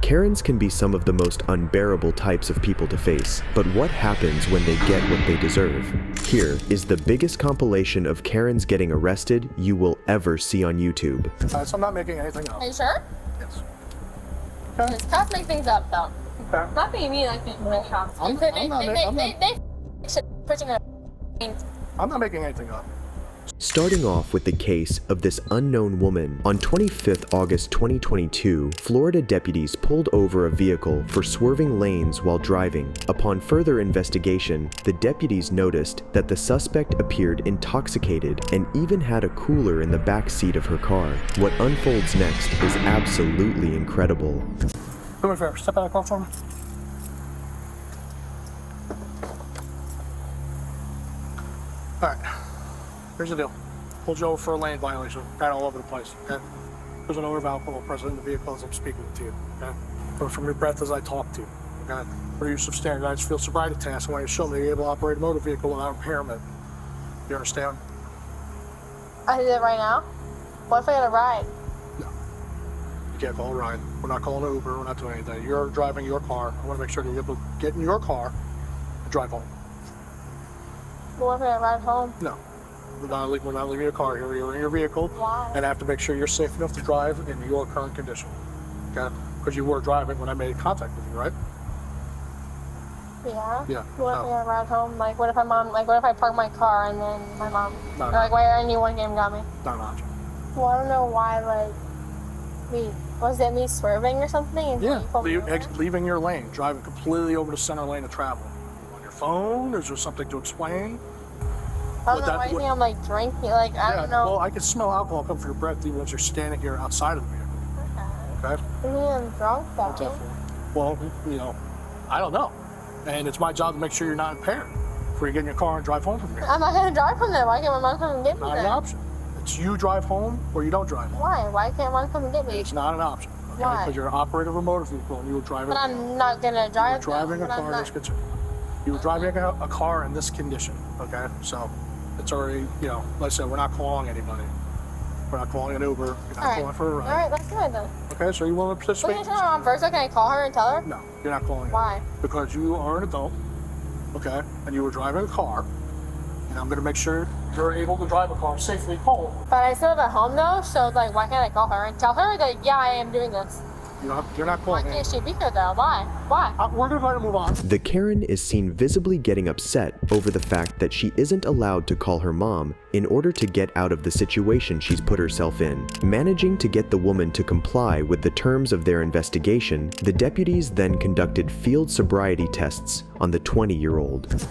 Karens can be some of the most unbearable types of people to face, but what happens when they get what they deserve? Here is the biggest compilation of Karens getting arrested you will ever see on YouTube. So I'm not making anything up. Are you sure? Yes. Because cops make things up, though. Okay. Not being me, like being really cops. I'm They should pushing a. I'm not making anything up. Starting off with the case of this unknown woman, on 25th August 2022, Florida deputies pulled over a vehicle for swerving lanes while driving. Upon further investigation, the deputies noticed that the suspect appeared intoxicated and even had a cooler in the back seat of her car. What unfolds next is absolutely incredible. Do me a favor, step out of the car for me. Alright, here's the deal. Pulled you over for a lane violation, got all over the place, okay? There's an odor of alcohol present in the vehicle as I'm speaking to you, okay? Or from your breath as I talk to you, okay? For use of standardized field sobriety tests, I want you to show me you're able to operate a motor vehicle without impairment. You understand? I did it right now. What if I got a ride? No. You can't call a ride. We're not calling an Uber, we're not doing anything. You're driving your car. I want to make sure that you're able to get in your car and drive home. But what if I got a ride home? No. We're not leaving your car here. You're in your vehicle. Why? And I have to make sure you're safe enough to drive in your current condition. Okay? Because you were driving when I made contact with you, right? Yeah. Yeah. What if I got a ride home? Like, what if my mom? Like, what if I park my car and then my mom? No, Or, no. like, why anyone game got me? Not an option. Well, I don't know why. Like, was it me swerving or something? And Yeah. you pulled me over? Leaving your lane, driving completely over the center lane of travel. On your phone? Is there something to explain? I don't know why you think I'm like drinking. Like, I don't know. Well, I can smell alcohol come from your breath even as you're standing here outside of the vehicle. Okay? I mean, I'm drunk What's though. that for? Well, you know, I don't know. And it's my job to make sure you're not impaired before you get in your car and drive home from here. I'm not gonna drive from there. Why can't my mom come and get me Not an then? option. It's you drive home or you don't drive home. Why? Why can't mom come and get me? It's not an option. Okay? Why? Because you're an operator of a motor vehicle and you were driving. But I'm not gonna drive. driving though, a but I'm car in not- this condition. You were driving a car in this condition. Okay, so it's already, you know, like I said, we're not calling anybody. We're not calling an Uber. You're not Alright. calling for a ride. Alright, let's do it then. Okay, so you want to Will participate? you tell my mom first? So can I call her and tell her? No, you're not calling it. Why? Because you are an adult, okay, and you were driving a car, and I'm going to make sure you're able to drive a car safely home. But I still live at home though, so like, why can't I call her and tell her that yeah, I am doing this? You're not Why calling can't it. she be here though? Why? Why? We're going to try to move on. The Karen is seen visibly getting upset over the fact that she isn't allowed to call her mom in order to get out of the situation she's put herself in. Managing to get the woman to comply with the terms of their investigation, the deputies then conducted field sobriety tests on the 20-year-old.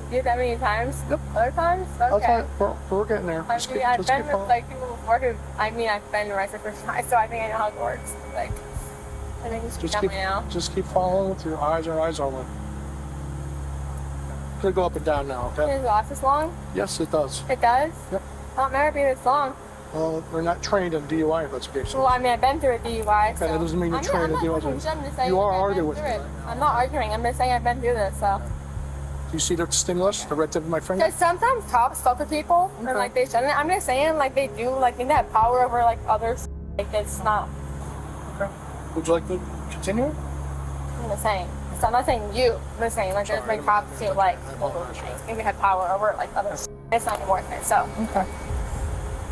You did that many times? Yep. Other times? That's Okay. fine. We're getting there. I Just mean, keep- I've just been keep with following. like people before who, I've been arrested for twice, so I think I know how it works. Like, I think it's Just definitely now. keep following with your eyes only. Gonna go up and down now, okay? Does it last this long? Yes, it does. It does? Yep. I'll never be this long. Well, we're not trained in DUI investigations. Well, I mean, I've been through a DUI, so. that doesn't mean you're I'm trained not in DUI. I'm just saying You are I've been arguing with through me. it. I'm not arguing. I'm just saying I've been through this, so. Do you see the stimulus, the red tip of my finger? Because sometimes cops fuck with people, and Okay. like they shouldn't. I'm just saying, like they do, like they have power over like others. Like it's not. Okay. Would you like to continue? I'm just saying. So I'm not saying you. I'm just saying like there's Sorry, been cops who like I apologize. think they have power over like others. It's not worth it. So Okay.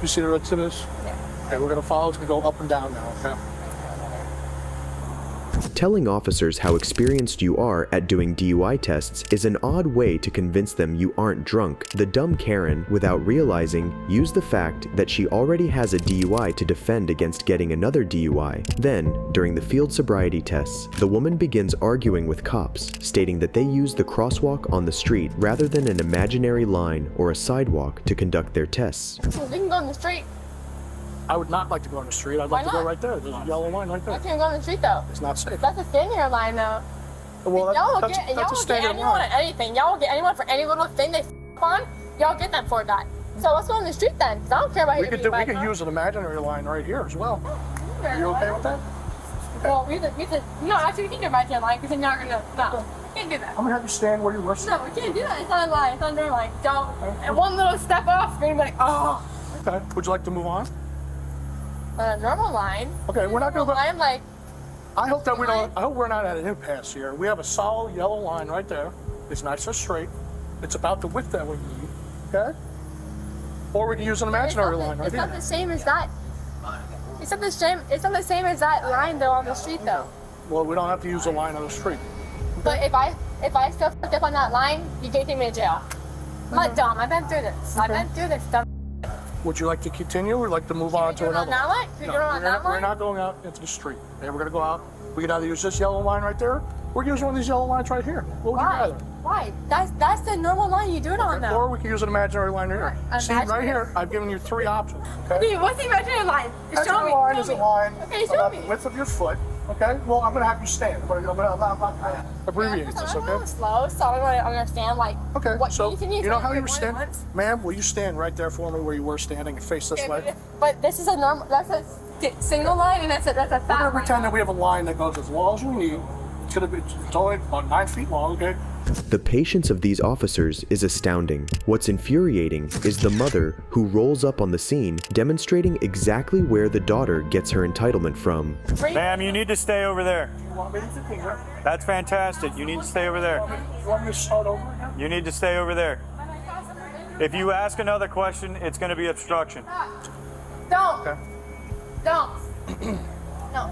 You see the red stimulus? yeah. Okay, we're gonna follow. It's gonna go up and down now, okay? Telling officers how experienced you are at doing DUI tests is an odd way to convince them you aren't drunk. The dumb Karen, without realizing, used the fact that she already has a DUI to defend against getting another DUI. Then, during the field sobriety tests, the woman begins arguing with cops, stating that they use the crosswalk on the street rather than an imaginary line or a sidewalk to conduct their tests. We can go in the street. I would not like to go on the street. I'd Why like to go not? right there. There's a yellow line right Why there. can't we go in the street though? It's not safe. That's a senior line though. Well, Y'all will that's get a standard anyone line. at anything. Y'all will get anyone for any little thing they on. Y'all get them for that. So let's go in the street then. 'Cause I don't care about We hitting could you by a car. use an imaginary line right here as well. Are you okay with that? Well, no, actually, we can do a imaginary line because then you're gonna, no, we can't do that. I'm gonna have you stand where you were. No, we can't do that. It's not a line. It's not a line. Don't. And one little step off, you're gonna be like, oh. Okay. Would you like to move on? a normal line. Okay, we're not gonna go. I'm like, I hope that we don't. I hope we're not at an impasse here. We have a solid yellow line right there. It's nice and straight. It's about the width that we need. Okay. Or we can use an imaginary line right it's not here. the same as that. It's not the same. It's not the same as that line though on the street though. Well, we don't have to use a line on the street. But if I still fucked up on that line, you can take me to jail. I'm not dumb. I've been through this. I've been through this dumb. Would you like to continue or like to move on to You're on another? that line? You're on that We're line? not going out into the street. Okay, we're gonna go out. We can either use this yellow line right there, or use one of these yellow lines right here. What would you Why? rather? Why? That's the normal line you do it on Or though. we can use an imaginary line right here. See, right Imaginary? here, I've given you 3 options. Okay. Dude, what's the imaginary line? Show Imaginary me. line show is a me. line Okay, show about me. the width of your foot. Okay. Well, I'm gonna have you stand. I'm gonna abbreviate this. I'm a Okay. little slow, so I don't really understand like. Okay. What, So can you know how you were explain standing, it once? ma'am? Will you stand right there for me where you were standing and face this way? But this is a normal. That's a single line, and that's a We're fat gonna line. pretend that we have a line that goes as long as we need. It's gonna be. It's only about 9 feet long. Okay. The patience of these officers is astounding. What's infuriating is the mother who rolls up on the scene, demonstrating exactly where the daughter gets her entitlement from. Ma'am, you need to stay over there. You want me to continue? That's fantastic. You need to stay over there. You want me to start over again? You need to stay over there. If you ask another question, it's going to be obstruction. Don't. Okay. Don't. No.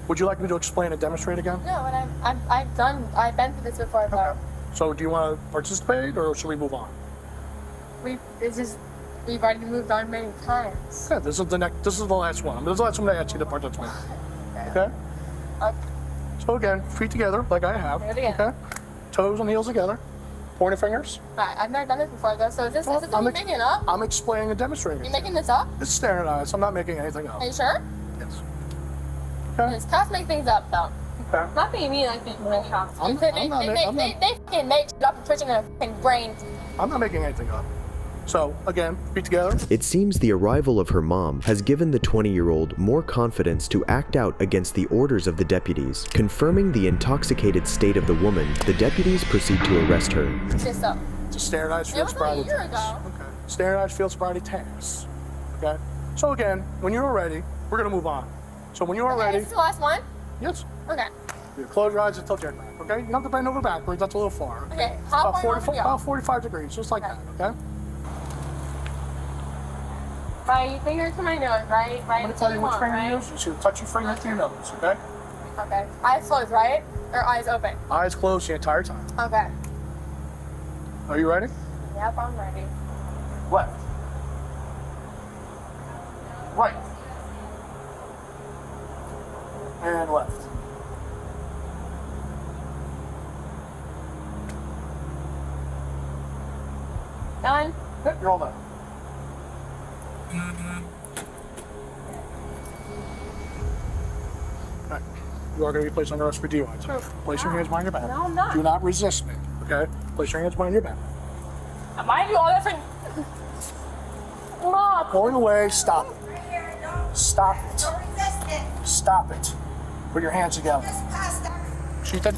Would you like me to explain and demonstrate again? No, and I've been through this before, but So do you want to participate or should we move on? we've already moved on many times. Okay, this is the last one. This is the last one I asked you to participate. Okay? Okay. So again, feet together, like I have. Do it again. Okay? Toes and heels together. Pointing fingers. Alright, I've never done this before though, so is this Well, what you're making up? I'm explaining and demonstrating. You making this up? It's standardized. I'm not making anything up. Are you sure? Yes. Okay? Because cops make things up though. Okay. Not being mean, I think really cops. I'm They not- fucking make shit up and twitching their fucking brains. I'm not making anything up. So again, feet together. It seems the arrival of her mom has given the 20-year-old more confidence to act out against the orders of the deputies. Confirming the intoxicated state of the woman, the deputies proceed to arrest her. Just so. It's a standardized It field was sobriety like a year task. ago. Okay. Standardized field sobriety tasks. Okay. So again, when you're ready, we're gonna move on. So when you are Okay, ready, this is the last one? yes, Okay. you close your eyes and tilt your head back. Okay. You don't have to bend over backwards. That's a little far. Okay, how About far over about 45 degrees, just like Okay. that. Okay. Right finger to my nose, right? Right. I'm gonna tell you which finger right? you use. You should touch your finger to your nose. Okay. Okay. Eyes closed, right? Or eyes open? Eyes closed the entire time. Okay. Are you ready? Yep, I'm ready. Left. Right. And left. Done? Yep, you're all done. Alright. You are going to be placed under arrest for DUI. So place your hands behind your back. No, I'm not. Do not resist me, okay? Place your hands behind your back. Mind you, all different. Mom. Pulling away, stop it. Stop it. Stop it. Put your hands together. She did.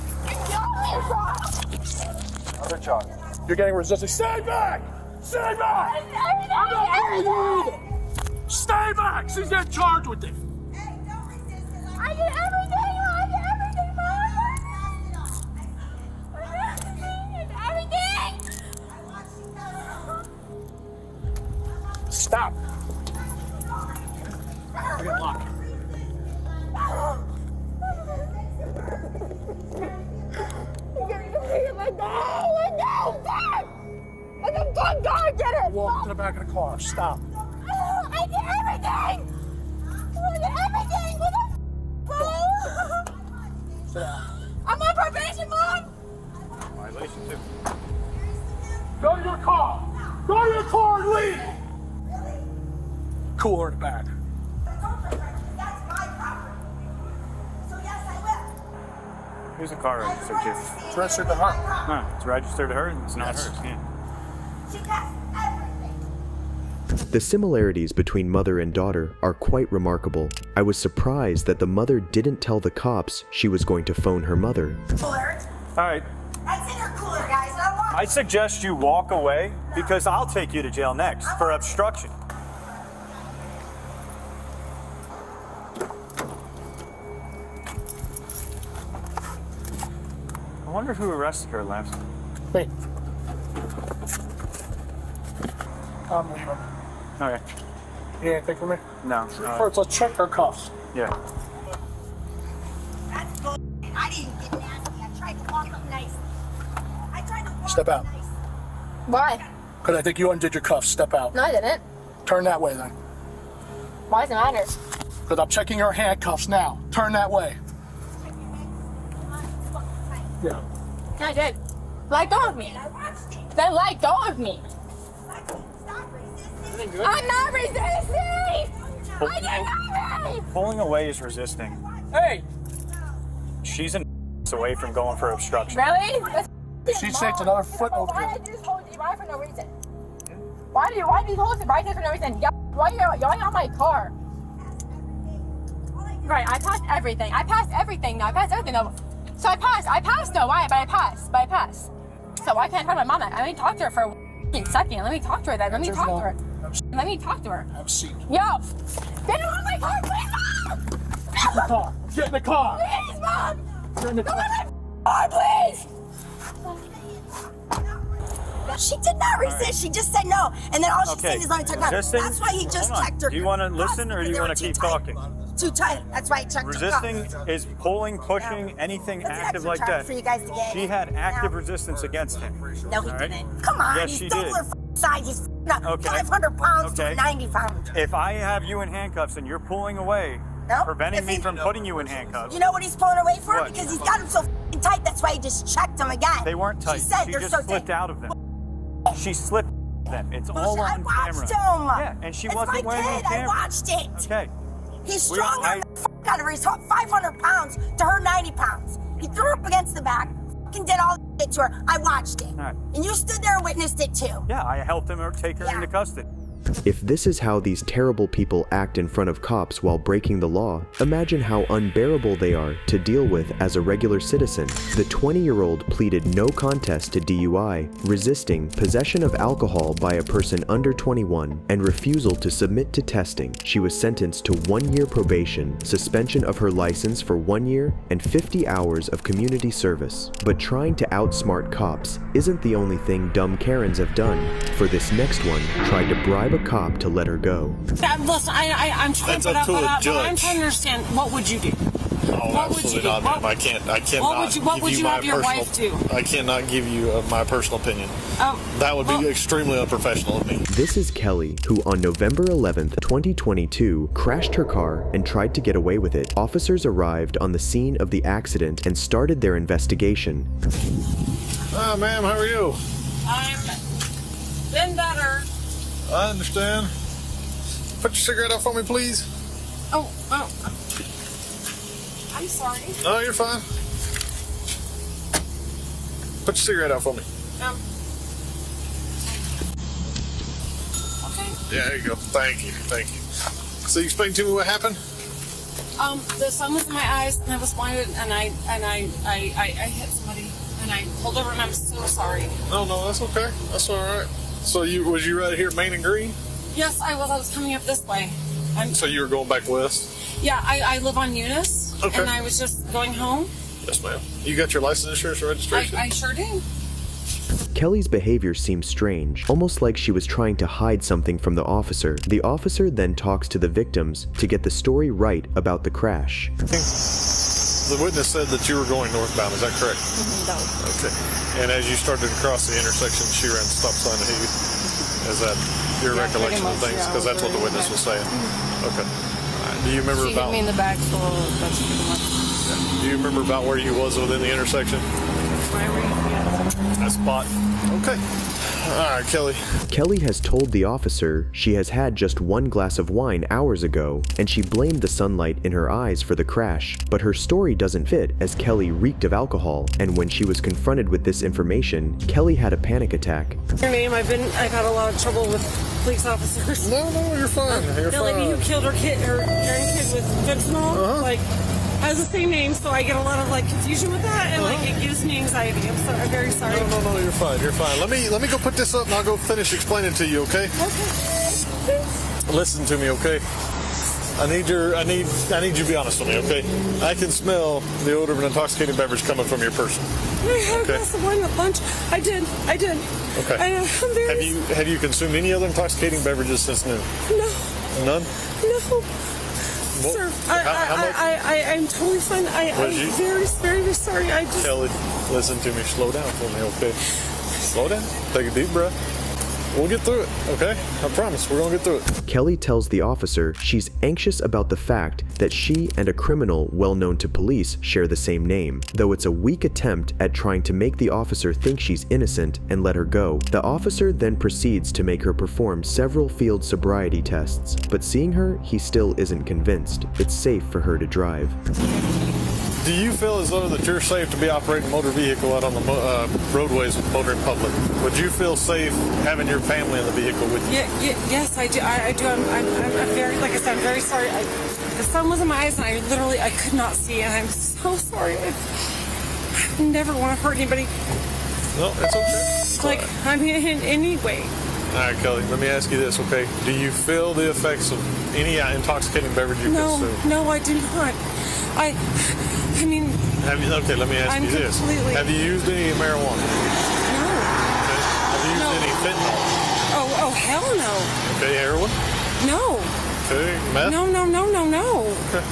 Another charge. You're getting resisted. Stay back! Stay back! Stay back! She's getting charged with it. I did everything! I did everything, Mom! Everything! Stop. I get locked. God, get it! Walk to the back of the car. Stop. I did everything! I did everything! What the Sit down. I'm on probation, Mom! Violation 2. Go to your car. Go to your car and leave. Cooler in the back. That's my property. So yes, I will. Who's the car registered to? It's registered to her. No, it's registered to her and it's not Yes. hers. Yeah. She does everything. The similarities between mother and daughter are quite remarkable. I was surprised that the mother didn't tell the cops she was going to phone her mother. Cooler. All right. That's in her cooler, guys. I don't want I suggest you walk away because I'll take you to jail next for obstruction. wonder who arrested her last. Wait. I'm leaving. Okay. You need anything from me? No. First, let's check her cuffs. Yeah. That's bull. I didn't get nasty. I tried to walk up nice. I tried to walk Step out. up nice. Why? Because I think you undid your cuffs. Step out. No, I didn't. Turn that way then. Why does it matter? Because I'm checking her handcuffs now. Turn that way. Yeah. No, I did. Let go of me. I watched it. Then let go of me. Stop resisting. I'm not resisting. I did not. Pulling away is resisting. Hey! She's away from going for obstruction. Really? She takes another foot over Why here. did you just hold the right for no reason? Why do you hold the right there for no reason? Why are you on my car? Right, I passed everything. I passed everything though. So I passed though. Why? But I passed. So why can't I talk to my mama? Let me talk to her for a second. Let me talk to her then. Let me talk to her. Have a seat. Yo! Get her on my car, please, Mom! Get in the car. Get in the car. Please, Mom! Get in the Go car. on my car, please! She did not resist. She just said no. And then all she said is let me talk about it. Resisting? That's why he just Hold on. checked her. Do you want to cuffs listen or do because you they want were to too keep tight. talking? Too tight. That's why he checked Resisting her cuffs. is pulling, pushing, anything That's an active extra like charge that. for you guys to get. She had active Now- resistance against him. No, he All right? didn't. Come on. Yes, he's she double did. her size. He's Okay. 500 pounds Okay. to 90 pounds. If I have you in handcuffs and you're pulling away, No, preventing if me he- from putting you in handcuffs, You know what he's pulling away for? What? Because he's got him so f***ing tight. That's why he just checked him again. they weren't tight. She said they're just so slipped tight. out of them. She slipped them. It's all I on watched camera. him. Yeah, and she It's wasn't my wearing kid. on camera. I watched it. Okay. He's We- strong I- on the f*** out of her. He's 500 pounds to her 90 pounds. He threw her up against the back, f***ing did all the shit to her. I watched it. All right. And you stood there and witnessed it too. Yeah, I helped him take her Yeah. into custody. If this is how these terrible people act in front of cops while breaking the law, imagine how unbearable they are to deal with as a regular citizen. The 20-year-old pleaded no contest to DUI, resisting possession of alcohol by a person under 21, and refusal to submit to testing. She was sentenced to 1 year probation, suspension of her license for 1 year, and 50 hours of community service. But trying to outsmart cops isn't the only thing dumb Karens have done. For this next one, tried to bribe a cop to let her go. Listen, I'm trying That's to up to a but I'm judge. trying to understand, what would you do? Oh, What would you absolutely do? not, ma'am. I cannot. What give would you my have your personal- wife do? I cannot give you my personal opinion. Oh, That would be well- extremely unprofessional of me. This is Kelly, who on November 11th, 2022, crashed her car and tried to get away with it. Officers arrived on the scene of the accident and started their investigation. Hi, ma'am. How are you? I'm been better. I understand. Put your cigarette out for me, please. Oh, I'm sorry. No, you're fine. Put your cigarette out for me. Okay. Yeah, there you go. Thank you. Thank you. So you explain to me what happened? The sun was in my eyes, and I was blinded, and I hit somebody, and I pulled over, and I'm so sorry. No, that's okay. That's all right. So was you right here at Main and Green? Yes, I was coming up this way. So you were going back west? Yeah, I live on Eunice, Okay. and I was just going home. Yes, ma'am. You got your license, insurance, and registration? I sure do. Kelly's behavior seemed strange, almost like she was trying to hide something from the officer. The officer then talks to the victims to get the story right about the crash. The witness said that you were going northbound. Is that correct? No. Okay. And as you started to cross the intersection, she ran the stop sign to hit you. Is that your Yeah, recollection pretty of much, things? yeah, Because that's what the witness was saying. Okay. All right. Do you remember She hit about? me in the back, so that's pretty much Do you remember about where you was within the intersection? why were you? That spot. Okay. All right, Kelly. Kelly has told the officer she has had just 1 glass of wine hours ago, and she blamed the sunlight in her eyes for the crash. But her story doesn't fit, as Kelly reeked of alcohol, and when she was confronted with this information, Kelly had a panic attack. Your name? I've had a lot of trouble with police officers. No, you're fine. You're The lady who killed her grandkid with fentanyl, like, has the same name, so I get a lot of confusion with that, and it gives me anxiety. I'm very sorry. No, you're fine. You're fine. Let me go put this up, and I'll go finish explaining to you. Okay? Okay. Listen to me, okay? I need you to be honest with me, okay? I can smell the odor of an intoxicating beverage coming from your person. I had a glass of wine at lunch. I did. Okay. I'm very... Have you consumed any other intoxicating beverages since noon? No. None? No. Well, Sir, how much? I'm totally fine. I'm very, very sorry. I just... Kelly, listen to me. Slow down for me, okay? Slow down. Take a deep breath. We'll get through it, okay? I promise, we're gonna get through it. Kelly tells the officer she's anxious about the fact that she and a criminal well known to police share the same name. Though it's a weak attempt at trying to make the officer think she's innocent and let her go, the officer then proceeds to make her perform several field sobriety tests. But seeing her, he still isn't convinced it's safe for her to drive. Do you feel as though that you're safe to be operating a motor vehicle out on the roadways with motoring public? Would you feel safe having your family in the vehicle with you? Yes, I do. I do. I'm very, like I said, I'm very sorry. The sun was in my eyes, and I could not see, and I'm so sorry. I never want to hurt anybody. No, it's okay. Like, I mean, in any way. All right, Kelly, let me ask you this, okay? Do you feel the effects of any intoxicating beverage you consume? No, I do not. I mean... Okay, let me ask you this. Have you used any marijuana? No. Okay. Have you used any fentanyl? Oh, hell no. Okay, heroin? No. Okay, meth? No. Okay.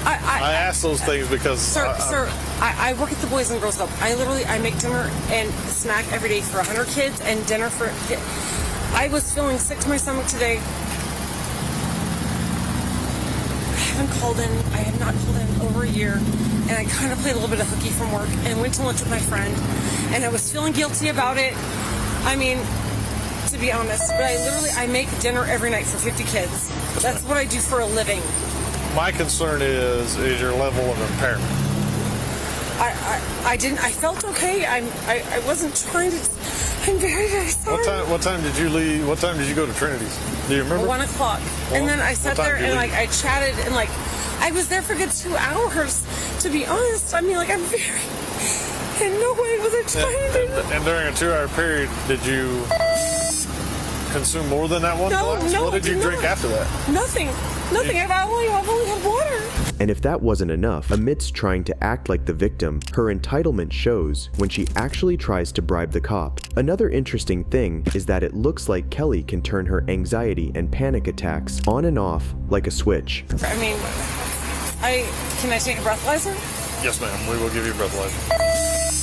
I ask those things because... Sir, I work at the Boys and Girls Club. I make dinner and snack every day for 100 kids and dinner for... I was feeling sick to my stomach today. I have not called in over a year, and I kind of played a little bit of hooky from work and went to lunch with my friend, and I was feeling guilty about it. I mean, to be honest, but I make dinner every night for 50 kids. That's what I do for a living. My concern is your level of impairment. I felt okay. I wasn't trying to. I'm very, very sorry. What time did you leave? What time did you go to Trinity's? Do you remember? 1 o'clock. And then I sat there and I chatted and I was there for a good 2 hours. To be honest, I mean, I'm very. In no way was I trying to. And during a 2-hour period, did you consume more than that one glass? No, what did you drink after that? Nothing. I've only had water. And if that wasn't enough, amidst trying to act like the victim, her entitlement shows when she actually tries to bribe the cop. Another interesting thing is that it looks like Kelly can turn her anxiety and panic attacks on and off like a switch. I mean, can I take a breathalyzer? Yes, ma'am. We will give you a breathalyzer.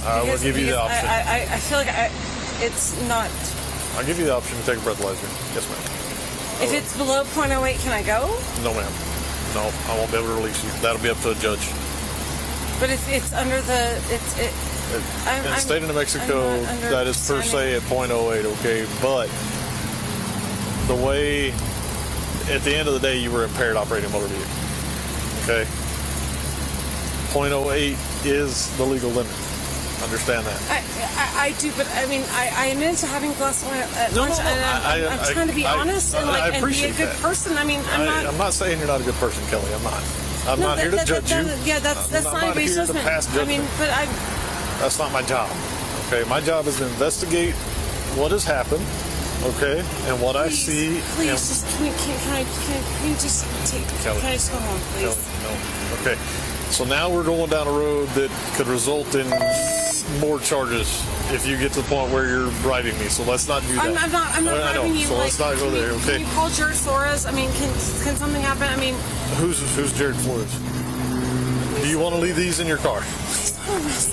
I will give you the option. I feel like it's not... I'll give you the option to take a breathalyzer. Yes, ma'am. If it's below .08, can I go? No, ma'am. No, I won't be able to release you. That'll be up to a judge. But if it's under the... In the state of New Mexico, that is per se at .08, okay? But the way... At the end of the day, you were impaired operating a motor vehicle. Okay? .08 is the legal limit. Understand that. I do, but I mean, I am into having a glass of wine at lunch, and I'm trying to be honest and be a good person. I mean, I'm not saying you're not a good person, Kelly. I'm not. I'm not here to judge you. Yeah, that's not anybody's judgment. I mean, but that's not my job. Okay, my job is to investigate what has happened. Okay, and what I see. Please, just can you just take? Kelly, can I just go home, please? Kelly, no. Okay. So now we're going down a road that could result in more charges if you get to the point where you're bribing me. So let's not do that. I'm not bribing you. So let's not go there, okay? Can you call Jared Flores? I mean, can something happen? I mean... Who's Jared Flores? Do you want to leave these in your car?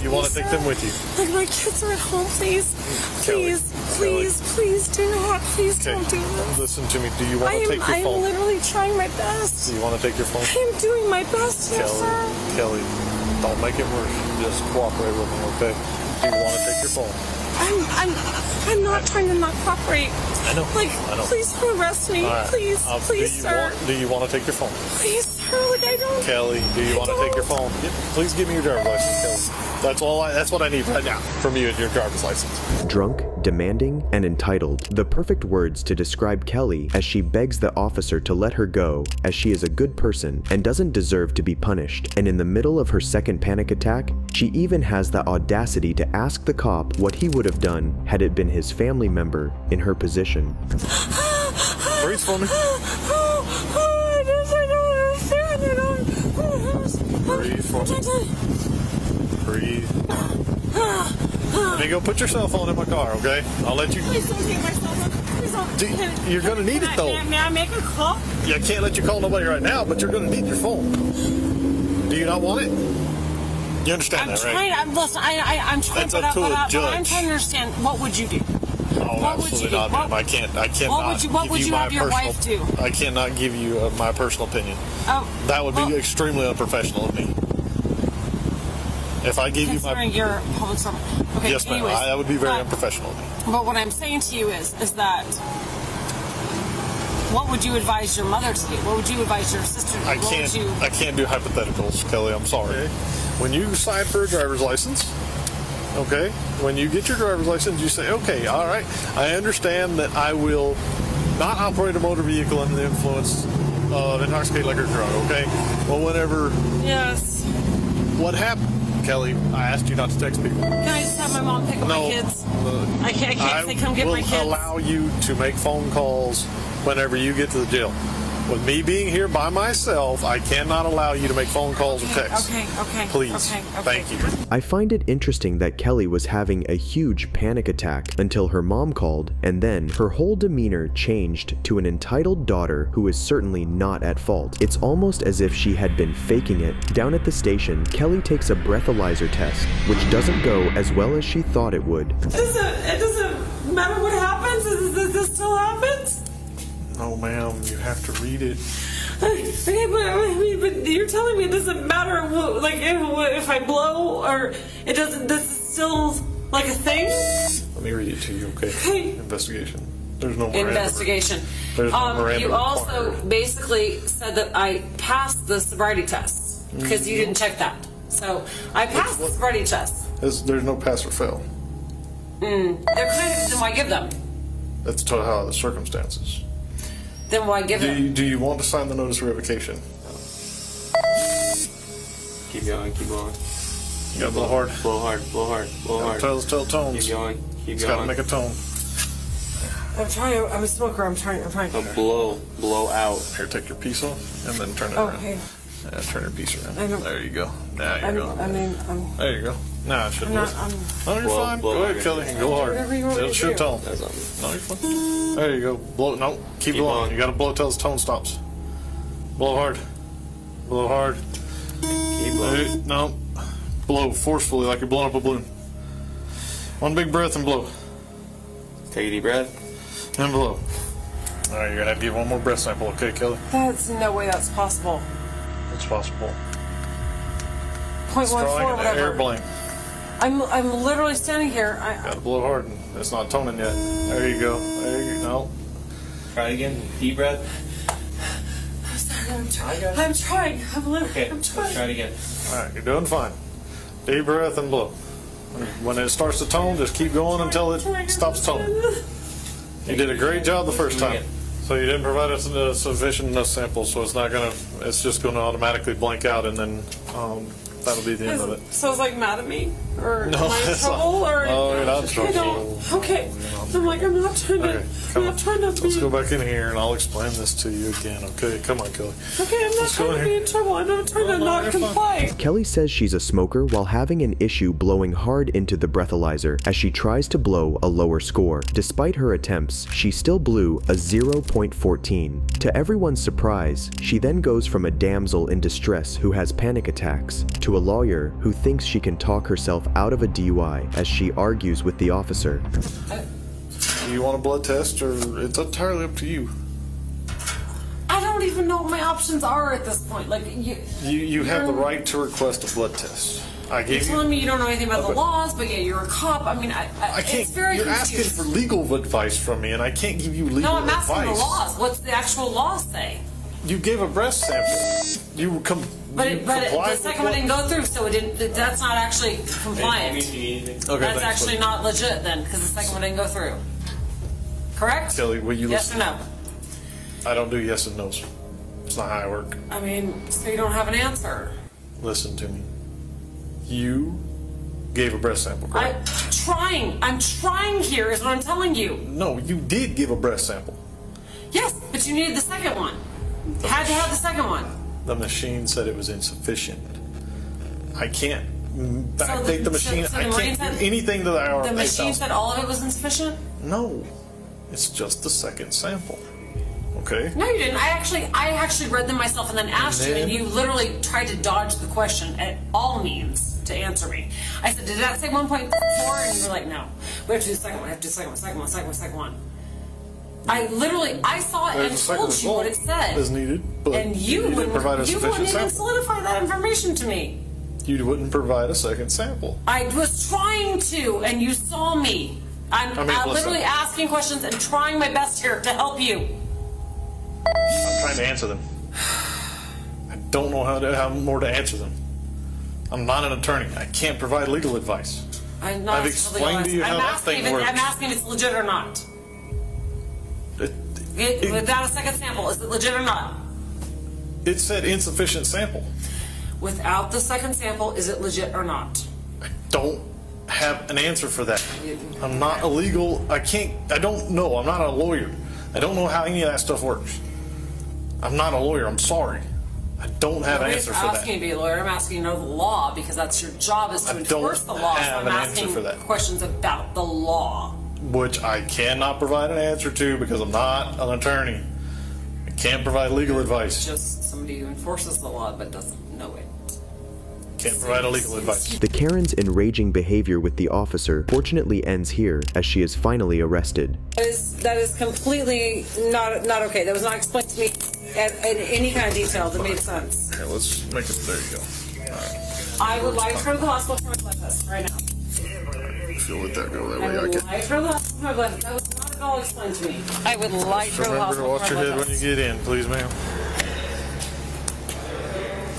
You want to take them with you? Like, my kids are at home, please. Kelly, Please do not. Please don't do this. Listen to me. Do you want to take your phone? I'm literally trying my best. Do you want to take your phone? I'm doing my best here, sir. Kelly, don't make it worse. Just cooperate with me, okay? Do you want to take your phone? I'm not trying to not cooperate. I know. I know. Please don't arrest me. Right. Please, sir. Do you want to take your phone? Please, sir. I don't. Kelly, do you want to take your phone? Please give me your driver's license, Kelly. That's what I need right now from you and your driver's license. Drunk, demanding, and entitled. The perfect words to describe Kelly as she begs the officer to let her go, as she is a good person and doesn't deserve to be punished. And in the middle of her second panic attack, she even has the audacity to ask the cop what he would have done had it been his family member in her position. Breathe for me. I for me. Breathe. Let me go put your cell phone in my car, okay? I'll let you. Please don't take my cell phone. Please don't. You're gonna need it though. May I make a call? Yeah, I can't let you call nobody right now, but you're gonna need your phone. Do you not want it? You understand that, right? I'm trying. That's up to a I'm judge. trying to understand. What would you do? Oh, What would absolutely you do? not, ma'am. I cannot what would give you my have your personal. wife do? I cannot give you my personal opinion. Oh, That would be extremely unprofessional of me. If I give you my, considering you're a public servant. Okay. yes, ma'am, anyways, that would be very but- unprofessional of me. But what I'm saying to you is that what would you advise your mother to do? What would you advise your sister to do? I What can't. would you? I can't do hypotheticals, Kelly. I'm sorry. When you sign for a driver's license, okay. When you get your driver's license, you say, okay, all right. I understand that I will not operate a motor vehicle under the influence of intoxicated liquor or drug. Okay. Well, whenever. Yes. What happened, Kelly? I asked you not to text people. Can I just have my mom pick up my kids? I can't say come get my I kids. will allow you to make phone calls whenever you get to the jail. With me being here by myself, I cannot allow you to make phone calls or texts. Okay. Please. Okay. Thank you. I find it interesting that Kelly was having a huge panic attack until her mom called, and then her whole demeanor changed to an entitled daughter who is certainly not at fault. It's almost as if she had been faking it. Down at the station, Kelly takes a breathalyzer test, which doesn't go as well as she thought it would. It doesn't matter what happens. This still happens. No, ma'am, you have to read it. Okay, but you're telling me it doesn't matter like if I blow or it doesn't. This is still like a thing. Let me read it to you, okay? Okay. Investigation. There's no Miranda. Investigation. There's no Miranda You also required. basically said that I passed the sobriety test because you didn't check that. So I passed the sobriety test. There's no pass or fail. They're kind of. Then why give them? That's to how the circumstances. Then why give them? Do you want to sign the notice of revocation? Keep going, keep going. You gotta blow hard. Blow hard, blow hard, blow hard. Tell tones. Keep going, keep It's gotta going. make a tone. I'm trying. I'm a smoker. I'm trying. Blow out. Here, take your piece off and then turn it Okay. around. Yeah, turn your piece around. I know. There you go. Now you're going. I'm There you go. Nah, it shouldn't. not. work. No, you're Blow- fine. blow Go ahead, hard. Kelly. Go hard. Whatever you want me It to should do. tone. That's on. No, you're fine. There you go. Blow. No, keep blowing. blowing. You gotta blow till the tone stops. Blow hard. Blow hard. Keep blowing. No. Blow forcefully like you're blowing up a balloon. One big breath and blow. Take a deep breath. And blow. All right, you're gonna have to give one more breath sample, okay, Kelly? That's no way that's possible. It's possible. 0.14, Drawing an air whatever. blank. I'm literally standing here. Gotta blow hard. It's not toning yet. There you go. There you go. No. Try it again. Deep breath. I'm trying. I'm literally. Okay, I'm let's trying. try it again. All right, you're doing fine. Deep breath and blow. When it starts to tone, just keep going until it stops toning. You did a great job the first time. So you didn't provide us a sufficient enough sample, so it's not gonna. It's just gonna automatically blank out, and then that'll be the end of it. So it's like mad at me, or No, am I in it's not. trouble, or No, you're not in I trouble. don't. Okay, I'm like I'm not trying to. Okay, I'm come not on. trying to Let's be. go back in here, and I'll explain this to you again. Okay, come on, Kelly. Okay, I'm not Let's go trying to in be here. in trouble. I'm not trying to No, not you're fine. comply. Kelly says she's a smoker while having an issue blowing hard into the breathalyzer as she tries to blow a lower score. Despite her attempts, she still blew a 0.14. To everyone's surprise, she then goes from a damsel in distress who has panic attacks to a lawyer who thinks she can talk herself out of a DUI as she argues with the officer. Do you want a blood test, or it's entirely up to you? I don't even know what my options are at this point. Like You have the right to request a blood test. I You're gave you. telling me you don't know anything about the Okay. laws, but yeah, you're a cop. I mean, I can't. it's very You're confusing. asking for legal advice from me, and I can't give you legal No, I'm advice. asking the laws. What's the actual laws say? You gave a breast sample. You But you the complied second with one didn't go through, so it didn't. That's not actually compliant. Okay, That's thanks, actually buddy. not legit then, because the second one didn't go through. Correct? Kelly, will you Yes listen? or no? I don't do yes and no's. It's not how I work. I mean, so you don't have an answer. Listen to me. You gave a breast sample, correct? I'm trying here, is what I'm telling you. No, you did give a breast sample. Yes, but you needed the second one. Had to have the second one. The machine said it was insufficient. I can't backdate the machine. So I can't do anything that I already. The machine said all of it was insufficient? No, it's just the second sample. Okay. No, you didn't. I actually read them myself and then asked you, and you literally tried to dodge the question at all means to answer me. I said, did that say 1.4? And you were like, no. We have to do the second one. I have to do the second one. I saw it and told you what it said. Is needed, but and you didn't provide a wouldn't sufficient even sample. solidify that information to me. You wouldn't provide a second sample. I was trying to, and you saw me. I'm literally asking questions and trying my best here to help you. I'm trying to answer them. I don't know how more to answer them. I'm not an attorney. I can't provide legal advice. I've explained to you how that thing works. I'm asking if it's legit or not. Without a second sample, is it legit or not? It said insufficient sample. Without the second sample, is it legit or not? I don't have an answer for that. I'm not a legal. I don't know. I'm not a lawyer. I don't know how any of that stuff works. I'm not a lawyer. I'm sorry. I don't have an answer for that. I'm asking you to be a lawyer. I'm asking you to know the law because that's your job is to enforce the law. So I'm asking questions about the law. Which I cannot provide an answer to because I'm not an attorney. I can't provide legal advice. Just somebody who enforces the law but doesn't know it. Can't provide a legal advice. The Karen's enraging behavior with the officer fortunately ends here as she is finally arrested. That is completely not okay. That was not explained to me in any kind of detail that made sense. Okay, let's make it. There you go. All right. I would like to go to the hospital for my blood test right now. If you'll let that go that way, I would like to go to the hospital for my blood test. That was not at all explained to me. I would like to go to the Remember to hospital watch for my your head blood when you test. get in, please, ma'am.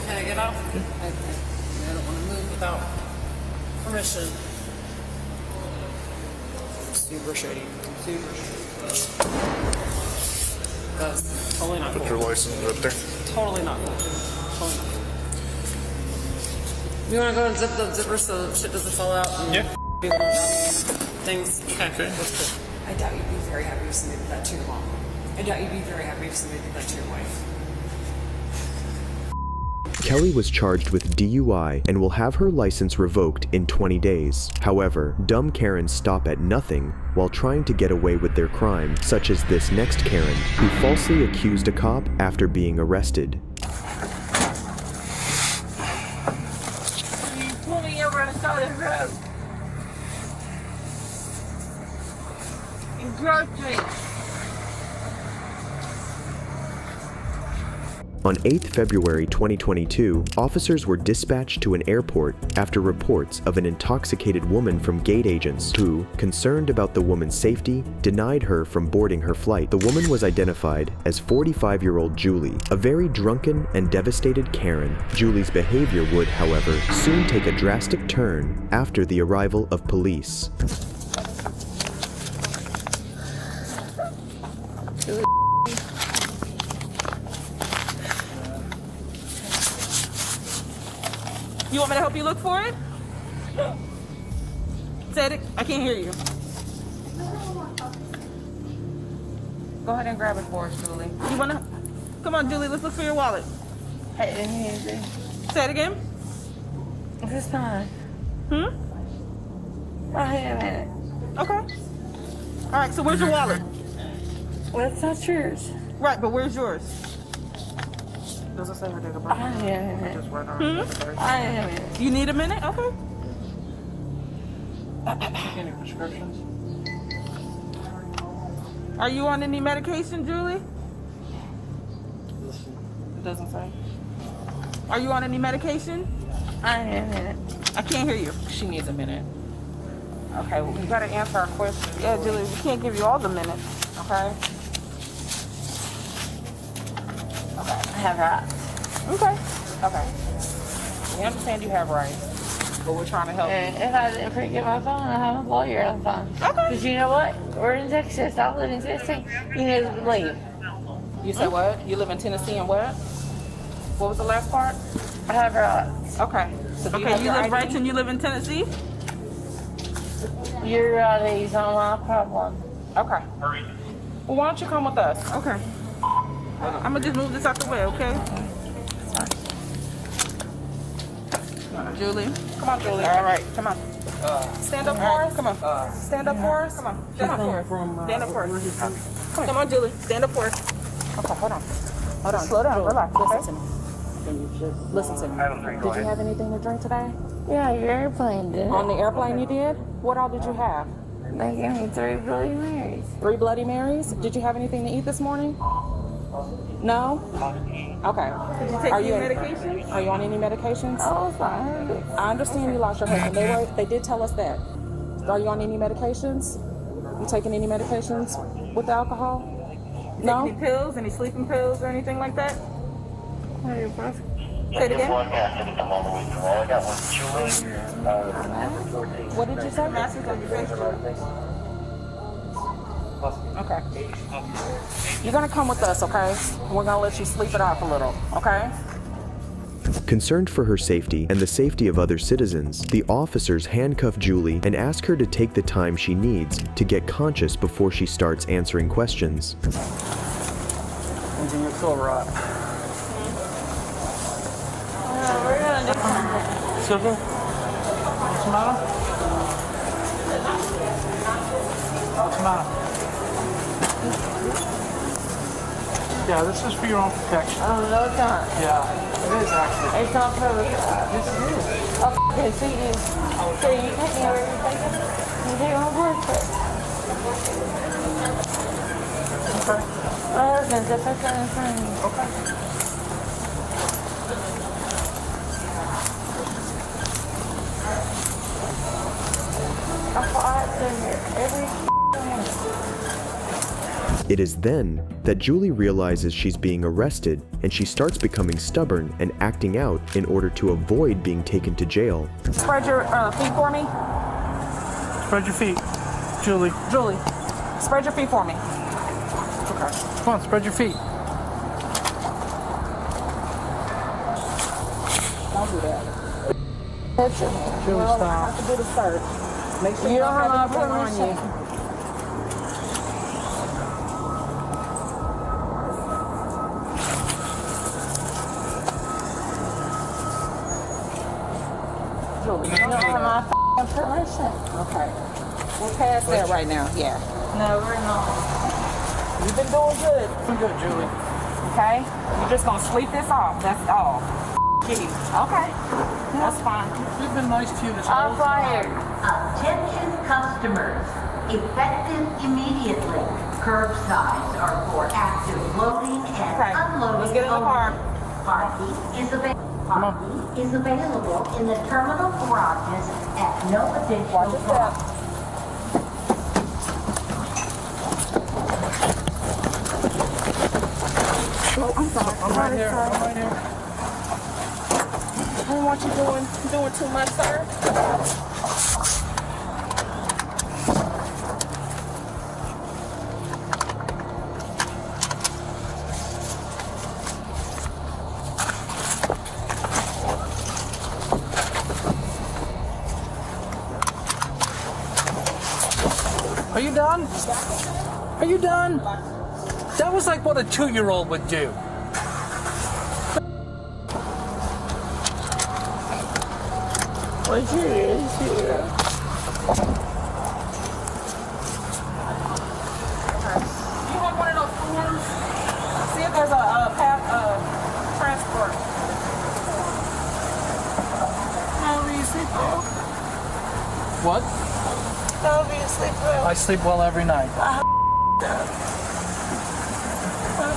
Can I get off? I don't want to move without permission. Super shady. That's totally not Put cool. your license right there. Totally not cool. Totally not cool. You want to go and zip the zipper so shit doesn't fall out? And Yeah. people don't have things. Okay. Okay. That's cool. I doubt you'd be very happy if somebody did that to your mom. I doubt you'd be very happy if somebody did that to your wife. Kelly was charged with DUI and will have her license revoked in 20 days. However, dumb Karens stop at nothing while trying to get away with their crime, such as this next Karen, who falsely accused a cop after being arrested. You pull me over on the side of the road. In Grove Street. On 8th February 2022, officers were dispatched to an airport after reports of an intoxicated woman from gate agents who, concerned about the woman's safety, denied her from boarding her flight. The woman was identified as 45-year-old Julie, a very drunken and devastated Karen. Julie's behavior would, however, soon take a drastic turn after the arrival of police. You want me to help you look for it? Say it. I can't hear you. Go ahead and grab it for us, Julie. You wanna? Come on, Julie. Let's look for your wallet. I didn't hear anything. Say it again. It's fine. Hmm. Wait a minute. Okay. All right. So where's your wallet? Well, it's not yours. Right, but where's yours? Doesn't say her date of birth. I need a minute. Just write her. I need a minute. You need a minute? Okay. Any prescriptions? Are you on any medication, Julie? It doesn't say. Are you on any medication? I need a minute. I can't hear you. She needs a minute. Okay, well, you gotta answer our questions. Yeah, Julie, we can't give you all the minutes, okay? I have rights. Okay. Okay. We understand you have rights, but we're trying to help you. And if I didn't forget my phone, I have a lawyer on the phone. Okay. Because you know what? We're in Texas. I live in Tennessee. You need to leave. You said what? You live in Tennessee and what? What was the last part? I have rights. Okay. So do Okay, have you your live ID? right and you live in Tennessee? Your ID's not my problem. Okay. Well, why don't you come with us? Okay. I'm gonna just move this out the way, okay? It's fine. Julie. Come on, Julie. All right, come on. Stand up for us. Come on. Stand up for us. Come on. Stand up for us. Stand up for us. Come on, Julie. Stand up for us. Okay, hold on. Hold on. Slow down. Relax. Listen to me. Listen to me. Did you have anything to drink today? Yeah, your airplane did. On the airplane you did? What all did you have? They gave me 3 Bloody Marys. 3 Bloody Marys? Did you have anything to eat this morning? No? Okay. Did you take your medication? Are you on any medications? Oh, fine. I understand you lost your husband. They did tell us that. Are you on any medications? You taking any medications with alcohol? No? Any pills? Any sleeping pills or anything like that? Say it again. What did you say? Masters on your face. Okay. You're gonna come with us, okay? We're gonna let you sleep it off a little, okay? Concerned for her safety and the safety of other citizens, the officers handcuff Julie and ask her to take the time she needs to get conscious before she starts answering questions. Engineer Silver up. We're gonna do something. Silver? What's the matter? What's the matter? Yeah, this is for your own protection. Oh, no, it's not. Yeah, it is actually. It's not for Yes, it is. okay, so you take me where you're thinking? You take my word for it. Okay. My husband's a picture in front of me. Okay. I fought through here every minute. It is then that Julie realizes she's being arrested and she starts becoming stubborn and acting out in order to avoid being taken to jail. Spread your feet for me. Spread your feet. Julie. Julie, spread your feet for me. Okay. Come on, spread your feet. Don't do that. Julie, Well, I stop. have to do the search. Make sure You you don't don't have have anything my on you. permission. Julie, You don't have my permission. okay. We're past that right now. Yeah. No, we're not. You've been doing good. I'm good, Julie. Okay? You're just gonna sleep this off. That's all. Kitty. Okay. That's fine. We've been nice to you this I'm whole fired. Attention customers, effective immediately. Curbsides are for active loading and Okay, unloading. let's get in the car. Parking is available in the terminal garages at no additional Watch your step. cost. Oh, I'm sorry. I'm right here. I'm right here. I don't want you doing too much, sir. Are you done? Are you done? That was like what a 2-year-old would do. What's your issue? You want one of those forms? See if there's a path transport. How do you sleep well? What? How do you sleep well? I sleep well every night. I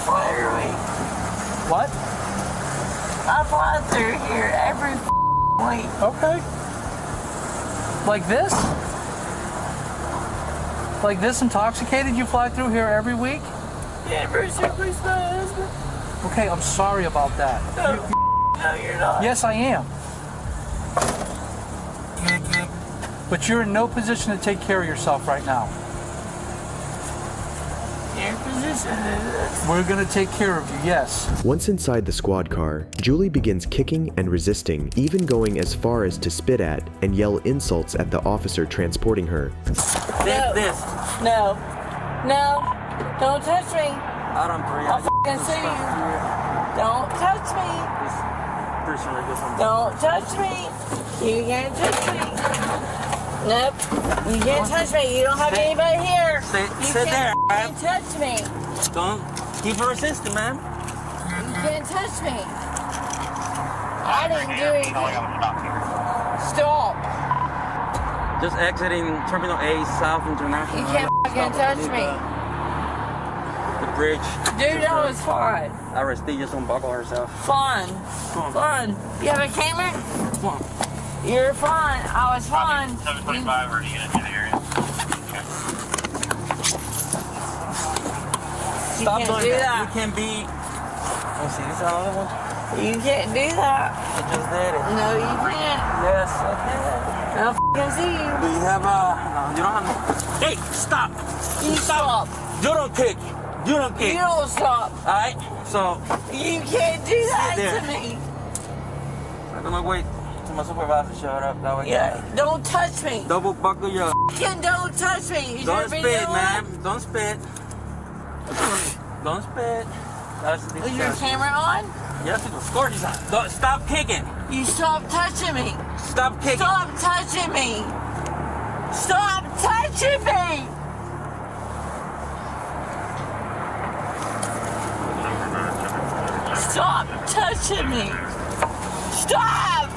fly every week. What? I fly through here every week. Okay. Like this? Like this intoxicated you fly through here every week? Yeah, Bruce, you're my husband. Okay, I'm sorry about that. No, you're not. Yes, I am. But you're in no position to take care of yourself right now. Your position is this. We're gonna take care of you, yes. Once inside the squad car, Julie begins kicking and resisting, even going as far as to spit at and yell insults at the officer transporting her. No. No. Don't touch me. I'll fucking sue you. Don't touch me. Don't touch me. You can't touch me. Nope. You can't touch me. You don't have anybody here. Sit there. You can't touch me. Don't keep resisting, man. You can't touch me. I didn't do anything. Stop. Just exiting Terminal A, South International. You can't fucking touch me. The bridge. Dude, that was fun. Aristide just unbuckle herself. Fun. Fun. You have a camera? Come on. You're fun. I was fun. 725 or unit in the area. Stop can't doing do that. that. You can be. Oh, see, this is another one. You can't do that. I just did it. No, you can't. Yes, I can. I don't f***ing see you. Do you have a? No, you don't have. Hey, stop! You stop. You don't kick. You don't kick. You don't stop. All right. So. You can't do that there. to me. I'm gonna wait till my supervisor showed up. That way. Yeah, don't touch me. Double buckle your. Fucking don't touch me. Is Don't your video spit, on? man. Don't spit. Don't spit. That's the Is your camera on? Yes, of course it's on. Don't, stop kicking. You stop touching me. Stop kicking. Stop touching me. Stop touching me. Stop touching me. Stop.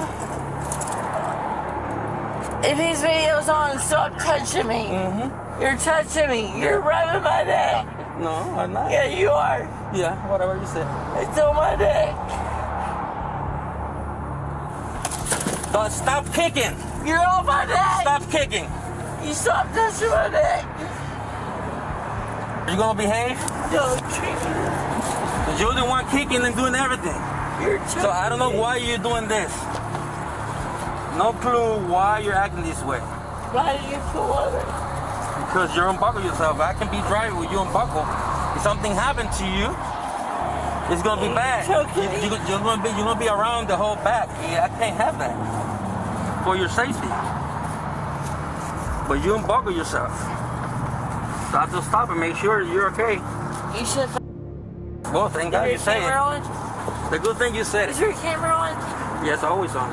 If his video's on, stop touching me. You're touching me. You're rubbing my neck. No, I'm not. Yeah, you are. Yeah, whatever you say. It's on my neck. Don't stop kicking. You're on my neck. Stop kicking. You stop touching my neck. You gonna behave? Don't treat me. Cause you're the one kicking and doing everything. So I don't know why you're doing this. No clue why you're acting this way. Why did you pull over? Because you unbuckle yourself. I can be driving with you unbuckle. If something happened to you, it's gonna be bad. You're gonna be around the whole back. Yeah, I can't have that for your safety. But you unbuckle yourself. So I have to stop and make sure you're okay. You should. Well, thank God you Is say your it. camera on? The good thing you said it. Is your camera on? Yes, always on.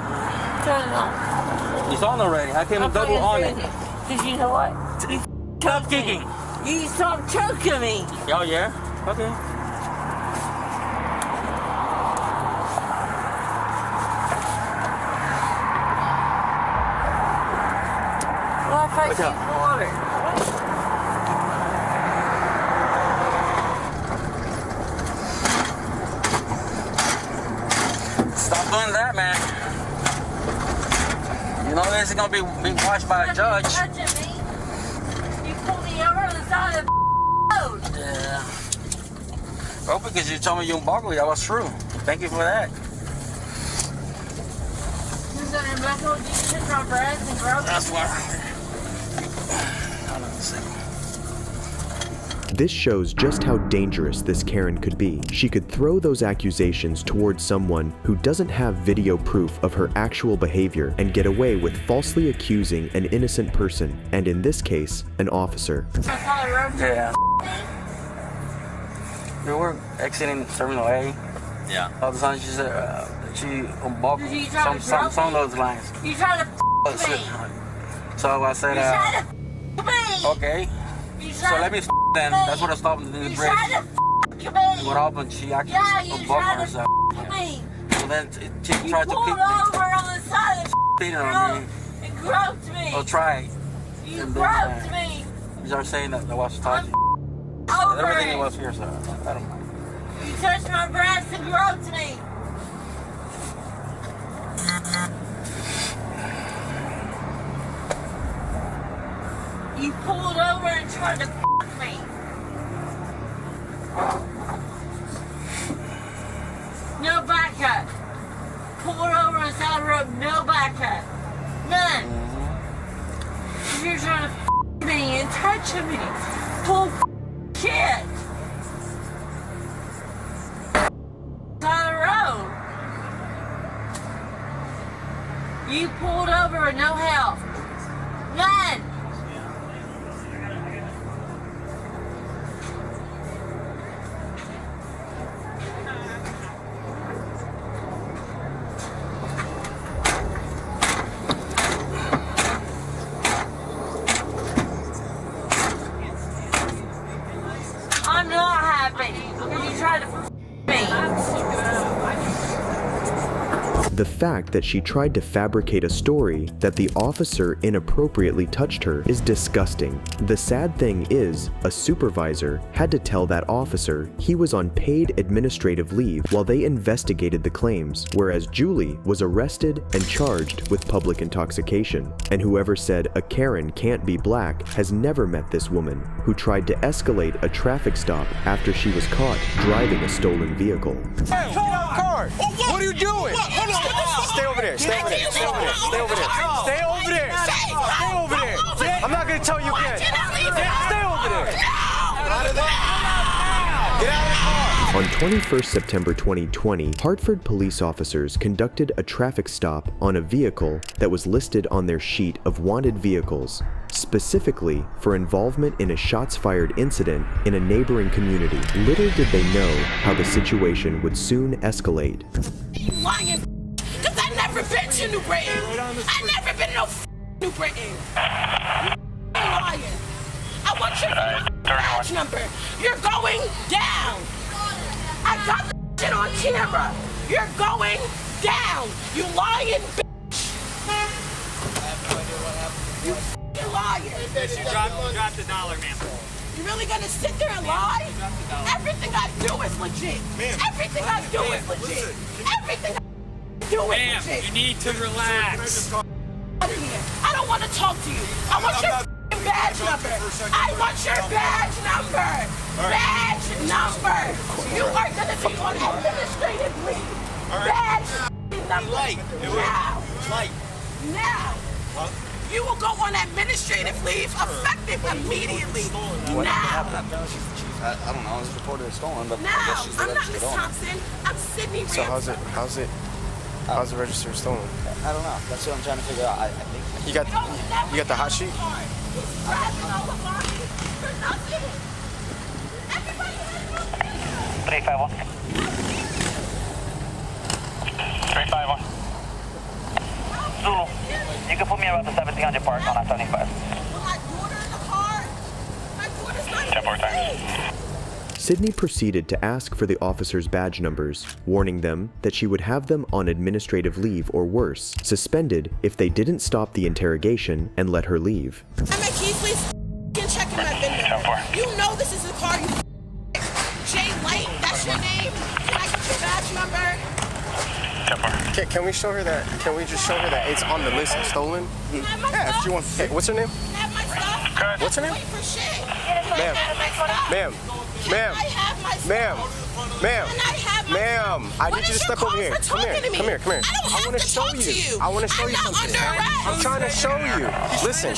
Turn it on. It's on already. I can double on it. Because you know what? You Stop kicking. You stop choking me. Oh yeah? Okay. Well, I fight you in water. Stop doing that, man. You know this is gonna be watched by a judge. Touching me. You pulled me over on the side of the road. Yeah. Well, because you told me you unbuckled, that was true. Thank you for that. You're gonna buckle, you took my breath and broke. That's why. Hold on a second. This shows just how dangerous this Karen could be. She could throw those accusations towards someone who doesn't have video proof of her actual behavior and get away with falsely accusing an innocent person, and in this case, an officer. Yeah. We were exiting Terminal A. Yeah. All of a sudden she said she unbuckled You trying to some of those lines. You trying to me. So I said, You trying to me. okay. You So let me then. That's what I stopped in the You bridge. trying to me. What happened? She actually Yeah, you unbuckled trying herself. to me. So then she You tried to pulled kick me. over on the side of Beating the on road me. and groped me. Oh, try. You And groped then, me. You started saying that I was touching. Over Everything it. was here, so I don't know. You touched my breast and groped me. You pulled over and tried to me. No backup. Pulled over on the side of the road, no backup. None. You're trying to me and touching me. Pull shit. Side of the road. You pulled over with no help. None. The fact that she tried to fabricate a story that the officer inappropriately touched her is disgusting. The sad thing is, a supervisor had to tell that officer he was on paid administrative leave while they investigated the claims, whereas Julie was arrested and charged with public intoxication. And whoever said a Karen can't be black has never met this woman, who tried to escalate a traffic stop after she was caught driving a stolen vehicle. Hey, get out of the car! What are you doing? Stay over there, stay over there, stay over there, stay over there, stay over there, stay over there. I'm not gonna tell you again. Stay over there. Get out of the car. On 21st September 2020, Hartford police officers conducted a traffic stop on a vehicle that was listed on their sheet of wanted vehicles, specifically for involvement in a shots-fired incident in a neighboring community. Little did they know how the situation would soon escalate. You lying, because I never been to New Britain. I never been to no New Britain. You lying. I want your badge number. You're going down. I got the shit on camera. You're going down. You lying, bitch. You f***ing lying. Drop the dollar, ma'am. You really gonna sit there and lie? Everything I do is legit. Everything I do is legit. Everything I do is legit. Ma'am, you need to relax. I don't want to talk to you. I want your f***ing badge number. I want your badge number. Badge number. You are going to be on administrative leave. Badge number. Now. You will go on administrative leave effective immediately. Now. I don't know. It's reported as stolen, but now. I guess she's the I'm not registered Miss owner. Thompson. I'm Sydney So Ransom. how's it registered stolen? I don't know. That's what I'm trying to figure out. I think You got the hot sheet? He's grabbing all of mine for nothing. Everybody has nothing. 351. 351. Zulu, you can put me about the 1700 park on I-75. My daughter in the car. My daughter's not even safe. Sydney proceeded to ask for the officers' badge numbers, warning them that she would have them on administrative leave or worse, suspended if they didn't stop the interrogation and let her leave. I'm at Keith, please check in my VIN number. You know this is the car you Jay Lake, that's your name? Can I get your badge number? Can we show her that? Can we just show her that it's on the list of stolen? Yeah, if she wants. Hey, what's her name? Have my stuff. What's her name? Wait for shit. Ma'am. Ma'am. Ma'am. I have my stuff. Ma'am. Ma'am. Can I have my Ma'am. stuff? I What need you is to your step over call here. for Come here. talking to me? Come here. Come here. I don't want have to to show talk to you. I want to show I'm you not something. under arrest. I'm trying to show you. Listen.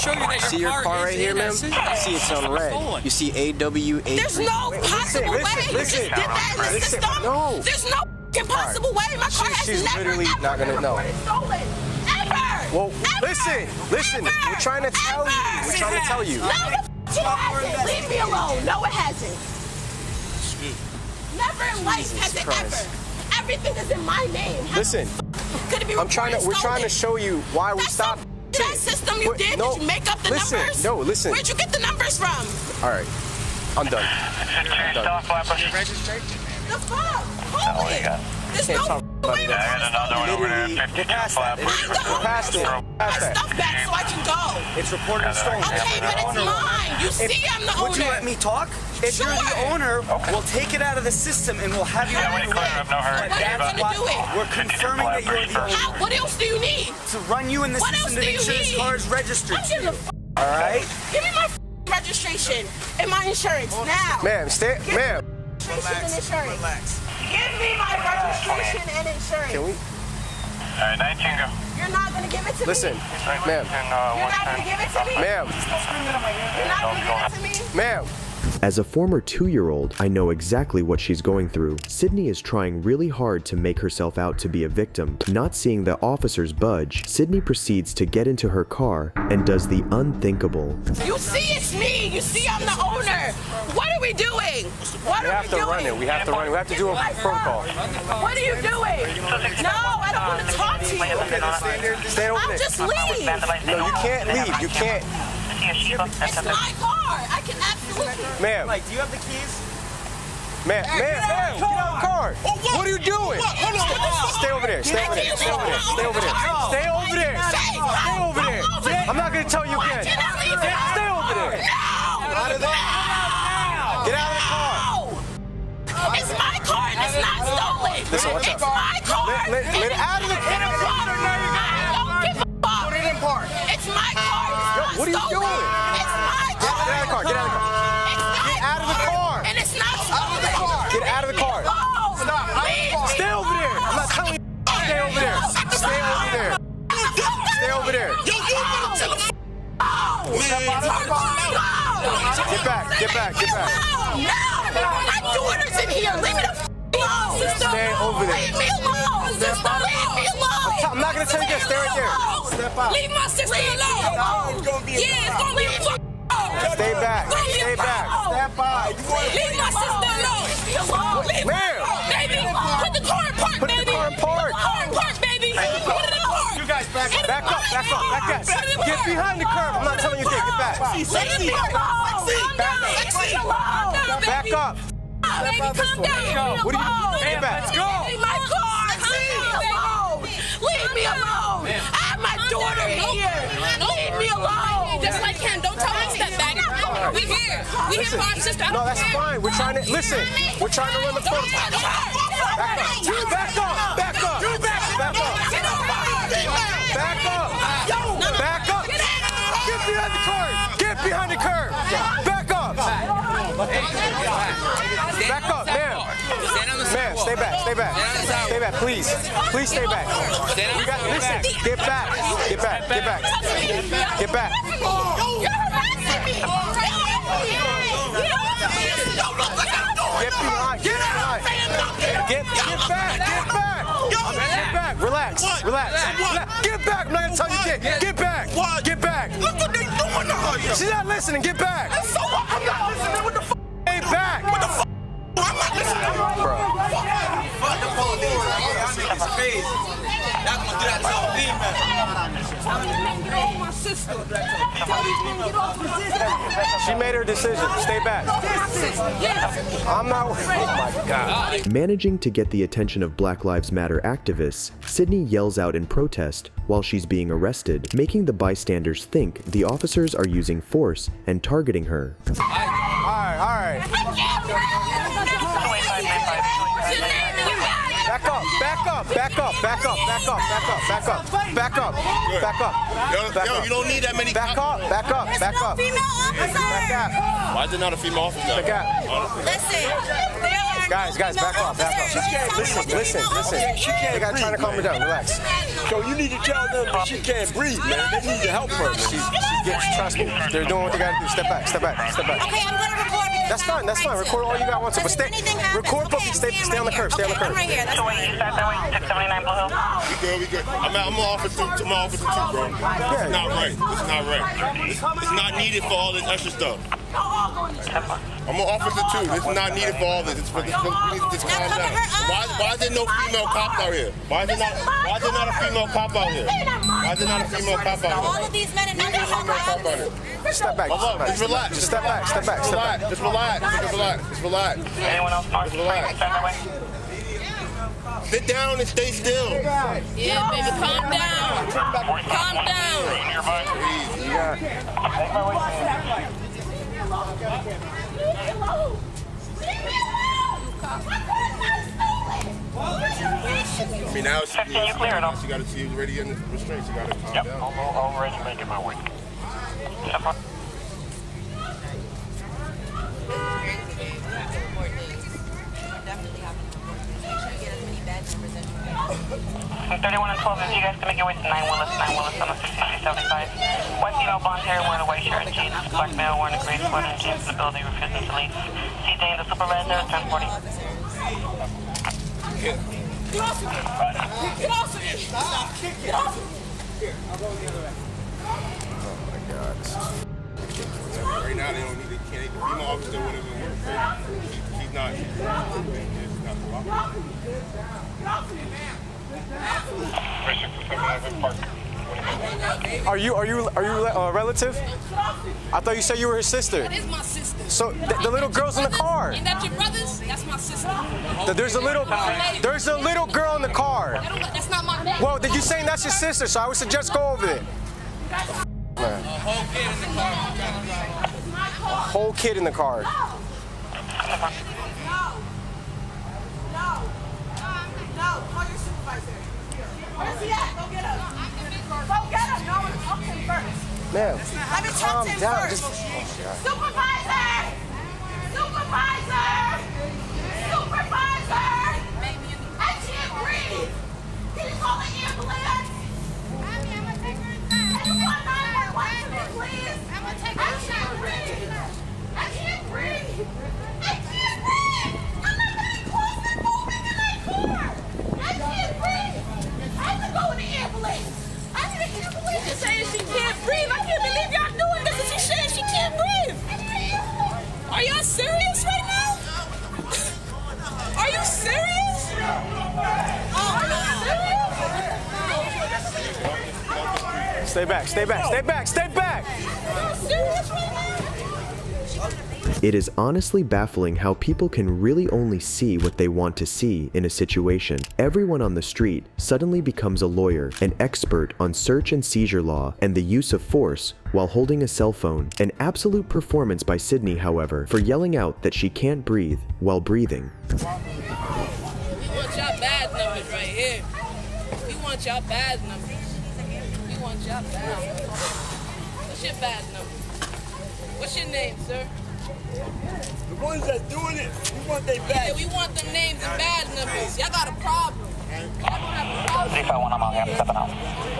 See your car right here, ma'am? See it's on red. You see AWA. There's no possible way. You just did that in the system. No. There's no impossible way. My car has She's never literally ever not gonna know. been stolen. Ever. Well, Ever. listen. Ever. We're trying to tell you. We're trying to tell you. No, it hasn't. Leave me alone. No, it hasn't. Never in life has it Christ. ever. Everything is in my name. How Listen. could it be We're trying to stolen? show you why we stopped. That system you did? No, Did you make up the listen, numbers? no, listen. Where'd you get the numbers from? All right. I'm done. The fuck? Hold it. There's Can't no talk about way that. we're We're past that. We're past it. my stuff back so I can go. It's reported as stolen. Okay, but it's mine. You see I'm the owner. Would you let me talk? If Sure. you're the owner, we'll take it out of the system and we'll have you out of the way. What are you gonna do it? We're confirming that you're the owner. What else do you need? To run you in the What system else to do make you sure this need? car is registered I'm to giving you. a All right? Give me my registration and my insurance now. Ma'am, stay. Ma'am. Registration and insurance. Give me my registration and insurance. Can we? Alright, 19 go. You're not gonna give it to Listen, me. ma'am. You're not gonna give it to me. Ma'am. You're not gonna give it to me. Ma'am. As a former 2-year-old, I know exactly what she's going through. Sydney is trying really hard to make herself out to be a victim. Not seeing the officers budge, Sydney proceeds to get into her car and does the unthinkable. You see it's me. You see I'm the owner. What are we doing? What We are have we to doing? run it. We have to run it. We have to do a protocol. What are you doing? No, I don't want to talk to you. Stay over I'll there. just leave. No, you can't leave. You can't. It's my car. I can absolutely. Ma'am. Like, do you have the keys? Man, get out of the car. What are you doing? Stay over there. Stay over there. Stay over there. Stay over there. Stay over there. Stay over there. I'm not gonna tell you again. Stay over there. Out of there. Get out of the car. It's my car and it's not stolen. Listen, watch It's out. my car. Let it out of the car. I don't give a fuck. Put it in park. It's my car. Yo, what are you doing? It's my car. Get out of the car. Get out of the car. Get out of the car. And it's not stolen. Get out of the car. Stay over there. I'm not telling you. Stay over there. Stay over there. Stay over there. Get back. Get back. Get back. My daughter's in here. Leave me the alone. Stay over there. Leave me alone. Sister, leave me alone. I'm not gonna tell you again. Stay right there. Step out. Leave my sister alone. Yeah, it's gonna be a Stay back. Stay back. Step out. Leave my sister alone. Leave her alone, baby. Put the car in park, baby. Put the car in park. Put the car in park, baby. Put it in park. You guys back up. Back up. Back up. Back up. Get behind the curb. I'm not telling you again. Get back. Leave me alone. Back up. Baby, calm down. What are you doing? Get back. Let's go. Leave my car. Leave me alone. I have my daughter here. Leave me alone. Just like him. Don't tell me to step back. We here. We here for our sister. No, that's fine. We're trying to listen. We're trying to run the protocol. Back up. Back up. Back up. Back up. Back up. Back up. Get behind the curb. Get behind the curb. Back up. Back up, ma'am. Ma'am, stay back. Stay back. Stay back, please. Please stay back. We got. Listen. Get back. Get back. Get back. Get back. Get behind. Get behind. Get back. Get back. Get back. Relax. Relax. Get back. I'm not gonna tell you again. Get back. Get back. Look what they doing to her. She's not listening. Get back. So what? I'm not listening. What the fuck? Stay back. What the fuck? I'm not listening. Bro. Fuck the police. It's crazy. Not gonna do that to a female. Get off my sister. She made her decision. Stay back. I'm not. Oh my God. Managing to get the attention of Black Lives Matter activists, Sydney yells out in protest while she's being arrested, making the bystanders think the officers are using force and targeting her. All right. Back up. Back up. Back up. Back up. Back up. Back up. Back up. Back up. Back up. Yo, you don't need that many. Back up. Back up. Back up. Back up. Why is it not a female officer? Back up. Listen. Guys, back up. Back up. Listen. She can't. They gotta try to calm her down. Relax. So you need to tell them that she can't breathe, man. They need to help her. Trust me. They're doing what they gotta do. Step back. Step back. Step back. Okay, I'm gonna record. That's fine. That's fine. Record all you got once, but stay. Record, but stay on the curb. Stay on the curb. I'm right here. That's fine. We good. I'm an officer too, bro. This is not right. This is not right. It's not needed for all this extra stuff. I'm an officer too. This is not needed for all this. It's for this. We need to just calm down. Why is there no female cop out here? Why is there not a female cop out here? Why is there not a female cop out here? All of these men and not Cop out here. Step back. Just relax. Just step back. Step back. Step back. Just relax. Anyone else? Just relax. Sit down and stay still. Yeah, baby, calm down. Calm down. I mean, now she got to see ready in the restraints. She got to calm down. I'm ready to make it my way. So 31 and 12, if you guys can make your way to 9 Willis on the 6375. White female blonde hair wearing a white shirt and jeans. Black male wearing a gray sweater and jeans in the building refusing to leave. CJ in the supervisor, 1040. Get off of me! Get off of me! Get off of me! Here, I'll go the other way. Oh my God. Right now, they don't need the female officer wouldn't even work. She's not. Park. Are you a relative? I thought you said you were his sister. That is my sister. So the little girl's in the car. And that's your brothers? That's my sister. There's a little girl in the car. That's not my name. Well, you're saying that's your sister, so I would suggest go over there. Man. Whole kid in the car. No, call your supervisor. Where's he at? Go get him. Go get him. No, talk to him first. Man, Let me talk to him first. Supervisor! Supervisor! Supervisor! I can't breathe. Can you call an ambulance? I'm gonna take her inside. Can you call 911 for me, please? I'm gonna take her inside. I can't breathe. I can't breathe. I'm not getting close and moving in my car. I can't breathe. I have to go in the ambulance. I need an ambulance. She's saying she can't breathe. I can't believe y'all doing this. And she's saying she can't breathe. Are y'all serious right now? Are you serious? Are you serious? Stay back, stay back, stay back, stay back! Are you serious right now? It is honestly baffling how people can really only see what they want to see in a situation. Everyone on the street suddenly becomes a lawyer, an expert on search and seizure law and the use of force while holding a cell phone. An absolute performance by Sydney, however, for yelling out that she can't breathe while breathing. We want y'all bad numbers right here. We want y'all bad numbers. We want y'all bad numbers. What's your bad number? What's your name, sir? The ones that's doing it, we want they bad. Yeah, we want them names and bad numbers. Y'all got a problem. Y'all don't have a problem. 351, I'm out here. I'm stepping out.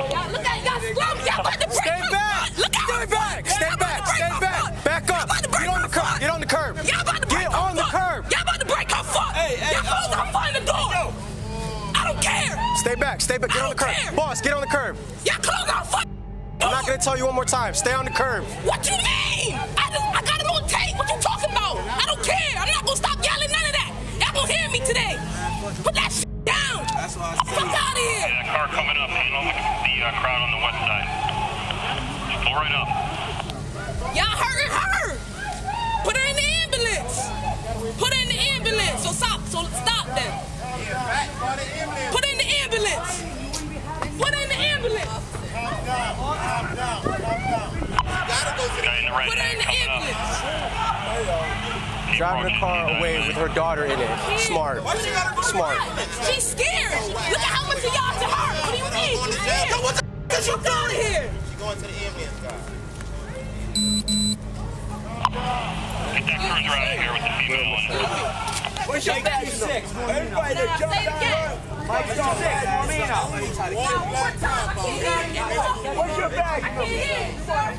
Y'all look at y'all slums. Y'all about to break Stay back! Look out! Stay back! Stay back! Stay back! Back up! Get on the curb! Get on the curb! Y'all about to break Get on the curb! Y'all about to break her foot! Y'all close her foot in the door! I don't care! Stay back! Stay back! Get on the curb! Boss, get on the curb! Y'all close her foot! I'm not gonna tell you one more time. Stay on the curb. What you mean? I got it on tape. What you talking about? I don't care. I'm not gonna stop yelling none of that. Y'all gonna hear me today. Put that shit down. That's what I Fuck out of here. Yeah, car coming up, handle the crowd on the west side. Just pull right up. Y'all hurting her. Put her in the ambulance. Put her in the ambulance. So stop then. Put her in the ambulance. Put her in the ambulance. Put her in the ambulance. Driving the car away with her daughter in it. Smart. Smart. She's scared. Look at how much of y'all to her. What do you mean? She's scared. What the f*** is you doing here? She's going to the ambulance, guy. Get that cruiser out of here with the female one. What's your bag? Everybody that jumped down her. What's your bag? What's your bag?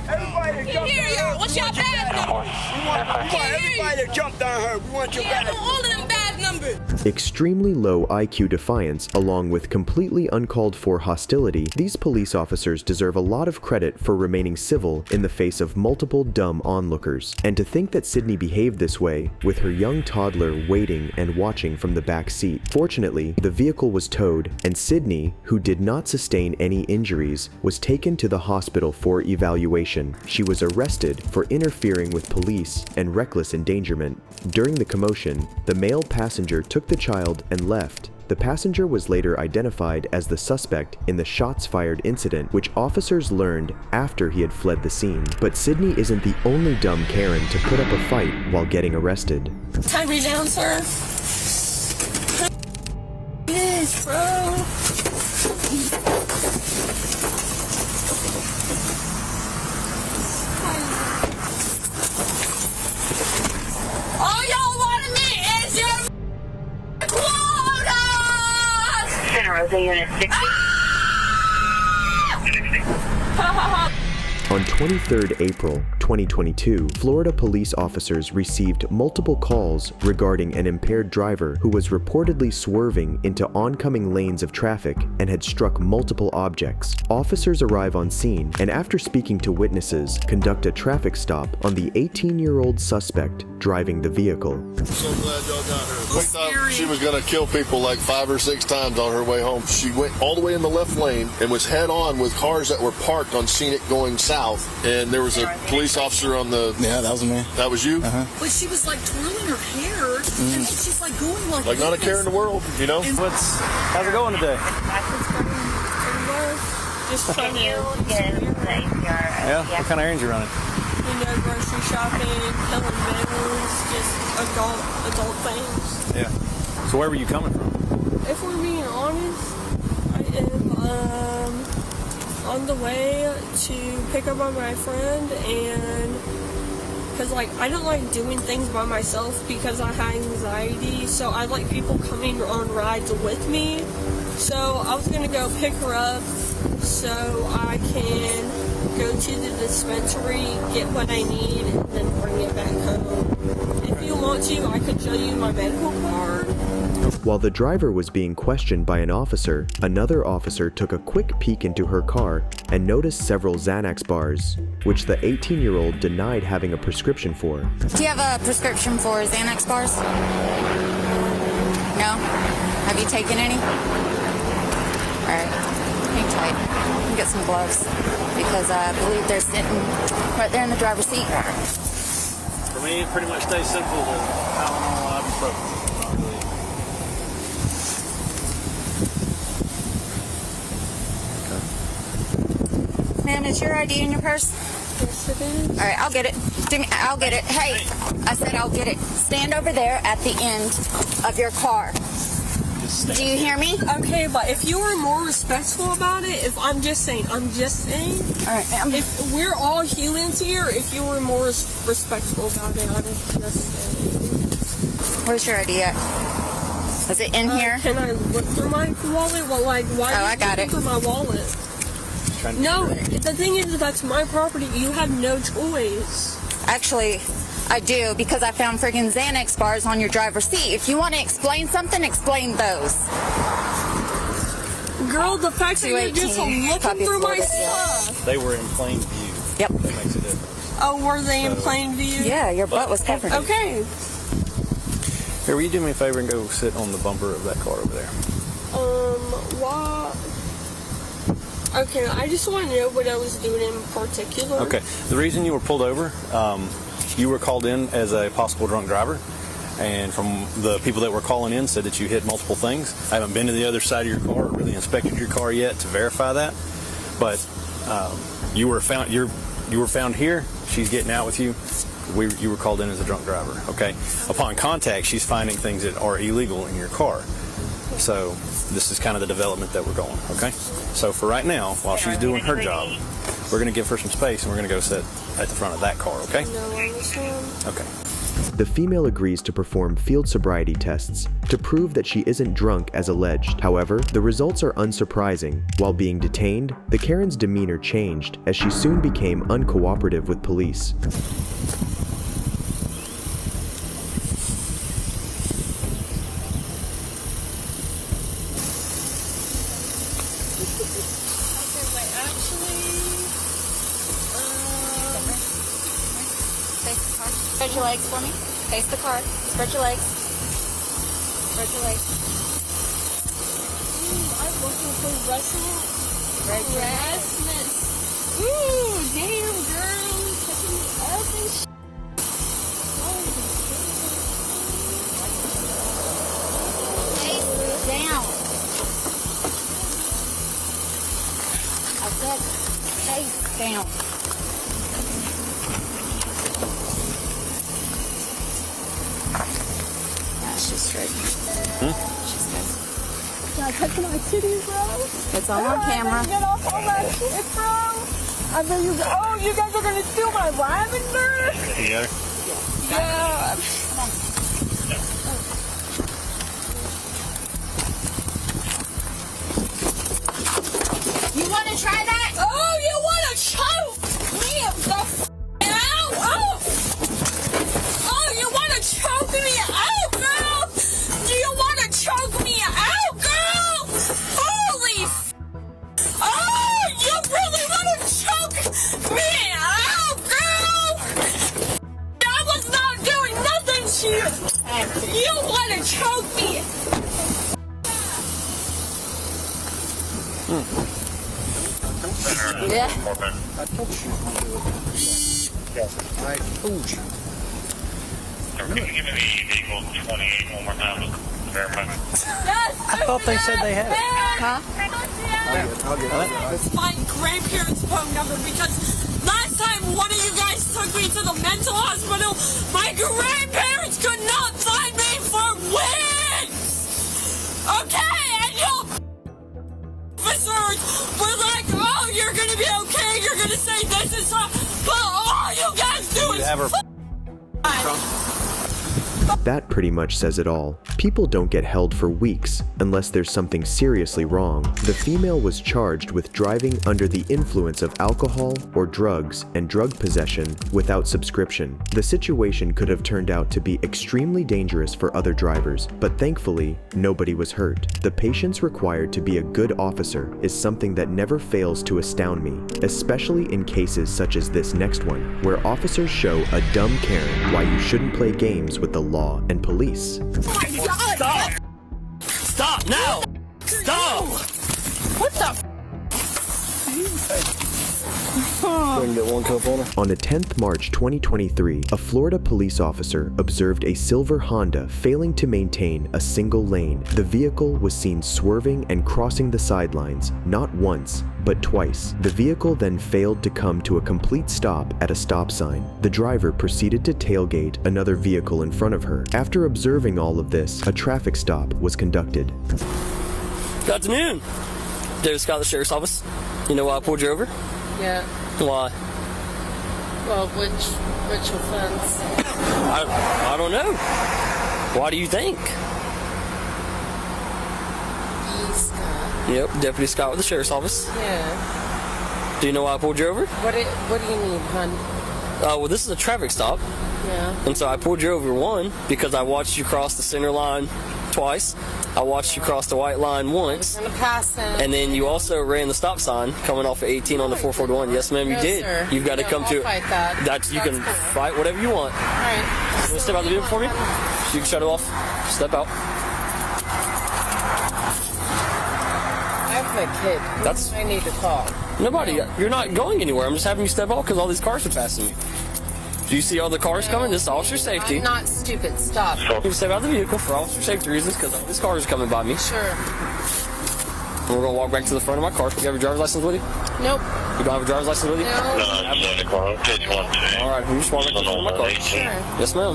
Everybody that jumped down her. What's your bag number? We want everybody that jumped down her. We want your bag. All of them bad numbers. Extremely low IQ defiance, along with completely uncalled for hostility, these police officers deserve a lot of credit for remaining civil in the face of multiple dumb onlookers. And to think that Sydney behaved this way, with her young toddler waiting and watching from the back seat. Fortunately, the vehicle was towed, and Sydney, who did not sustain any injuries, was taken to the hospital for evaluation. She was arrested for interfering with police and reckless endangerment. During the commotion, the male passenger took the child and left. The passenger was later identified as the suspect in the shots fired incident, which officers learned after he had fled the scene. But Sydney isn't the only dumb Karen to put up a fight while getting arrested. Tie me down, sir. Yes, bro. All y'all want of me is your quota! Center Rosa Unit 60. On 23rd April 2022, Florida police officers received multiple calls regarding an impaired driver who was reportedly swerving into oncoming lanes of traffic and had struck multiple objects. Officers arrive on scene and, after speaking to witnesses, conduct a traffic stop on the 18-year-old suspect driving the vehicle. I'm so glad y'all got her. We thought she was going to kill people like 5 or 6 times on her way home. She went all the way in the left lane and was head on with cars that were parked on Scenic going south. And there was a police officer on the... Yeah, that was me. That was you? But she was like twirling her hair, and then she's like going like not a care in the world, you know? How's it going today? Just trying to Yeah? What kind of errands you running? grocery shopping, filling bills, just adult things. Yeah. So where were you coming from? If we're being honest, I am on the way to pick up on my friend, and because like I don't like doing things by myself because I have anxiety, so I like people coming on rides with me. So I was gonna go pick her up so I can go to the dispensary, get what I need, and then bring it back home. If you want to, I could show you my medical card. While the driver was being questioned by an officer, another officer took a quick peek into her car and noticed several Xanax bars, which the 18-year-old denied having a prescription for. Do you have a prescription for Xanax bars? No? Have you taken any? Alright, hang tight. Get some gloves, because I believe they're sitting right there in the driver's seat. For me, it pretty much stays simple to Tylenol, ibuprofen. Ma'am, is your ID in your purse? Yes, it is. All right, I'll get it. I'll get it. Hey, I said I'll get it. Stand over there at the end of your car. Do you hear me? Okay, but if you were more respectful about it, I'm just saying. All right, ma'am. If we're all humans here, if you were more respectful about it, I would just say. Where's your ID at? Is it in here? Can I look through my wallet? Well, like, why are you looking through my wallet? No, the thing is, that's my property. You have no choice. Actually, I do, because I found friggin' Xanax bars on your driver's seat. If you want to explain something, explain those. Girl, the fact that you're just looking through my stuff. They were in plain view. Yep. That makes a difference. Oh, were they in plain view? Yeah, your butt was covered. Okay. Here, will you do me a favor and go sit on the bumper of that car over there? What? Okay, I just want to know what I was doing in particular. Okay. The reason you were pulled over, you were called in as a possible drunk driver, and from the people that were calling in said that you hit multiple things. I haven't been to the other side of your car or really inspected your car yet to verify that, but you were found here. She's getting out with you. You were called in as a drunk driver. Okay. Upon contact, she's finding things that are illegal in your car. So this is kind of the development that we're going. Okay. So for right now, while she's doing her job, we're going to give her some space and we're going to go sit at the front of that car. Okay. No, I understand. Okay. The female agrees to perform field sobriety tests to prove that she isn't drunk as alleged. However, the results are unsurprising. While being detained, the Karen's demeanor changed as she soon became uncooperative with police. Spread your legs for me. Face the car. Spread your legs. Spread your legs. I'm looking for harassment. Harassment. Ooh, damn, girl. Touching me up and shit. Face down. I said face down. She's straight. She's good. Can I touch my titties, bro? It's all on camera. Get off all that shit, bro. I know you. Oh, you guys are gonna steal my lavender. You got her? Yeah. You want to try that? Oh, you want to choke me the f out? and choke me. Yeah. Can you give me the vehicle 28 one more time? Verify. I thought they said they had it. Huh? It's my grandparents' phone number because last time one of you guys took me to the mental hospital, my grandparents could not find me for weeks. Okay, and you officers were like, "Oh, you're gonna be okay. You're gonna say this is stuff," but all you guys do is. That pretty much says it all. People don't get held for weeks unless there's something seriously wrong. The female was charged with driving under the influence of alcohol or drugs and drug possession without subscription. The situation could have turned out to be extremely dangerous for other drivers, but thankfully, nobody was hurt. The patience required to be a good officer is something that never fails to astound me, especially in cases such as this next one, where officers show a dumb Karen why you shouldn't play games with the law and police. Stop! Stop now! Stop! What the? On a 10th March 2023, a Florida police officer observed a silver Honda failing to maintain a single lane. The vehicle was seen swerving and crossing the sidelines, not once, but twice. The vehicle then failed to come to a complete stop at a stop sign. The driver proceeded to tailgate another vehicle in front of her. After observing all of this, a traffic stop was conducted. Good afternoon. David Scott, the Sheriff's Office. You know why I pulled you over? Yeah. Why? Well, which offense? I don't know. Why do you think? Scott. Yep, Deputy Scott with the Sheriff's Office. Yeah. Do you know why I pulled you over? What do you need, hon? Well, this is a traffic stop. Yeah. And so I pulled you over, one, because I watched you cross the center line twice. I watched you cross the white line once. I'm gonna pass him. And then you also ran the stop sign coming off of 18 on the 441. Yes, ma'am, you No, did. sir. You've got to No, come I'll to fight that. You can fight whatever you want. All right. You want to step out the vehicle for me? You can shut it off. Step out. I have my kid. That's. I need to call. Nobody. You're not going anywhere. I'm just having you step off because all these cars are passing me. Do you see all the cars coming? This is officer safety. I'm not stupid. Stop. You can step out of the vehicle for officer safety reasons because all these cars are coming by me. Sure. And we're going to walk back to the front of my car. You have your driver's license with you? Nope. You don't have a driver's license with you? No. All right, you just walk back to the front of my car. Sure. Yes, ma'am.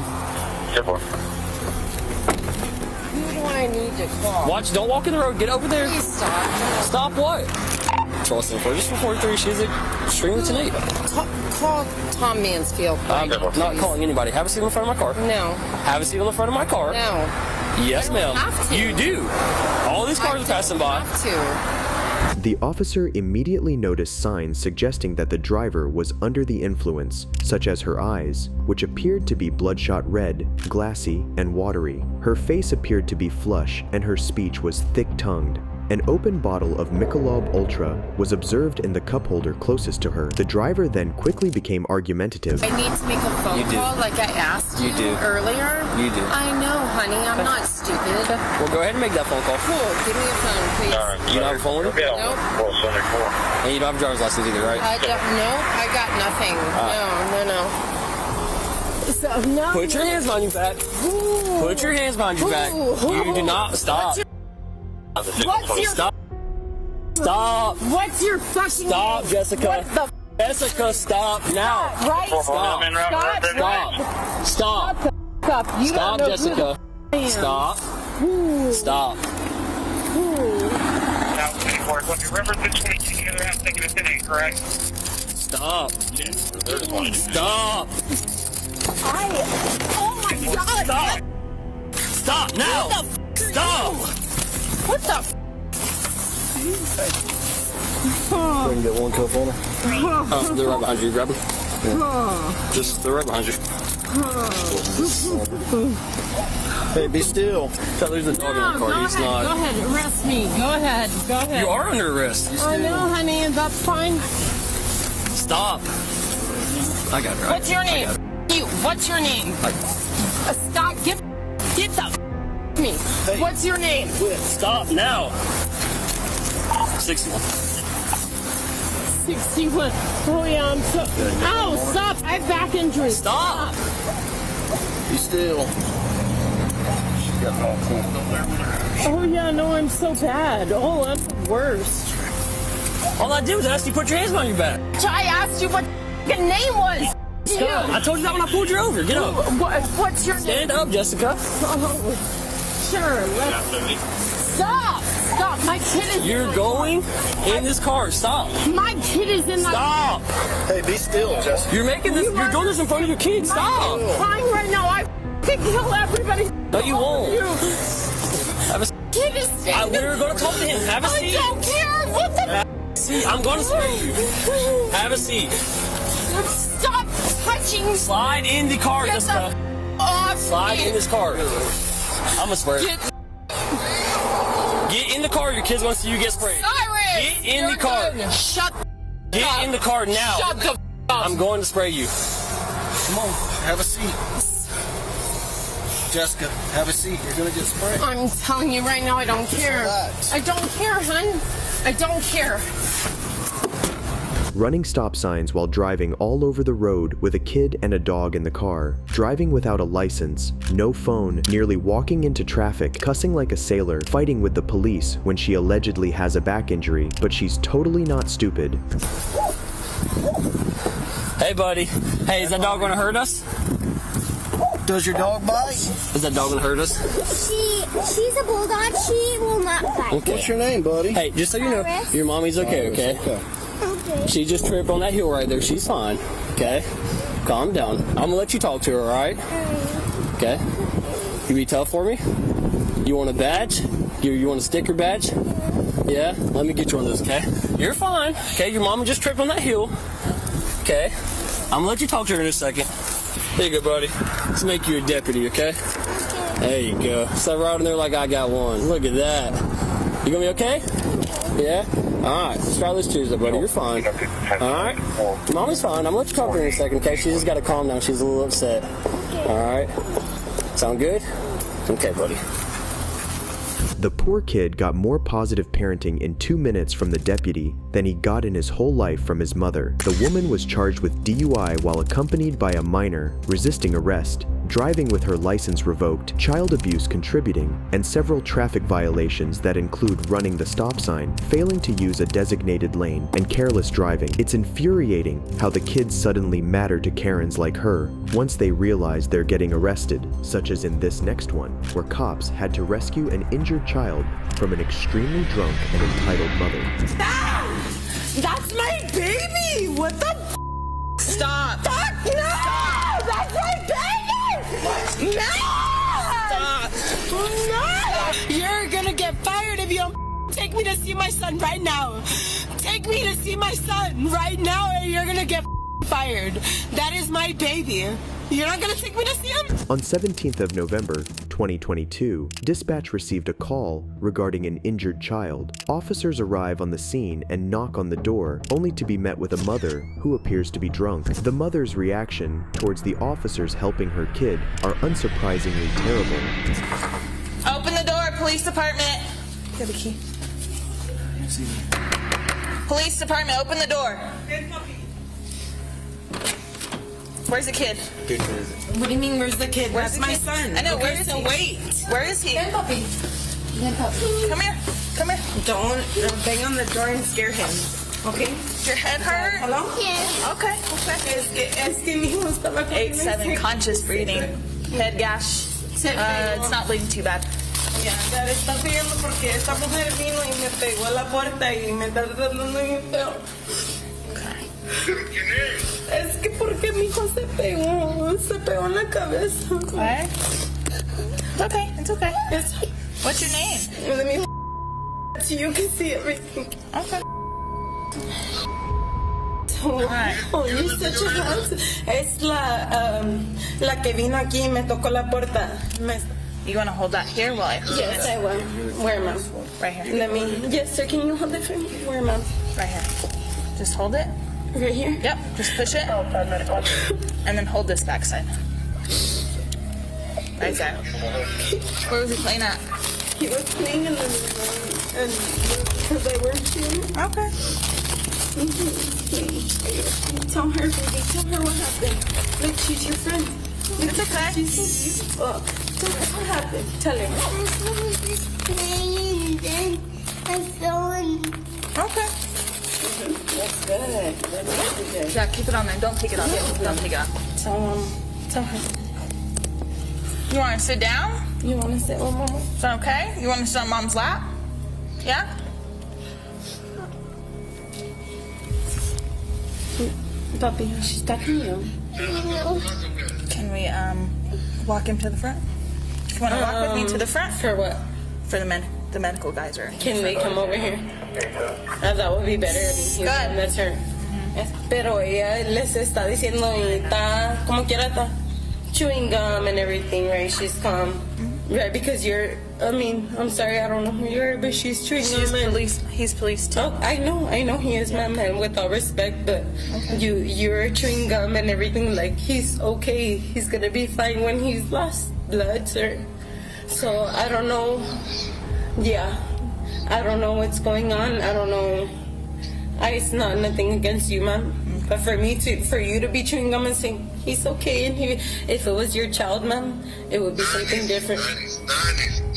Who do I need to call? Watch, don't walk in the road. Get over there. Please stop. Stop what? Charleston, just for 43, she's extremely tonight. Call Tom Mansfield. I'm not calling anybody. Have a seat in the front of my car. No. Have a seat on the front of my car. No. Yes, ma'am. You do. All these cars are passing by. Have to. The officer immediately noticed signs suggesting that the driver was under the influence, such as her eyes, which appeared to be bloodshot red, glassy, and watery. Her face appeared to be flush, and her speech was thick-tongued. An open bottle of Michelob Ultra was observed in the cup holder closest to her. The driver then quickly became argumentative. I need to make a phone call like I asked you earlier. You do. I know, honey. I'm not stupid. Well, go ahead and make that phone call. Cool. Give me a phone, please. You don't have a phone with you? Nope. And you don't have a driver's license either, right? I got nothing. No. Put your hands behind your back. Put your hands behind your back. You do not stop. What's your... Stop. Stop. What's your fucking Stop, name? Jessica. What the... Jessica, stop now. Right? Stop. Stop. Stop. Up. You Stop, don't know Jessica. Who I am. Stop. Stop. Now, remember the 22 together out thinking it's in it, correct? Stop. Stop. Oh my God. Stop. Stop now. Stop. What the? We can get one cup on her. They're right behind you. Grab her. Yeah. They're right behind you. Hey, be still. There's a dog in the car. He's not. Go ahead. Arrest me. Go ahead. You are under arrest. I know, honey, and that's fine. Stop. I got her. What's your name? What's your name? Stop. Get the me. What's your name? Stop now. 61. 61. Oh yeah, I'm so. Ow! Stop! I have back injury. Stop. Be still. Oh yeah, no, I'm so bad. Oh, I'm the worst. All I did was ask you to put your hands behind your back. I asked you what your name was. Stop. I told you that when I pulled you over. Get up. What's your name? Stand up, Jessica. Oh, sure. Stop. Stop. My kid is. You're going in this car. Stop. My kid is in my. Stop. Hey, be still, Jessica. You're making this. You're doing this in front of your kid. Stop. I'm crying right now. I can kill everybody. No, you won't. Have a Kid is standing. we're going to talk to him. Have a seat. I don't care. What the? Seat. I'm going to spray you. Have a seat. Stop touching. Slide in the car, Get Jessica. the off Slide me. in this car. I'm gonna spray. Get in the car. Your kid's gonna see you get sprayed. Cyrus, Get in the car. Done. Shut. Get in the car now. Shut the. I'm going to spray you. Come on, have a seat. Jessica, have a seat. You're gonna get sprayed. I'm telling you right now, I don't care. Relax. I don't care, hun. I don't care. Running stop signs while driving all over the road with a kid and a dog in the car, driving without a license, no phone, nearly walking into traffic, cussing like a sailor, fighting with the police when she allegedly has a back injury, but she's totally not stupid. Hey, buddy. Hey, is that dog gonna hurt us? Does your dog bite? Is that dog gonna hurt us? She's a bulldog. She will not bite. Okay. What's your name, buddy? Hey, just so you know, your mommy's okay, okay? Okay. She just tripped on that hill right there. She's fine. Okay? Calm down. I'm gonna let you talk to her, alright? Okay? You be tough for me? You want a badge? You want a sticker badge? Yeah? Let me get you one of those, okay? You're fine. Okay, your mama just tripped on that hill. Okay? I'm gonna let you talk to her in a second. There you go, buddy. Let's make you a deputy, okay? There you go. Step right in there like I got one. Look at that. You gonna be okay? Yeah? Alright, let's try this Tuesday, buddy. You're fine. Alright? Mommy's fine. I'm gonna let you talk to her in a second, okay? She just gotta calm down. She's a little upset. Alright? Sound good? Okay, buddy. The poor kid got more positive parenting in 2 minutes from the deputy than he got in his whole life from his mother. The woman was charged with DUI while accompanied by a minor, resisting arrest, driving with her license revoked, child abuse contributing, and several traffic violations that include running the stop sign, failing to use a designated lane, and careless driving. It's infuriating how the kids suddenly matter to Karens like her once they realize they're getting arrested, such as in this next one, where cops had to rescue an injured child from an extremely drunk and entitled mother. That's my baby! What the f? Stop! Fuck no! That's my baby! No! Stop! No! You're gonna get fired if you don't take me to see my son right now. Take me to see my son right now or you're gonna get fired. That is my baby. You're not gonna take me to see him? On 17th of November, 2022, dispatch received a call regarding an injured child. Officers arrive on the scene and knock on the door, only to be met with a mother who appears to be drunk. The mother's reaction towards the officers helping her kid are unsurprisingly terrible. Open the door, police department. Get the key. Police department, open the door. Where's the kid? What do you mean, where's the kid? Where's That's my the kid? son. I know, Okay, where is so he? wait. Where is he? Come here. Come here. Don't bang on the door and scare him. Okay? Your head hurt? Hello? Yeah. Okay. Es que mi hijo estaba con 8-7, conscious breathing. Head gash. It's not bleeding too bad. Ya, ya está pidiendo porque esta mujer vino y me pegó a la puerta y me está tratando bien feo. Es que porque mi hijo se pegó en la cabeza. Okay. It's okay. It's okay. What's your name? Let me. So you can see everything. Okay. Oh, you're such a house. Es la que vino aquí y me tocó la puerta. You want to hold that here while I hold Yes, it? I will. Where, ma'am? Right here. Let me. Yes, sir. Can you hold it for me? Where, ma'am? Right here. Just hold it. Right here? Yep. Just push it. And then hold this backside. Right there. Where was he playing at? He was playing in the room, and because I worked here. Okay. Tell her, baby. Tell her what happened. Look, she's your friend. Look, It's okay. She's so beautiful. Tell her what happened. Tell her. Okay. That's good. That's good. Yeah, keep it on there. Don't take it off. Don't take it off. Tell her. You want to sit down? You want to sit with Mama? Is that okay? You want to sit on Mom's lap? Yeah? Papi, she's talking to you. Can we walk him to the front? You want to walk with me to the front? For what? For the medical guys are. Can they come over here? That would be better. Good. That's her. Pero ella les está diciendo y está, como quiera está, chewing gum and everything, right? She's calm. Right, because I'm sorry, I don't know who you are, but she's chewing gum. He's police too. Oh, I know he is, ma'am, and with all respect, but you're chewing gum and everything, like, he's okay. He's gonna be fine when he's lost blood, sir. So, I don't know. Yeah, I don't know what's going on. I don't know. It's not nothing against you, ma'am. But for you to be chewing gum and saying he's okay, and if it was your child, ma'am, it would be something different.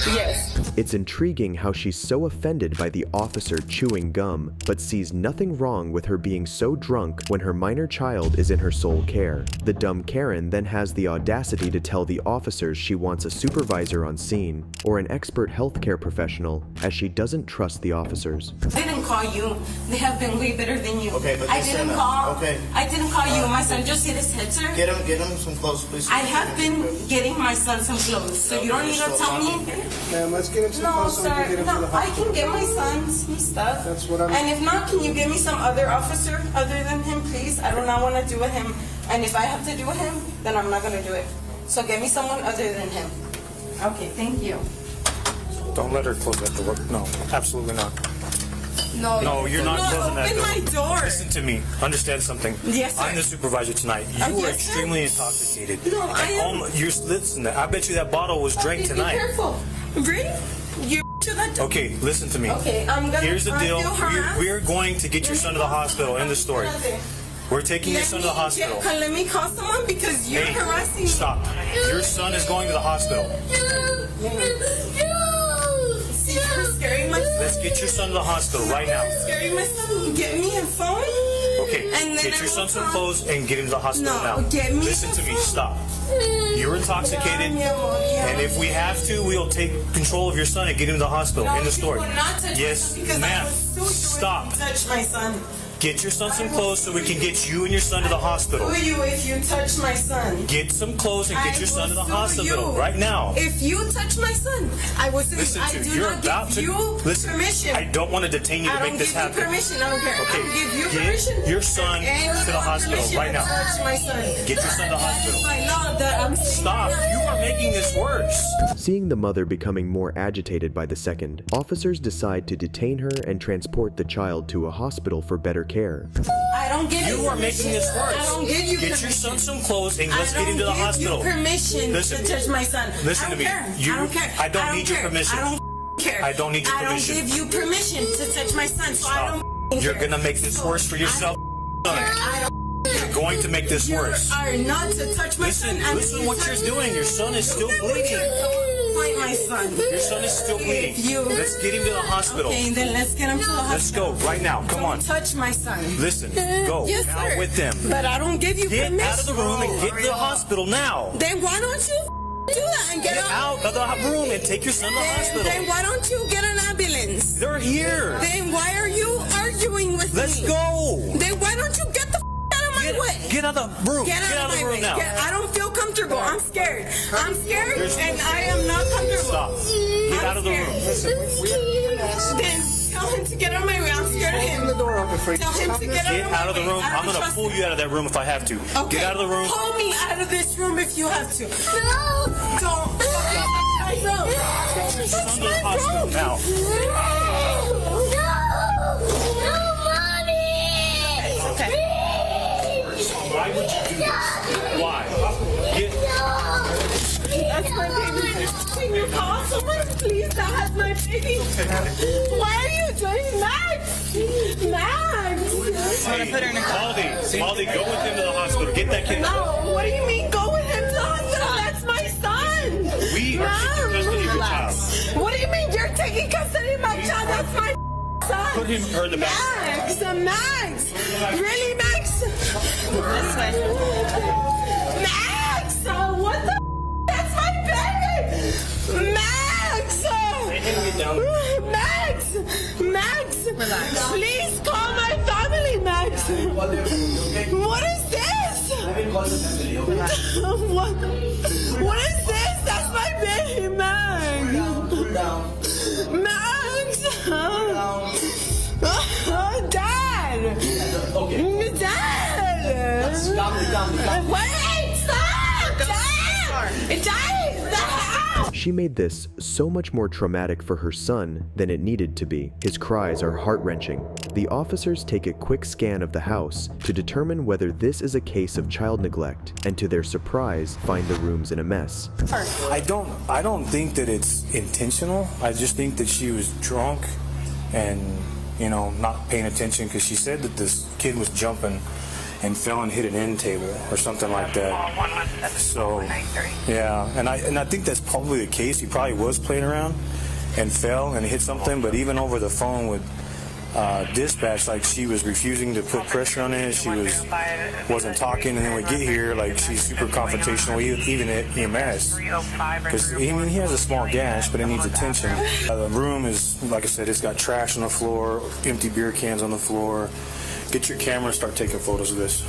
Yes. It's intriguing how she's so offended by the officer chewing gum, but sees nothing wrong with her being so drunk when her minor child is in her sole care. The dumb Karen then has the audacity to tell the officers she wants a supervisor on scene or an expert healthcare professional, as she doesn't trust the officers. I didn't call you. They have been way better than you. Okay, but I didn't call. Okay. I didn't call you. My son just hit his head, sir. Get him some clothes, please. I have been getting my son some clothes, so you don't need to tell me. Ma'am, let's get him some No, clothes so we can sir. get him to the No, I hospital. can get my son some stuff. That's what I'm... And if not, can you get me some other officer other than him, please? I do not want to do with him. And if I have to do with him, then I'm not going to do it. So get me someone other than him. Okay, thank you. Don't let her close that door. No, absolutely not. No, you're not closing that door. Open my door. Listen to me. Understand something. Yes, sir. I'm the supervisor tonight. You are yes, sir. extremely intoxicated. No, I am. Listen, I bet you that bottle was drank tonight. Be careful. Really? You to that door. Okay, listen to me. Okay, I'm gonna. Here's the deal. feel harassed. We're going to get your son to the hospital. End the story. We're taking your son to the hospital. Let me call someone because you're harassing me. Stop. Your son is going to the hospital. See, you're scaring my son. Let's get your son to the hospital right now. You're scaring my son. Get me a phone. Okay, And then get your son some clothes and get him to the hospital No, now. get me Listen to me, stop. You're intoxicated, and if we have to, we'll take control of your son and get him to the hospital. End the story. Yes, ma'am. Stop. Touch my son. Get your son some clothes so we can get you and your son to the hospital. Who are you if you touch my son? Get some clothes and get your son to the sue hospital you. right now. If you touch my son, I will sue you. Listen I to do you're not about give to you listen. permission. I don't want to detain you to I make don't this give happen. you permission. I don't care. Okay, I don't give you get permission. your son And to the hospital permission right to now. touch my son. Get your son to the hospital. I know that I'm Stop! You are making this worse. Seeing the mother becoming more agitated by the second, officers decide to detain her and transport the child to a hospital for better care. I don't give You are making this worse. I don't give you Get your son some clothes and let's I get him to the don't give hospital. you permission Listen. to touch my son. Listen I to don't me. care. You- I don't care. I don't need your care. permission. I don't care. I don't need your permission. I don't give you permission to touch my son, so I don't You're care. gonna make this worse for yourself, son. You're going to make this worse. You are not to touch my son. Listen what you're doing. Your son is still bleeding. Fight my son. Your son is still bleeding. Let's get him to the hospital. Okay, then let's get him to the hospital. Let's go right now. Come on. Don't touch my son. Listen, go Yes, now sir. with them. But I don't give you Get permission. out of the room and get to the hospital now. Then why don't you do that and Get out of the room and take your son to the hospital. Then why don't you get an ambulance? They're here. Then why are you arguing with me? Let's go. Then why don't you get the out of my way? Get out of the room. Get out of the my room way. now. I don't feel comfortable. I'm scared. I'm scared and I am not comfortable. Stop. Get out of the room. Then tell him to get out of my way. I'm scared of him. The door open for you. Tell him to get Get out out of of my the way. room. I I'm don't gonna trust pull you out of that room if I have to. Okay. Get out of the room. Pull me out of this room if you have to. No. Don't. Get your son to the hospital now. Okay. Why would you do this? Why? Get. That's my baby. Can you call someone, please, that has my baby? Why are you doing Max? Maldi, go with him to the hospital. Get that kid. No, what do you mean go with him to the hospital? That's my son. We are taking custody of your child. What do you mean you're taking custody of my child? That's my son. Put him her in the back. Max. Really, Max? This way. Max, what the? That's my baby. Max. Max. Relax. Please call my family, Max. What is this? What is this? That's my baby, Max. Max. Dad. Dad. Wait, stop. Dad. Stop. She made this so much more traumatic for her son than it needed to be. His cries are heart-wrenching. The officers take a quick scan of the house to determine whether this is a case of child neglect, and to their surprise, find the rooms in a mess. I don't think that it's intentional. I just think that she was drunk and, you know, not paying attention, because she said that this kid was jumping and fell and hit an end table or something like that. So, yeah, and I think that's probably the case. He probably was playing around and fell and hit something, but even over the phone with dispatch, like, she was refusing to put pressure on it. She wasn't talking, and then we get here, like, she's super confrontational, even at EMS, because he has a small gash, but it needs attention. The room is, like I said, it's got trash on the floor, empty beer cans on the floor. Get your camera and start taking photos of this.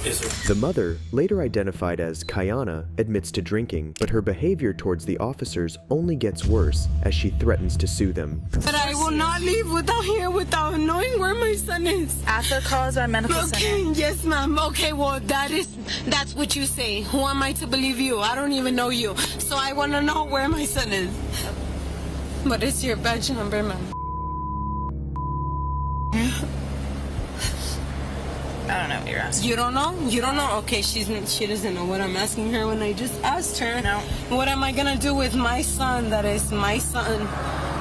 The mother, later identified as Kayana, admits to drinking, but her behavior towards the officers only gets worse as she threatens to sue them. But I will not leave without knowing where my son is. After calls our medical center. Yes, ma'am. Okay, well, that's what you say. Who am I to believe you? I don't even know you. So I want to know where my son is. What is your badge number, ma'am? I don't know what you're asking. You don't know? You don't know? Okay, she doesn't know what I'm asking her when I just asked her. No. What am I gonna do with my son that is my son,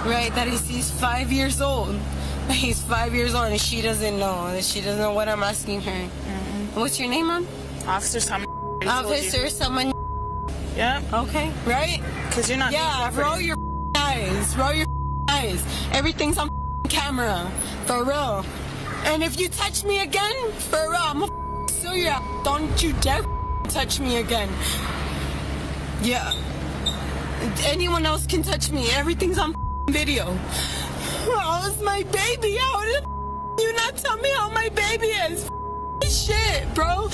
right? He's 5 years old. He's 5 years old and she doesn't know. She doesn't know what I'm asking her. Mm-hmm. What's your name, ma'am? Officer Someone. Officer Someone. Yeah. Okay, right? Because you're not. Yeah, roll your eyes. Roll your eyes. Everything's on camera. For real. And if you touch me again, for real, I'm gonna sue you. Don't you dare touch me again. Yeah. Anyone else can touch me. Everything's on video. How's my baby? How did you not tell me how my baby is? Shit, bro.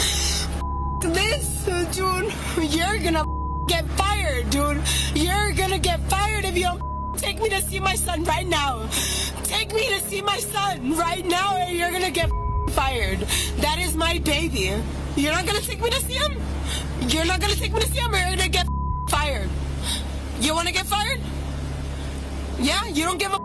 This, dude. You're gonna get fired, dude. You're gonna get fired if you don't take me to see my son right now. Take me to see my son right now or you're gonna get fired. That is my baby. You're not gonna take me to see him? You're not gonna take me to see him or you're gonna get fired. You wanna get fired? Yeah? You don't give a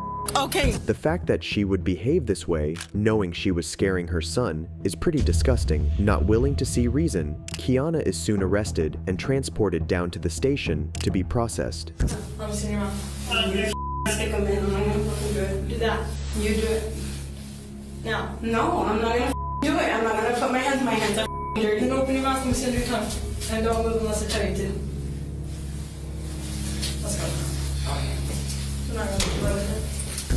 okay. The fact that she would behave this way, knowing she was scaring her son, is pretty disgusting. Not willing to see reason, Kiana is soon arrested and transported down to the station to be processed. I'm sitting around. Stick them in. I'm not gonna fucking do it. Do that. You do it. No. No, I'm not gonna do it. I'm not gonna put my hands in my hands. I'm dirty. Then open your mouth and send your tongue. And don't move unless I tell you to. Let's go. I'm not gonna do it.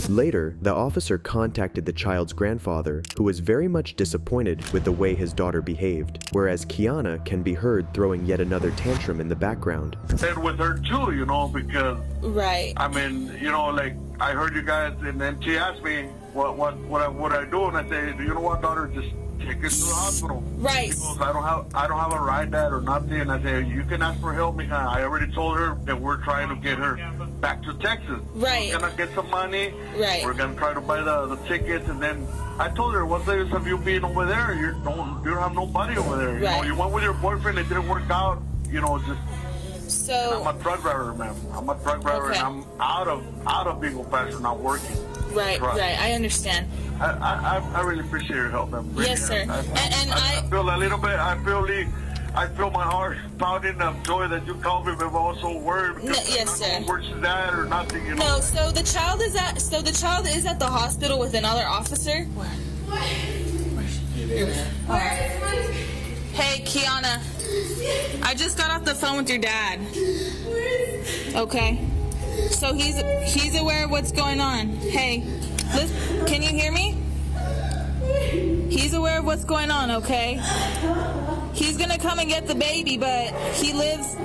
Later, the officer contacted the child's grandfather, who was very much disappointed with the way his daughter behaved, whereas Kiana can be heard throwing yet another tantrum in the background. And with her too, you know, because right. I mean, you know, like I heard you guys, and then she asked me what I do, and I say, you know what, daughter, just take it to the hospital. Right. She goes, I don't have a ride, Dad, or nothing. And I say, you can ask for help, mija. I already told her that we're trying to get her back to Texas. Right. We're gonna get some money. Right. We're gonna try to buy the tickets, and then I told her, what's the use of you being over there? You don't have nobody over there. You know, you went with your boyfriend, it didn't work out. You know, just. So. And I'm a truck driver, man. I'm a truck driver, and I'm out of Beagle Pass, not working. Right. Right. I understand. I really appreciate your help, man. Really, yes, sir. I feel a little bit. I feel I feel my heart pounding of joy that you called me, but I'm also worried because Yes, sir. where she's at or nothing, you know. No, so the child is at the hospital with another officer. Hey, Kiana. I just got off the phone with your dad. Okay. So he's aware of what's going on. Hey, listen, can you hear me? He's aware of what's going on, okay? He's gonna come and get the baby, but he lives.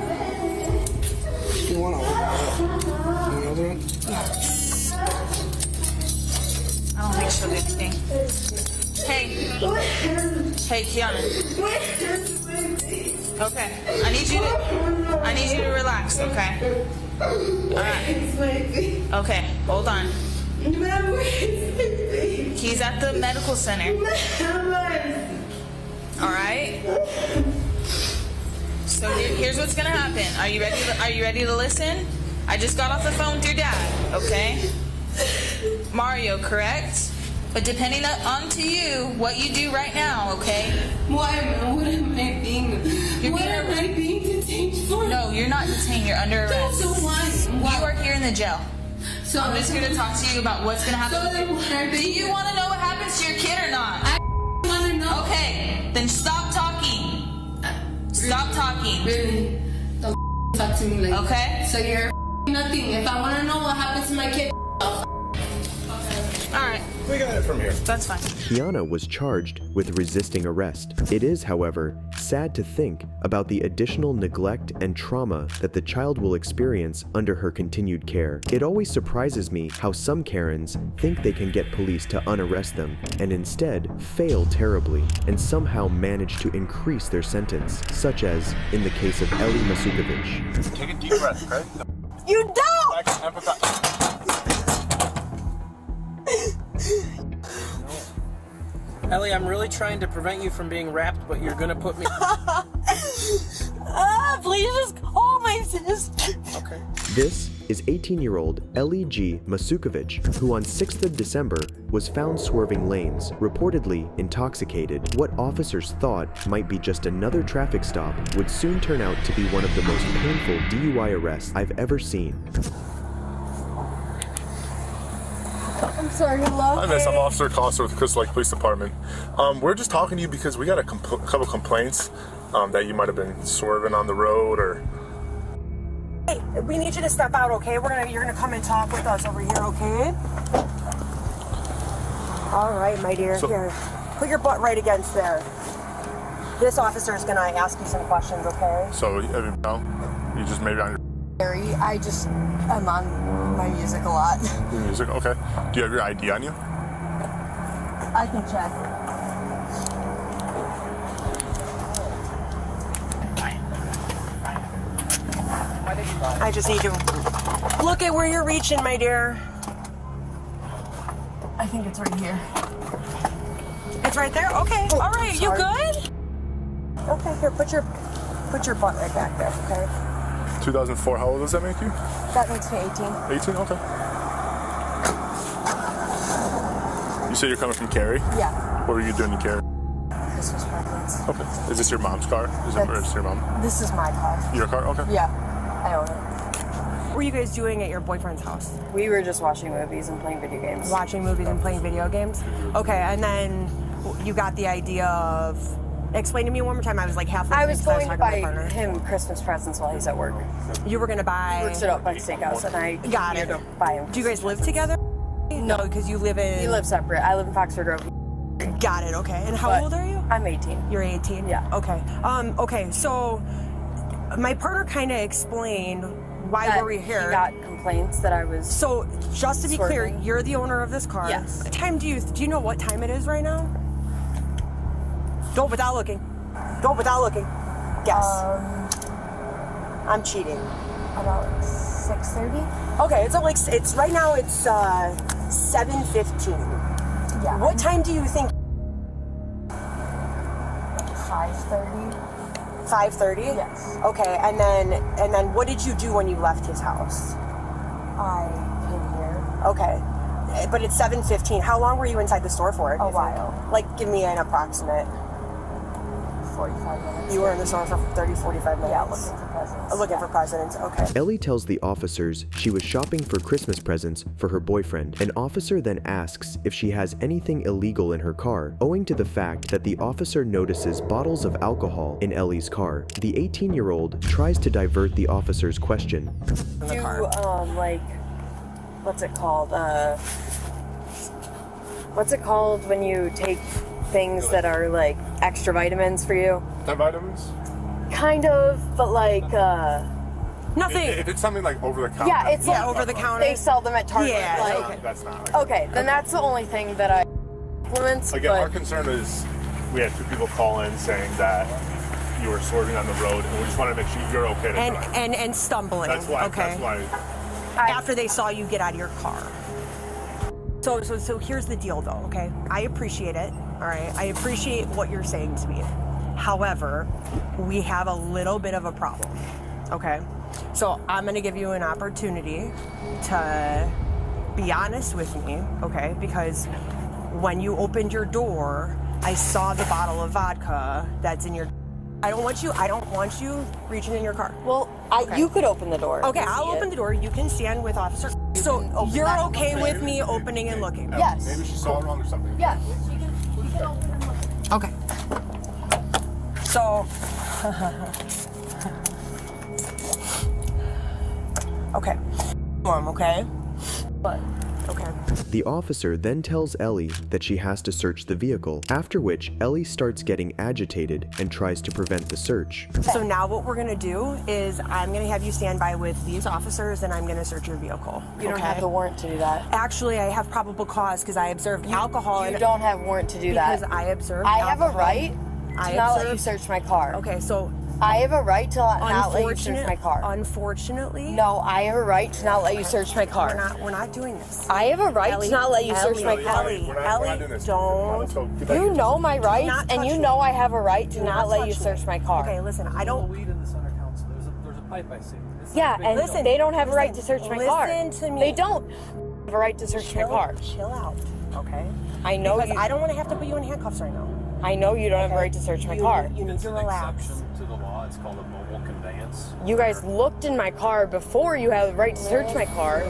You want another one? I don't think she'll do anything. Hey, Kiana. Okay, I need you to relax. Okay. All right. Okay, hold on. He's at the medical center. All right. So here's what's gonna happen. Are you ready to listen? I just got off the phone with your dad. Okay. Mario, correct? But depending on to you, what you do right now, okay? What am I being? What am I being detained for? No, you're not detained. You're under arrest. So why? You are here in the jail. So I'm just here to talk to you about what's gonna happen. So then why do you want to know what happens to your kid or not? I want to know. Okay, then stop talking. Stop talking. Really? Don't talk to me like that. Okay. So you're nothing. If I want to know what happens to my kid, all right. We got it from here. That's fine. Kiana was charged with resisting arrest. It is, however, sad to think about the additional neglect and trauma that the child will experience under her continued care. It always surprises me how some Karens think they can get police to unarrest them and instead fail terribly and somehow manage to increase their sentence, such as in the case of Ellie Masukovic. Take a deep breath, okay? You don't! Ellie, I'm really trying to prevent you from being wrapped, but you're gonna put me. Please just call my sister. Okay. This is 18-year-old Ellie G. Masukovic, who on 6th of December was found swerving lanes, reportedly intoxicated. What officers thought might be just another traffic stop would soon turn out to be one of the most painful DUI arrests I've ever seen. I'm sorry, hello. Hi, miss. I'm Officer Costa with Crystal Lake Police Department. We're just talking to you because we got a couple complaints that you might have been swerving on the road or... Hey, we need you to step out, okay? You're gonna come and talk with us over here, okay? All right, my dear. Here, put your butt right against there. This officer is gonna ask you some questions, okay? So, you just maybe on your... I'm on my music a lot. Your music? Okay. Do you have your ID on you? I can check. I just need to look at where you're reaching, my dear. I think it's right here. It's right there? Okay. All right, you good? Okay, here, put your butt right back there, okay? 2004, how old does that make you? That makes me 18. 18? Okay. You said you're coming from Cary? Yeah. What were you doing in Cary? Christmas presents. Okay. Is this your mom's car? Is it your mom? This is my car. Your car? Okay. Yeah, I own it. What were you guys doing at your boyfriend's house? We were just watching movies and playing video games. Watching movies and playing video games? Okay, and then you got the idea of... Explain to me one more time. I was like halfway. I was going to buy him Christmas presents while he's at work. You were going to buy... He works it up by Steakhouse, and I got it. To buy him. Do you guys live together? No, because you live in... We live separate. I live in Foxford Grove. Got it, okay. And how old are you? I'm 18. You're 18? Yeah. Okay. Okay, so my partner kind of explained why were we here. He got complaints that I was... So, just to be clear, you're the owner of this car. Yes. What time do you know what time it is right now? Go without looking. Go without looking. Guess. I'm cheating. About 6:30. Okay, it's right now. It's 7:15. Yeah. What time do you think? 5:30. 5:30. Yes. Okay, and then what did you do when you left his house? I came here. Okay, but it's 7:15. How long were you inside the store for? A while. Like, give me an approximate. 45 minutes. You were in the store for 30, 45 minutes? Yeah, looking for presents. Looking for presents, okay. Ellie tells the officers she was shopping for Christmas presents for her boyfriend. An officer then asks if she has anything illegal in her car, owing to the fact that the officer notices bottles of alcohol in Ellie's car. The 18-year-old tries to divert the officer's question. Like, what's it called? What's it called when you take things that are like extra vitamins for you? Vitamins? Kind of, but like, nothing. If it's something like over the counter. Yeah, it's like over the counter. They sell them at Target. Yeah, like, okay. That's not. Okay, then that's the only thing that I implement. Again, our concern is we had 2 people call in saying that you were swerving on the road, and we just want to make sure you're okay to drive. And stumbling. That's why. Okay. That's why. After they saw you get out of your car. So here's the deal, though. Okay, I appreciate it. All right, I appreciate what you're saying to me. However, we have a little bit of a problem. Okay, so I'm gonna give you an opportunity to be honest with me. Okay, because when you opened your door, I saw the bottle of vodka that's in your. I don't want you reaching in your car. Well, you could open the door. Okay, I'll open the door. You can stand with officer. So you're okay with me opening and looking? Yes. Maybe she saw it wrong or something. Yes. You can open and look. Okay. So. Okay. Okay. But. Okay. The officer then tells Ellie that she has to search the vehicle, after which Ellie starts getting agitated and tries to prevent the search. So now what we're gonna do is I'm gonna have you stand by with these officers and I'm gonna search your vehicle. You don't have the warrant to do that. Actually, I have probable cause because I observed alcohol. You don't have warrant to do that. Because I observed I alcohol. have a right to not let you search my car. Okay, so I have a right to not let you search my car. Unfortunately. No, I have a right to not let you search my car. We're not doing this. I have a right to not let you search my car. Ellie, don't. You know my rights, and you know I have a right to not let you search my car. Okay, listen, I don't. Weed in the center council. There's a pipe I see. Yeah, and Listen, they don't have a right to search my car. Listen to me. They don't have a right to search my car. Chill out, okay? I know because you. I don't want to have to put you in handcuffs right now. I know you don't have a right to search my car. You need to relax. Exception to the law. It's called a mobile conveyance. You guys looked in my car before you have the right to search my car,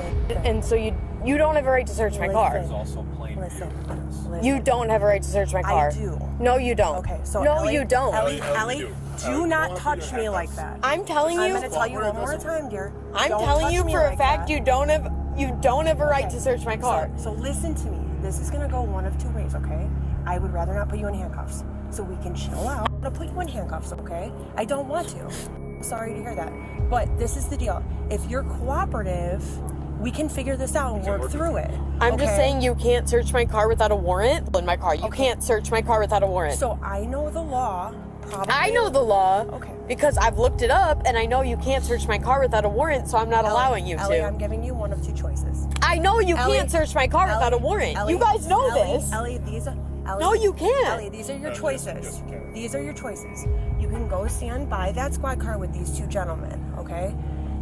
and so you don't have a right to search my car. There's also plain Listen. You don't have a right to search my car. I do. No, you don't. Okay, so no, Ellie, you don't. Ellie, do not touch me like that. I'm telling you. I'm going to tell you one more time, dear. I'm Don't telling touch you me for a like fact that. you don't have a right to search my car. So listen to me. This is going to go one of 2 ways, okay? I would rather not put you in handcuffs. So we can chill out. I'm going to put you in handcuffs, okay? I don't want to. I'm sorry to hear that. But this is the deal. If you're cooperative, we can figure this out and work through it. I'm just saying you can't search my car without a warrant. In my car, you can't search my car without a warrant. So I know the law. Probably. I know the law because I've looked it up, and I know you can't search my car without a warrant, so I'm not allowing you Ellie, to. I'm giving you one of 2 choices. I know you Ellie, can't search my car without a warrant. Ellie, you guys know Ellie, this. Ellie, these are. Ellie, No, you can't. Ellie, these are your choices. These are your choices. You can go stand by that squad car with these 2 gentlemen, okay?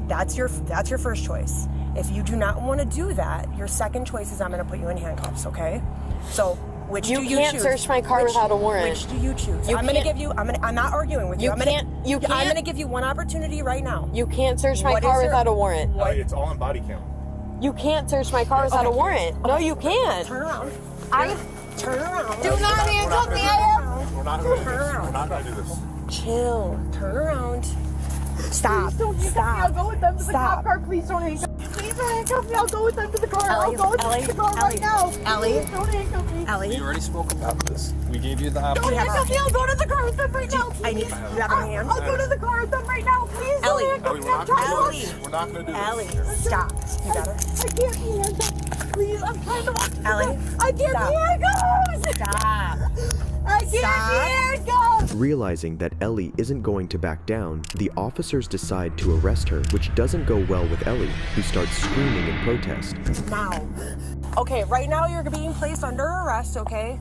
That's your first choice. If you do not want to do that, your second choice is I'm going to put you in handcuffs, okay? So, which do you choose? You can't search my car without a warrant. Which do you choose? You I'm going to give you. I'm not arguing with you. I'm going to give you one opportunity right now. You can't search my car without a warrant. It's all on body cam. You can't search my car without a warrant. No, you can't. Turn around. Turn around. Do not handcuff me. We're not going to do this. We're not going to do this. Chill. Turn around. Stop. Please don't handcuff me. I'll go with them to the cop car. Please don't handcuff me. Please don't handcuff me. I'll go with them to the car. I'll go with them to the car right now. Ellie. Please don't handcuff me. Ellie. We already spoke about this. We gave you the option. Don't handcuff me. I'll go to the car with them right now. You have a hand? I'll go to the car with them right now. Please Ellie. don't handcuff me. I'm trying to walk. We're not going to do this. Ellie, stop. You got her? I can't be handcuffed. Please, I'm trying to walk. Ellie. I can't be handcuffed. Stop. I can't be handcuffed. Realizing that Ellie isn't going to back down, the officers decide to arrest her, which doesn't go well with Ellie, who starts screaming in protest. Now. Okay, right now you're being placed under arrest, okay?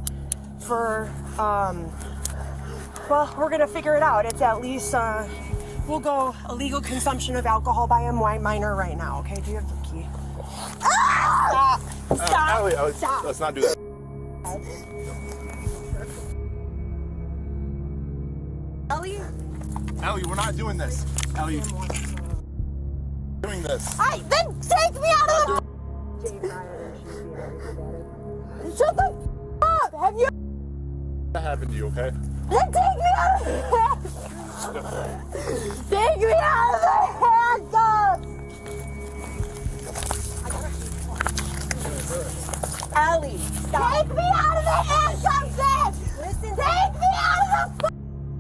For, well, we're gonna figure it out. It's at least, we'll go illegal consumption of alcohol by a minor right now, okay? Do you have the key? Stop! Stop! Ellie, Stop! let's not do that. Ellie? Ellie, we're not doing this. Ellie. Doing this. Then take me out of the... Shut the up! Have you... That happened to you, okay? Then take me out of the... Take me out of the handcuffs! Ellie, stop. Take me out of the handcuffs, then! Listen, take me out of the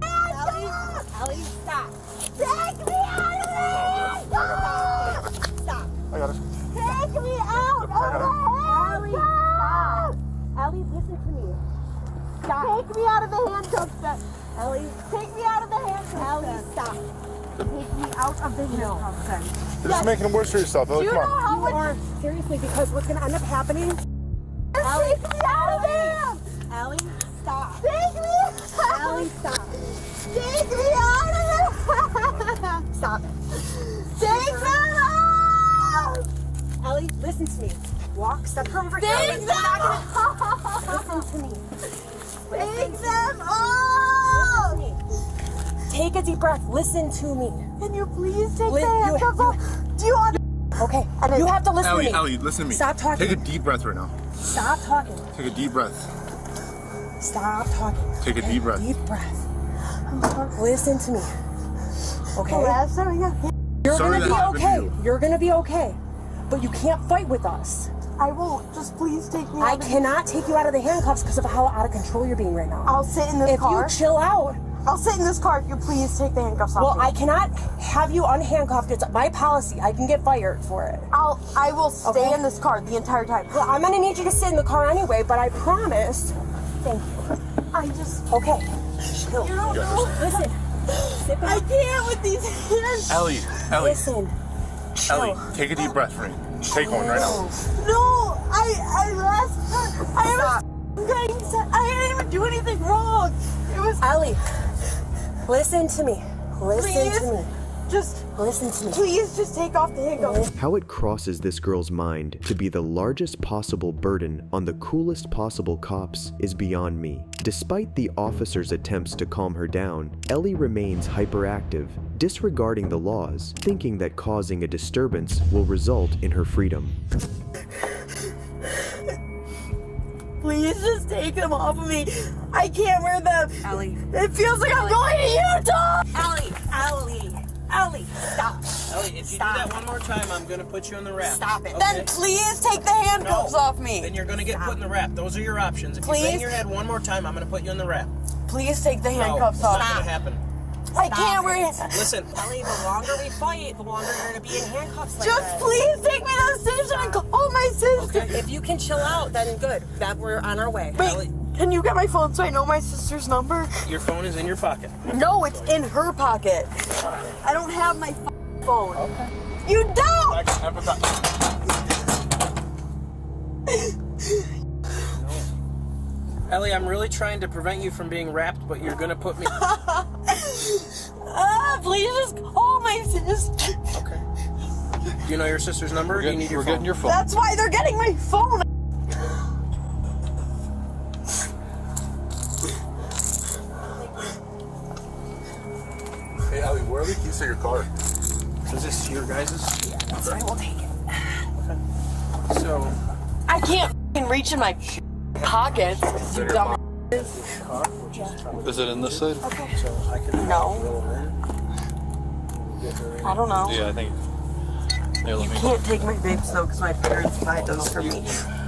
handcuffs! Ellie, stop. Take me out of the handcuffs! Stop. I got it. Take me out of the handcuffs! Ellie, listen to me. Stop. Take me out of the handcuffs, then! Ellie, Take me out of the handcuffs, Ellie, then! stop. Take me out of the handcuffs, then. You're just making it worse for yourself, Ellie. Do you Come know on. how much... Or seriously, because what's gonna end up happening? Take me out of them! Ellie, stop. Take me out! Ellie, stop. Take me out of them! Stop. Take them out! Ellie, listen to me. Walk, step over here. Take them out! Listen to me. Take them out! Take a deep breath. Listen to me. Can you please take Li- the handcuffs you- off? Do you want... Okay, you have to listen Ellie, to me. Ellie, listen to me. Stop talking. Take a deep breath right now. Stop talking. Take a deep breath. Stop talking. Take a deep breath. Deep breath. Listen to me. Okay? You're Sorry gonna that be happened to okay. you. You're gonna be okay. But you can't fight with us. I won't. Just please take me out I of cannot take you out of the handcuffs because of how out of control you're being right now. I'll sit in this If car. you chill out. I'll sit in this car if you please take the handcuffs off. Well, me. I cannot have you unhandcuffed. It's my policy. I can get fired for it. I will stay in this car the entire time. Well, I'm gonna need you to sit in the car anyway, but I promise. Thank you. I just... Okay. Chill. You don't know. Listen. Sit back. I can't with these hands. Ellie, Listen. Ellie, take a deep breath for me. Take one right now. No, I didn't even do anything wrong. It was... Ellie, listen to me. Listen to me. Just listen to me. Please just take off the handcuffs. How it crosses this girl's mind to be the largest possible burden on the coolest possible cops is beyond me. Despite the officer's attempts to calm her down, Ellie remains hyperactive, disregarding the laws, thinking that causing a disturbance will result in her freedom. Please just take them off of me. I can't wear them. Ellie. It feels like I'm going to Utah. Ellie, stop. Ellie, if you do that one more time, I'm gonna put you in the wrap. Stop it. Then please take the handcuffs off me. Then you're gonna get put in the wrap. Those are your options. If you bang your head one more time, I'm gonna put you in the wrap. Please take the No, handcuffs it's off. not gonna happen. I can't wear it. Listen, Ellie, the longer we fight, the longer you're gonna be in handcuffs like Just that. please take me to the station and call my sister. Okay, if you can chill out, then good. That we're on our way. Wait, can you get my phone so I know my sister's number? your phone is in your pocket. No, it's in her pocket. I don't have my phone. Okay. You don't! Ellie, I'm really trying to prevent you from being wrapped, but you're gonna put me. Please just call my sister. Okay. Do you know your sister's number? Or do you need your phone? Getting your phone. That's why they're getting my phone. Hey, Ellie, where are the keys to your car? Is this your guys's? Yeah, that's right. We'll take it. Okay. So. I can't f***ing reach in my pockets because you dumb. Is it in this side? Okay. So I can. No. I don't know. Yeah, I think. Here, let You me. can't take my vapes though because my parents buy those for me.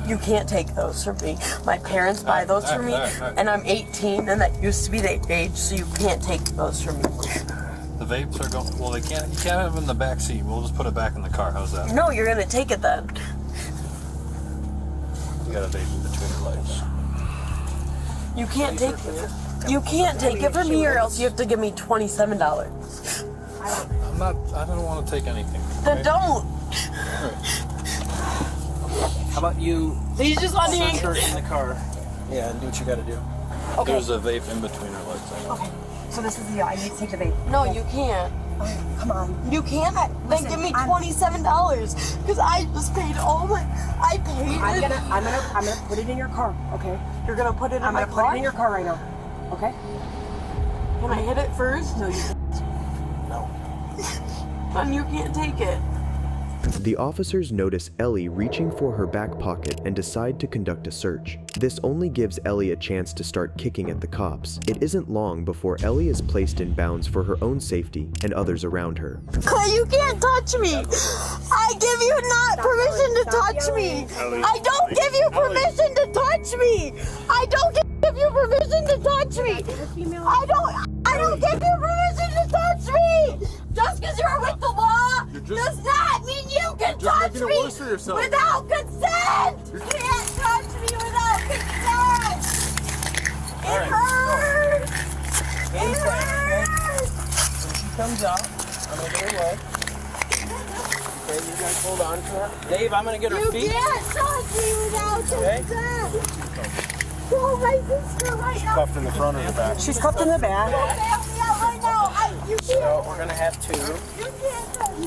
You can't take those from me. My parents buy those for me, and I'm 18, and that used to be the age, so you can't take those from me. The vapes are going. Well, they can't. You can't have them in the back seat. We'll just put it back in the car. How's that? No, you're gonna take it then. You got a vape in between your legs. You can't take it. You can't take it from me, or else you have to give me $27. I'm not. I don't want to take anything. Then don't. How about you? He's just on the search her in the car. Yeah, and do what you gotta do. Okay. There's a vape in between her legs. Okay. So this is the I need to take the vape. No, you can't. Okay, come on. You can't. Then give me $27 because I just paid all my. I paid. I'm gonna put it in your car. Okay. You're gonna put it in I'm my gonna car. put it in your car right now. Okay. Can I hit it first? No, you can't. No. Then you can't take it. The officers notice Ellie reaching for her back pocket and decide to conduct a search. This only gives Ellie a chance to start kicking at the cops. It isn't long before Ellie is placed in bounds for her own safety and others around her. Clay, you can't touch me. I give you not permission to touch me. I don't give you permission to touch me. I don't give you permission to touch me. I don't give you permission to touch me. Just because you're with the law does not mean you can touch me without consent. You can't touch me without consent. It hurts. It hurts. When she comes out, I'm gonna get her away. Okay, you guys hold on to her. Dave, I'm gonna get her feet. You can't touch me without consent. Call my sister right now. Cuffed in the front or the back? She's cuffed in the back. Help me out right now. You can't. So we're gonna have two. You can't touch me.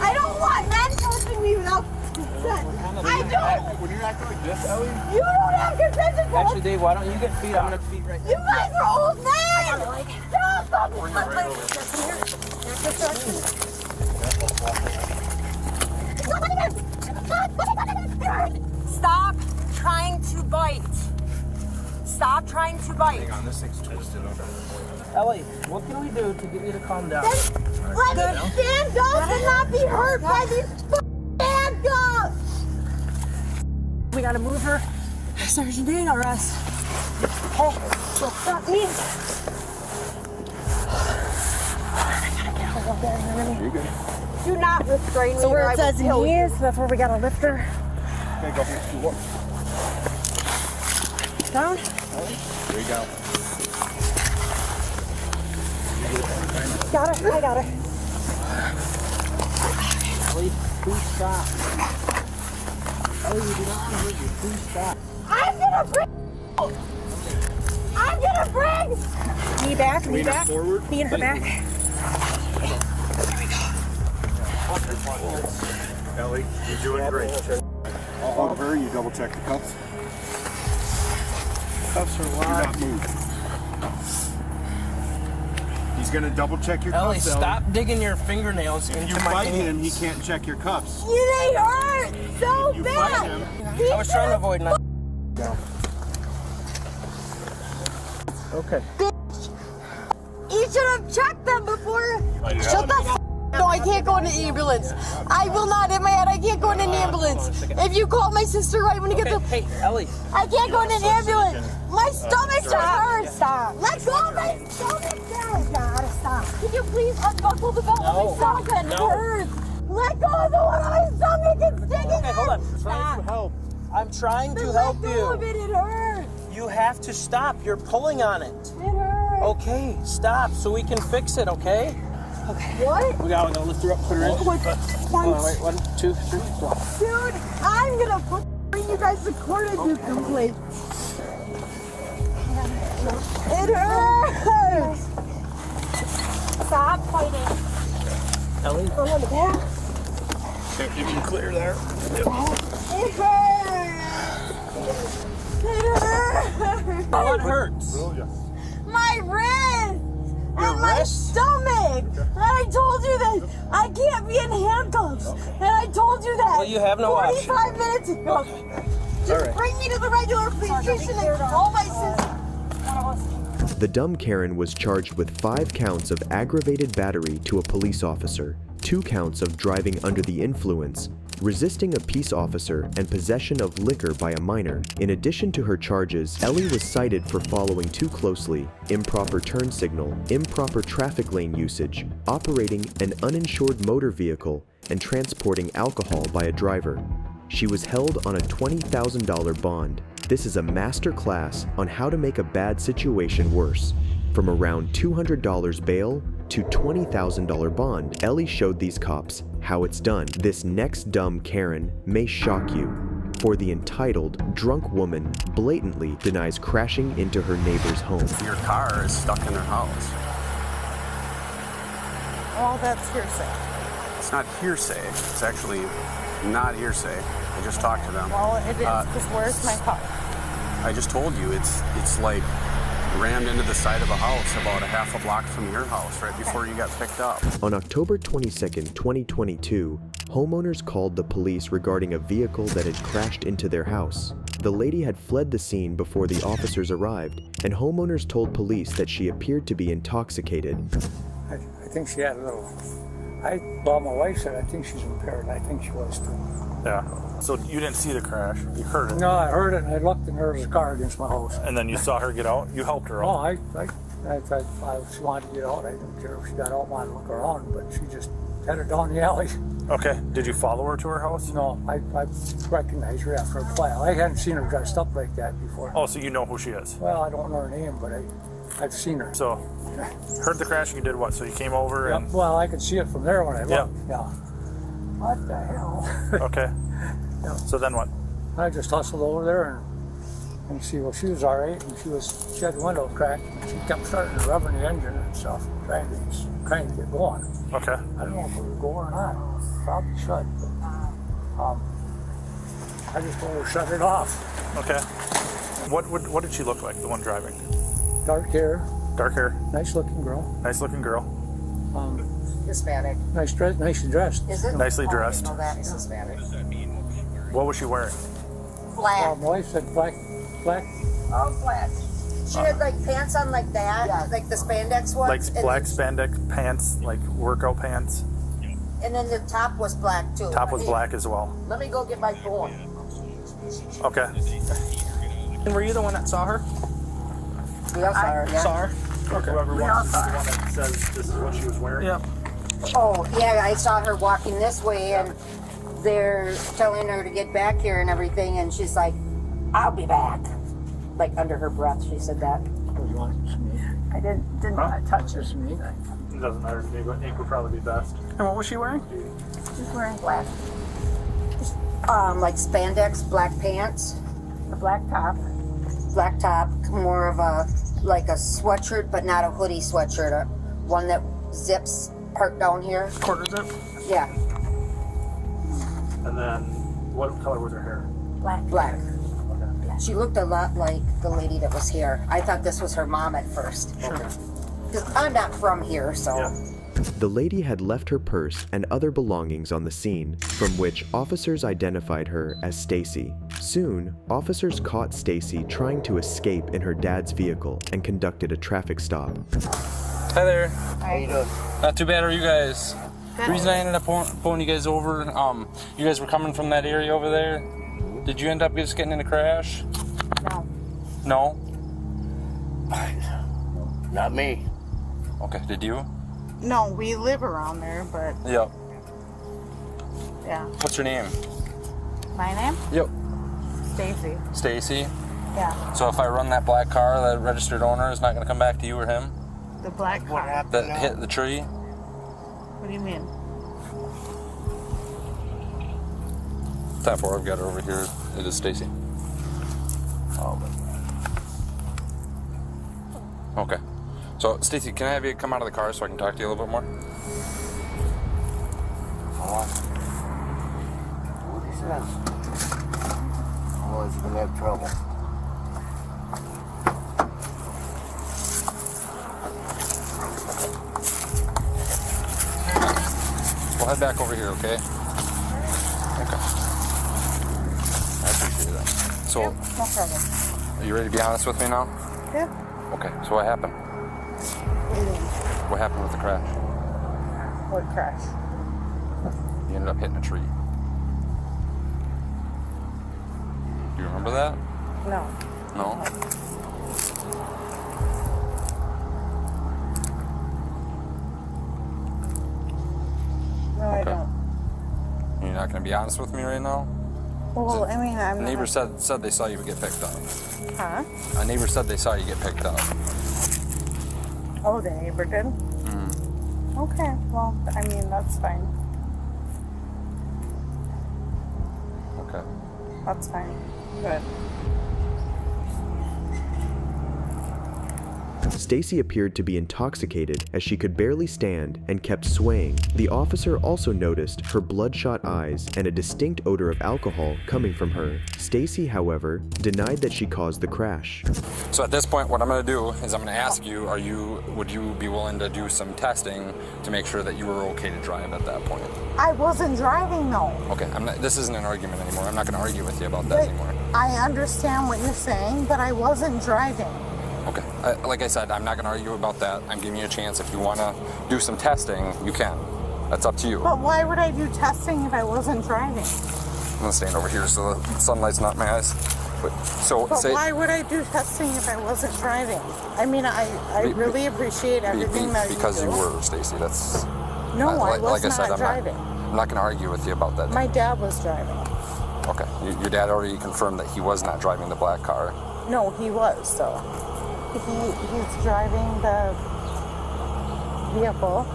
I don't want men touching me without consent. I don't. When you're acting like this, Ellie? You don't have consent to touch. Actually, Dave, why don't you get feet? I'm gonna feet right You guys are old men. Stop. Stop trying to bite. Stop trying to bite. Hang on, this thing's twisted under. Ellie, what can we do to get you to calm down? Let me stand up and not be hurt by these handcuffs. We gotta move her. Sergeant Dean or us. Oh, not me. You're good. Do not restrain me. So where or it I will says kill you. knees, that's where we gotta lift her. Okay, go. Walk. Down. There you go. Got her. I got her. Ellie, please stop. Ellie, you do not want to hurt you. Please stop. I'm gonna bring. Knee back, knee Lean back. forward. Knee in her back. Ellie, you're doing great. I'll hold her, you double check the cuffs. Cuffs are Do locked. not move. He's gonna double check your Ellie, cuffs. stop digging your fingernails If into you my fight hands. him, he can't check your cuffs. They hurt so You bad. fight him. I was trying to avoid not. Okay. You should have checked them before. Shut the f. No, I can't go in the ambulance. I will not hit my head. I can't go in an ambulance. If you call my sister right when you get the. Hey, Ellie. I can't go in an ambulance. My stomach just hurts. Stop. Let go of my stomach. You gotta stop. Can you please unbuckle the belt of my stomach? It hurts. Let go of the one on my stomach. It's sticking. Okay, hold on. I'm trying to help. I'm trying to help Let go of it. It hurts. You have to stop. You're pulling on it. It hurts. Okay, stop so we can fix it, okay? What? We gotta lift her up, put her in. Hold on, wait, 1, 2, 3, 4. Dude, I'm gonna bring you guys to court if you complain. It hurts. Stop fighting. Ellie? I'm on the back. If you can clear there. It hurts. It hurts. What hurts? My wrist. Your and my wrist? stomach. And I told you that I can't be in handcuffs. And I told you that. Well, you have no 45 minutes ago. Just bring me to the regular police station and call my sister. The dumb Karen was charged with 5 counts of aggravated battery to a police officer, 2 counts of driving under the influence, resisting a peace officer, and possession of liquor by a minor. In addition to her charges, Ellie was cited for following too closely, improper turn signal, improper traffic lane usage, operating an uninsured motor vehicle, and transporting alcohol by a driver. She was held on a $20,000 bond. This is a master class on how to make a bad situation worse. From around $200 bail to $20,000 bond, Ellie showed these cops how it's done. This next dumb Karen may shock you, for the entitled, drunk woman blatantly denies crashing into her neighbor's home. Your car is stuck in their house. Oh, that's hearsay. It's not hearsay. It's actually not hearsay. I just talked to them. Well, it is, because where's my car? I just told you, it's like rammed into the side of a house about a half a block from your house right before you got picked up. On October 22nd, 2022, homeowners called the police regarding a vehicle that had crashed into their house. The lady had fled the scene before the officers arrived, and homeowners told police that she appeared to be intoxicated. I think she had a little... Well, my wife said I think she's impaired. I think she was too. Yeah. So you didn't see the crash. You heard it. No, I heard it and I looked and there was a car against my house. And then you saw her get out? You helped her out? No, she wanted to get out. I didn't care if she got out, wanted to look around, but she just headed down the alley. Okay. Did you follow her to her house? No, I recognized her after a while. I hadn't seen her dressed up like that before. Oh, so you know who she is? Well, I don't know her name, but I've seen her. So, heard the crash and you did what? So you came over and... Well, I could see it from there when I looked. Yeah. What the hell? Okay. Yeah. So then what? I just hustled over there and see, well, she was all right, and she had the window cracked, and she kept starting to rub in the engine and stuff, trying to get going. Okay. I don't know if it would go or not. Probably should. But, I just told her to shut it off. Okay. What did she look like, the one driving? Dark hair. Dark hair. Nice looking girl. Nice looking girl. Hispanic. Nicely dressed. Is it? Nicely dressed. Oh, I know that. It's Hispanic. What was she wearing? Black. My wife said black. Oh, black. She had like pants on like that, like the spandex ones. Like black spandex pants, like workout pants. And then the top was black too. Top was black as well. Let me go get my phone. Okay. And were you the one that saw her? We all saw her, yeah. Saw her? Okay. Whoever wants to be the one that says this is what she was wearing. Yep. Oh, yeah, I saw her walking this way and they're telling her to get back here and everything, and she's like, I'll be back. Like under her breath, she said that. I didn't want to touch her. It doesn't matter to me, but ink would probably be best. And what was she wearing? She's wearing black. Like spandex, black pants. A black top. Black top, more of a sweatshirt, but not a hoodie sweatshirt. One that zips part down here. Quarter zip? Yeah. And then, what color was her hair? Black. She looked a lot like the lady that was here. I thought this was her mom at first. Because I'm not from here, so... Yeah. The lady had left her purse and other belongings on the scene, from which officers identified her as Stacy. Soon, officers caught Stacy trying to escape in her dad's vehicle and conducted a traffic stop. Hi there. How you doing? Not too bad, are you guys? The reason I ended up pulling you guys over, you guys were coming from that area over there. Did you end up just getting in a crash? No. No? Not me. Okay, did you? No, we live around there, but Yep. yeah. What's your name? My name? Yep. Stacy. Stacy? Yeah. So if I run that black car, the registered owner is not going to come back to you or him? The black car. That hit the tree? What do you mean? 10-4, I've got her over here. It is Stacy. Oh. Okay. So, Stacy, can I have you come out of the car so I can talk to you a little bit more? What he says. Otherwise, you're gonna have trouble. We'll head back over here, okay? Okay. I appreciate that. So, No problem. are you ready to be honest with me now? Yeah. Okay, so what happened? What happened with the crash? What crash? You ended up hitting a tree. Do you remember that? No. No? No, I don't. You're not going to be honest with me right now? Well, I mean, I'm A neighbor not... said they saw you get picked up. Huh? A neighbor said they saw you get picked up. Oh, the neighbor did? Mm-hmm. Okay, well, I mean, that's fine. Okay. That's fine. Good. Stacy appeared to be intoxicated as she could barely stand and kept swaying. The officer also noticed her bloodshot eyes and a distinct odor of alcohol coming from her. Stacy, however, denied that she caused the crash. So at this point, what I'm going to do is I'm going to ask you, would you be willing to do some testing to make sure that you were okay to drive at that point? I wasn't driving, though. Okay, this isn't an argument anymore. I'm not going to argue with you about that anymore. I understand what you're saying, but I wasn't driving. Okay, like I said, I'm not going to argue about that. I'm giving you a chance. If you want to do some testing, you can. That's up to you. But why would I do testing if I wasn't driving? I'm going to stand over here so the sunlight's not in my eyes. But why would I do testing if I wasn't driving? I mean, I really appreciate everything that you do. Because you were, Stacy. That's... No, I was like I said, not driving. I'm not going to argue with you about that. My dad was driving. Okay. Your dad already confirmed that he was not driving the black car. No, he was, though. He's driving the vehicle.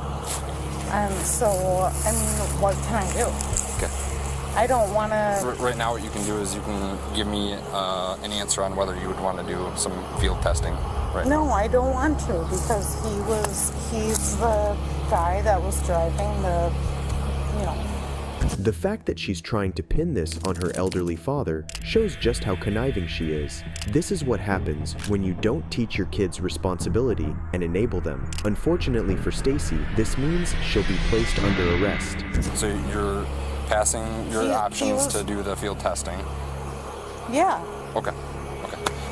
And so, I mean, what can I do? Okay. I don't want to... Right now, what you can do is you can give me an answer on whether you would want to do some field testing. Right No, I don't want to, because he's the guy that was driving the, The fact that she's trying to pin this on her elderly father shows just how conniving she is. This is what happens when you don't teach your kids responsibility and enable them. Unfortunately for Stacy, this means she'll be placed under arrest. So you're passing your options to do the field testing? Yeah. Okay.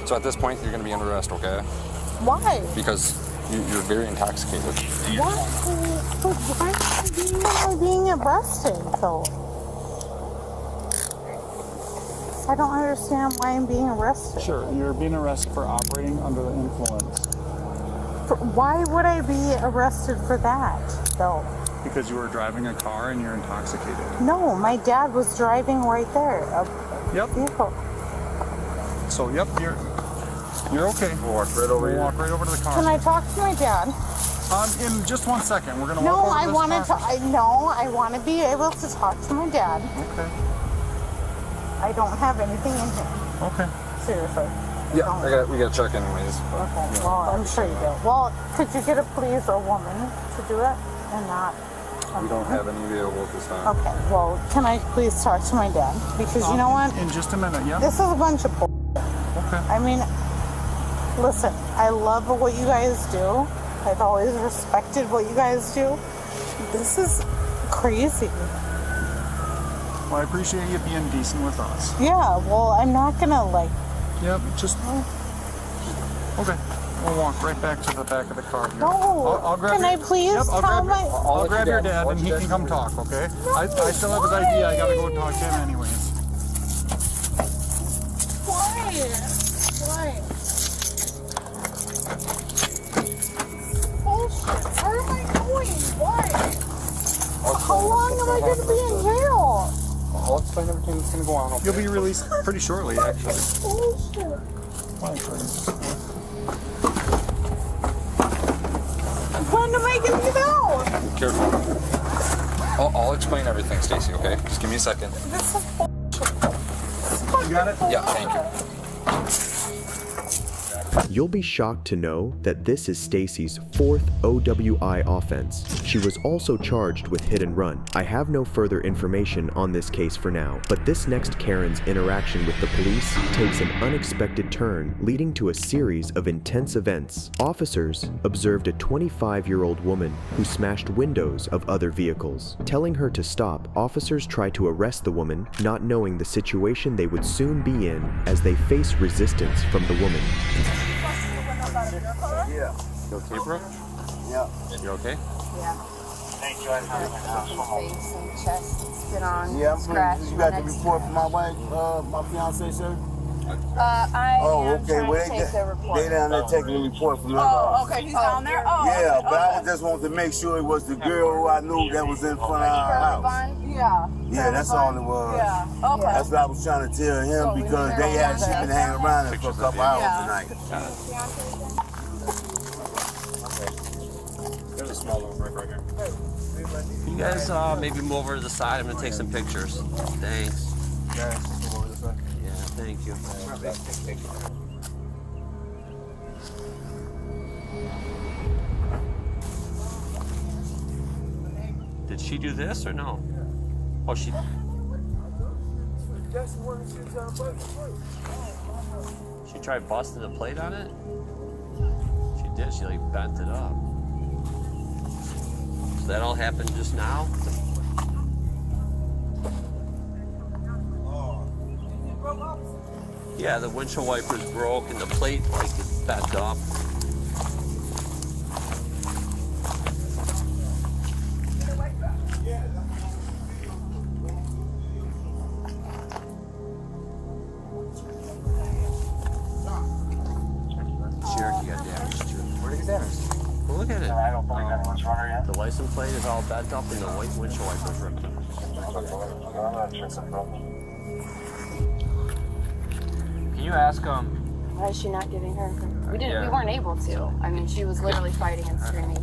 So at this point, you're going to be under arrest, okay? Why? Because you're very intoxicated. Why am I being arrested, though? I don't understand why I'm being arrested. Sure, you're being arrested for operating under the influence. Why would I be arrested for that, though? Because you were driving a car and you're intoxicated. No, my dad was driving right there. Yep. Vehicle. So, yep, you're okay. We'll walk right over here. Walk right over to the car. Can I talk to my dad? In just 1 second. We're gonna walk over to this car. I want to be able to talk to my dad. Okay. I don't have anything in here. Okay. Seriously. Yeah, we got to check anyways. Okay. Well, I'm sure you do. Well, could you get a police or woman to do it and not? We don't have any available at this time. Okay. Well, can I please talk to my dad? Because you know what? In just a minute. Yeah. This is a bunch of bullshit. Okay. I mean, listen. I love what you guys do. I've always respected what you guys do. This is crazy. Well, I appreciate you being decent with us. Yeah, well, I'm not gonna Yep, just... Okay, we'll walk right back to the back of the car here. No, I'll grab can I please I'll grab your dad and he can come talk, okay? I still have his ID, I gotta go talk to him anyways. Why? Bullshit, where am I going? Why? How long am I gonna be in jail? I'll explain everything that's going to go on. Okay? You'll be released pretty shortly, actually. Bullshit. When am I gonna get out? Careful. I'll explain everything, Stacy, okay? Just give me a second. This is bullshit. You got it? Yeah, thank you. You'll be shocked to know that this is Stacy's 4th OWI offense. She was also charged with hit and run. I have no further information on this case for now, but this next Karen's interaction with the police takes an unexpected turn, leading to a series of intense events. Officers observed a 25-year-old woman who smashed windows of other vehicles. Telling her to stop, officers try to arrest the woman, not knowing the situation they would soon be in as they face resistance from the woman. Yeah. You okay, bro? Yeah. You okay? Yeah. Thank you. I Face and chest, spit on, Yeah, scratch. you got the report from my wife, my fiance, sir? I am trying to take the report. They down there taking the report from her. Okay, he's down there? Yeah, but I just wanted to make sure it was the girl who I knew that was in front of our house. Yeah, that's all it was. Yeah, okay. That's what I was trying to tell him because she's been hanging around here for a couple hours tonight. There's a small one right here. You guys maybe move over to the side. I'm gonna take some pictures. Thanks. Yeah, move over to the side. Yeah, thank you. Did she do this or no? Oh, she. She tried busting the plate on it? She did. She like bent it up. So that all happened just now? Yeah, the windshield wipers broke and the plate like is bent up. Cherokee got damaged too. Where did it get damaged? Well, look at it. I don't believe anyone's runner yet. The license plate is all bent up and the white windshield wipers ripped. Can you ask Why is she not giving her? We weren't able to. I mean, she was literally fighting and screaming.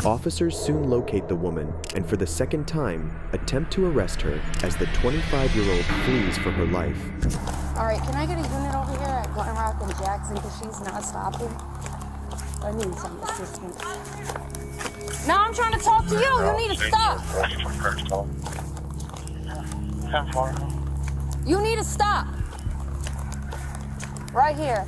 Officers soon locate the woman and for the second time attempt to arrest her as the 25-year-old flees for her life. All right, can I get a unit over here at Glen Rock and Jackson because she's not stopping? I need some assistance. Now I'm trying to talk to you. You need to stop. You need to stop. Right here.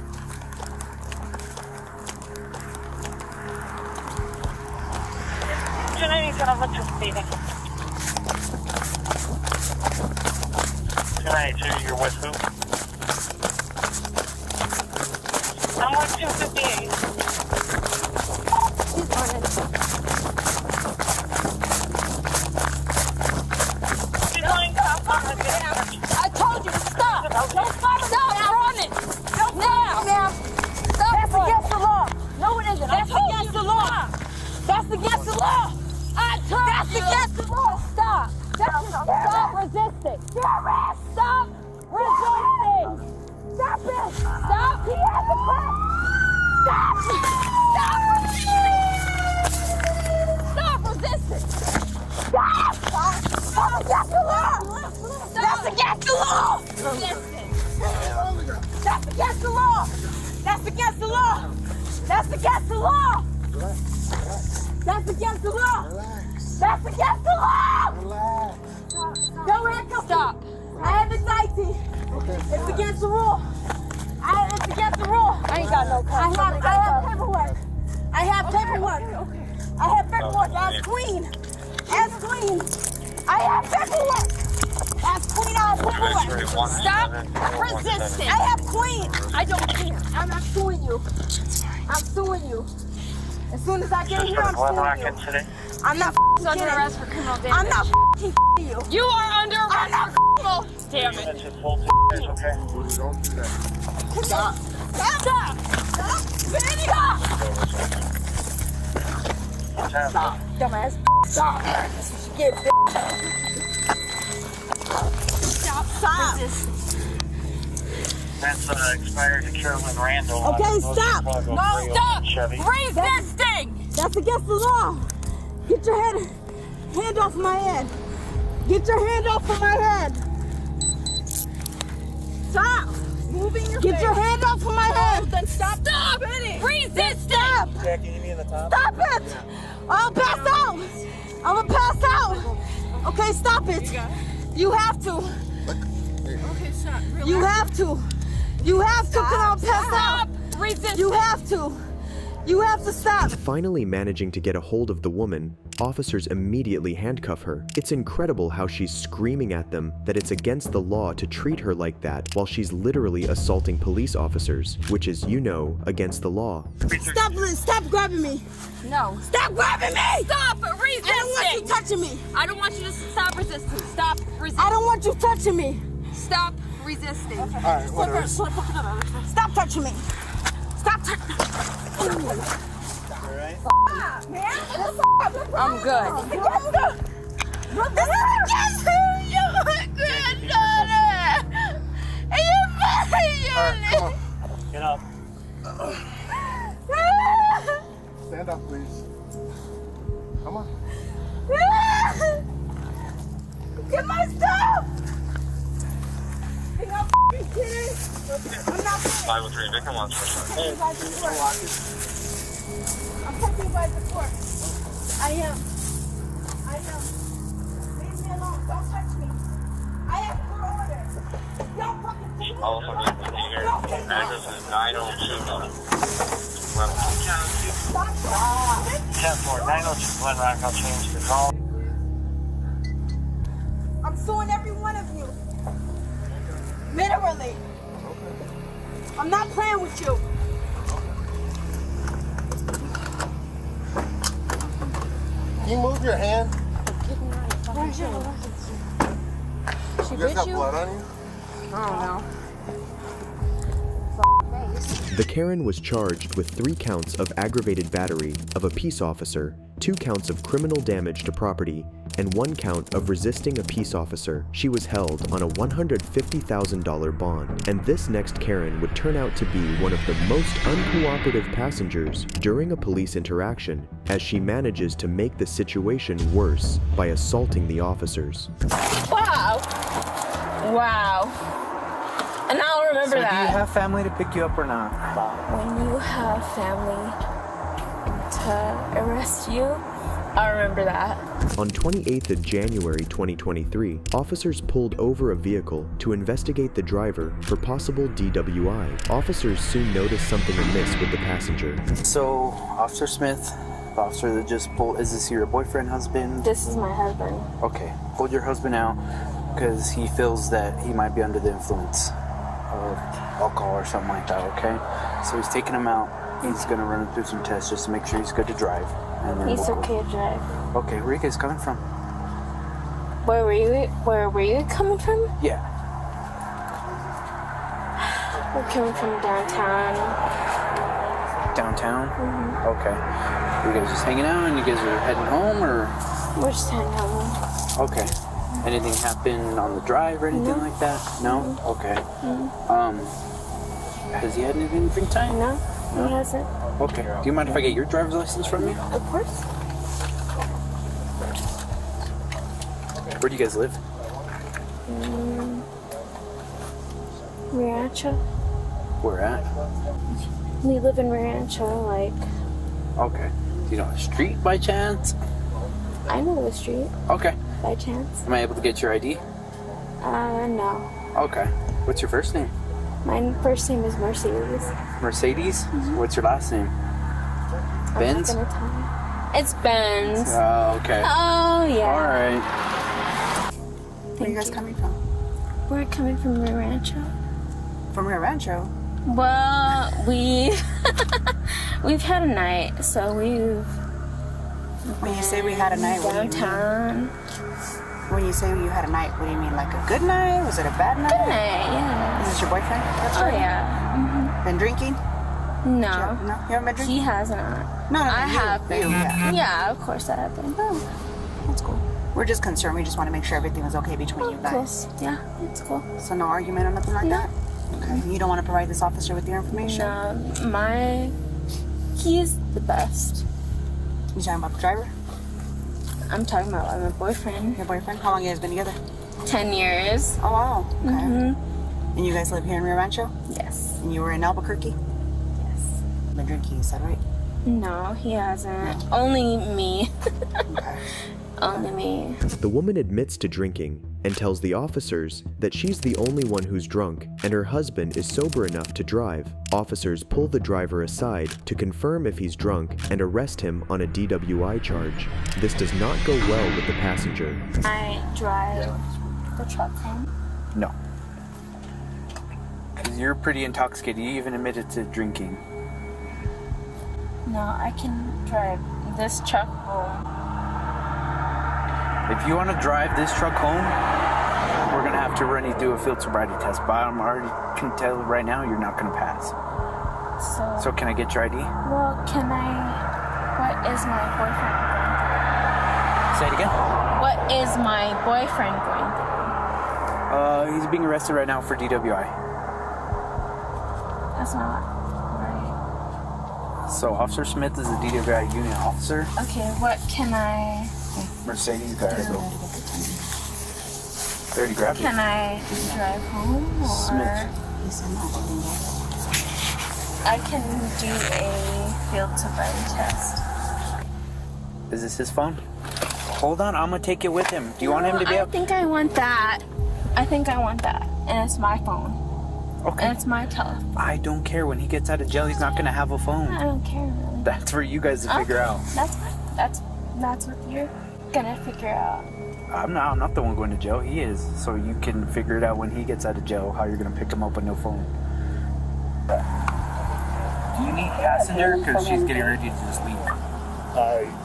You're with who? I'm with 258. She's running. She's going to come on the I told you to stop. Don't stop running. Now. Stop. That's against the law. No, it isn't. That's against the law. That's against the law. That's against the law. Stop. Stop resisting. Stop resisting. Stop it. Stop. He has a plan. Stop. Stop resisting. Stop. Stop against the law. That's against the law. That's against the law. That's against the law. That's against the law. That's against the law. That's against the law. Don't handcuff. Stop. I have anxiety. It's against the rule. It's against the rule. I ain't got no cuffs. I have paperwork. I have paperwork. I have paperwork. As queen. As queen. I have paperwork. As queen, I have paperwork. Stop resisting. I have queen. I don't care. I'm not suing you. I'm suing you. As soon as I get here, I'm suing you. I'm not under arrest for criminal damage. I'm not you. You are under arrest for criminal damage. Stop. Stop. Stop. Stop. Dumbass. Stop. Get Stop. That's expired to Carolyn Randall. Okay, stop. No, stop. Resisting. That's against the law. Get your hand off my head. Get your hand off of my head. Stop. Moving your face. Get your hand off of my head. Then stop. Stop. Resisting. Stop. Jackie, you need in the top? Stop it. I'll pass out. I'm gonna pass out. Okay, stop it. You have to. Okay, stop. Relax. You have to. You have to, because I'll pass out. Resist. You have to. You have to stop. Finally managing to get a hold of the woman, officers immediately handcuff her. It's incredible how she's screaming at them that it's against the law to treat her like that while she's literally assaulting police officers, which is, you know, against the law. Stop grabbing me. No. Stop grabbing me. Stop resisting. I don't want you touching me. I don't want you to stop resisting. Stop resisting. I don't want you touching me. Stop resisting. Okay. All right, whatever. Stop touching me. Stop touching me. Alright. I'm good. This is against your granddaughter. And your father. Get up. Stand up, please. Come on. Get my stuff. Are you f***ing kidding? I'm not kidding. 503 Victim wants for I'm taking you guys to court. I am. I I know. Leave me alone. Don't touch me. I have court orders. Don't fucking do it. Also, address is 902 10-4, 902 Glen Rock. I'll change the call. I'm suing every one of you. Literally. I'm not playing with you. Can you move your hand? Where's your license? She You guys bit got you? blood on you? I don't know. The Karen was charged with 3 counts of aggravated battery of a peace officer, 2 counts of criminal damage to property, and 1 count of resisting a peace officer. She was held on a $150,000 bond, and this next Karen would turn out to be one of the most uncooperative passengers during a police interaction, as she manages to make the situation worse by assaulting the officers. Wow. Wow. And I'll remember so that. Do you have family to pick you up or not? When you have family to arrest you, I remember that. On 28th of January 2023, officers pulled over a vehicle to investigate the driver for possible DWI. Officers soon noticed something amiss with the passenger. So, Officer Smith, the officer that just pulled, is this your boyfriend, husband? this is my husband. Okay, hold your husband out because he feels that he might be under the influence of alcohol or something like that, okay? So he's taking him out. He's gonna run him through some tests just to make sure he's good to drive. And then He's we'll okay to drive. go. Okay, where are you guys coming from? Where were you coming from? Yeah. We're coming from downtown. Downtown? Okay. You guys just hanging out and you guys are heading home or? We're just heading home. Okay. Anything happen on the drive or anything like that? No? Okay. Has he had anything to drink time? No, he hasn't. Okay. Do you mind if I get your driver's license from you? Of course. Where do you guys live? Rancho. Where at? We live in Rancho, like, Okay. Do you know the street by chance? I know the street. Okay. By chance. Am I able to get your ID? No. Okay. What's your first name? My first name is Mercedes. Mercedes? What's your last name? Benz? I'm not gonna tell you. It's Benz. Oh, okay. Oh, yeah. All right. Where are you guys coming from? We're coming from Rio Rancho. From Rio Rancho? Well, we've had a night, so we've. When you say we had a night, what do you mean? Downtown. When you say you had a night, what do you mean? Like a good night? Was it a bad night? Good night, yeah. Is this your boyfriend? That's Oh, right. yeah. Been drinking? No. No, you haven't been drinking? He has not. No, I you. have been. You, yeah. Yeah, of course I have been. Oh, that's cool. We're just concerned. We just want to make sure everything was okay between you guys. Cool. Yeah, it's cool. So no argument or nothing like that? Okay. You don't want to provide this officer with your information? No, he's the best. You talking about the driver? I'm talking about my boyfriend. Your boyfriend? How long you guys been together? 10 years. Oh, wow. Okay. Mm-hmm. And you guys live here in Rio Rancho? Yes. And you were in Albuquerque? Yes. Been drinking, you said, right? No, he hasn't. Only me. Only me. The woman admits to drinking and tells the officers that she's the only one who's drunk and her husband is sober enough to drive. Officers pull the driver aside to confirm if he's drunk and arrest him on a DWI charge. This does not go well with the passenger. I drive the truck home. No. Because you're pretty intoxicated. You even admitted to drinking. No, I can drive this truck home. If you want to drive this truck home, we're going to have to run you through a field sobriety test. But I'm already can tell right now you're not going to pass. So can I get your ID? Well, what is my boyfriend going Say it again. through? What is my boyfriend going through? He's being arrested right now for DWI. That's not right. So Officer Smith is a DWI unit officer. Okay, what can I... Mercedes, gotta go. They already grabbed it. Can I drive home or... Smith. I can do a field sobriety test. Is this his phone? Hold on, I'm gonna take it with him. Do you want him to be I up? think I want that. I think I want that. And it's my phone. Okay. And it's my telephone. I don't care. When he gets out of jail, he's not gonna have a phone. I don't care really. That's for you guys to figure out. That's fine. That's what you're gonna figure out. I'm not the one going to jail. He is. So you can figure it out when he gets out of jail how you're gonna pick him up with no phone. Do you need passenger? Because she's getting ready to just leave.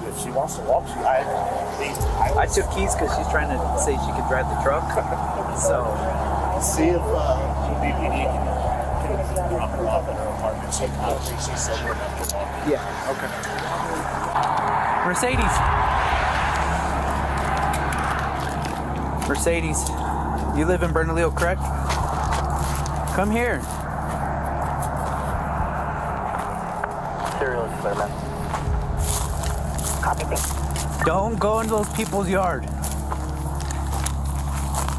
If she wants to walk, I took keys because she's trying to say she can drive the truck. So see if BPD can drop her off at her apartment. Check out if she's somewhere after walking. Yeah. Okay. Mercedes, you live in Bernalillo, correct? Come here. Serial clear, man. Copy me. Don't go into those people's yard.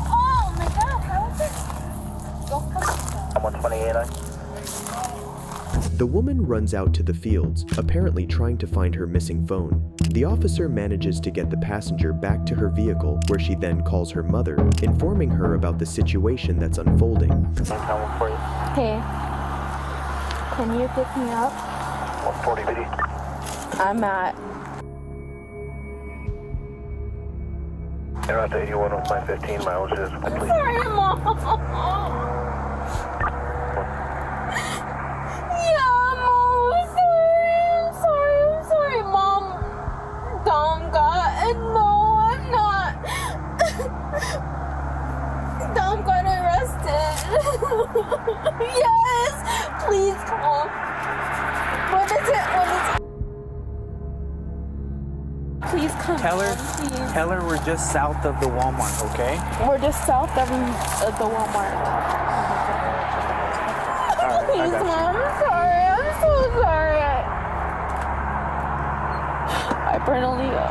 Oh my god, how is this? I'm 128. The woman runs out to the fields, apparently trying to find her missing phone. The officer manages to get the passenger back to her vehicle, where she then calls her mother, informing her about the situation that's unfolding. Hey, can you pick me up? 140 BD. I'm at. You're out to 81 with my 15 miles. Please. Sorry, Mom. Yeah, Mom, I'm sorry, Mom. Dom got, and no, I'm not. Dom got arrested. Yes, please come. What is it? Please come. Tell her, Mom, please. tell her we're just south of the Walmart, okay? We're just south of the Walmart. Please, Mom, I'm sorry. I'm so sorry. By Bernalillo.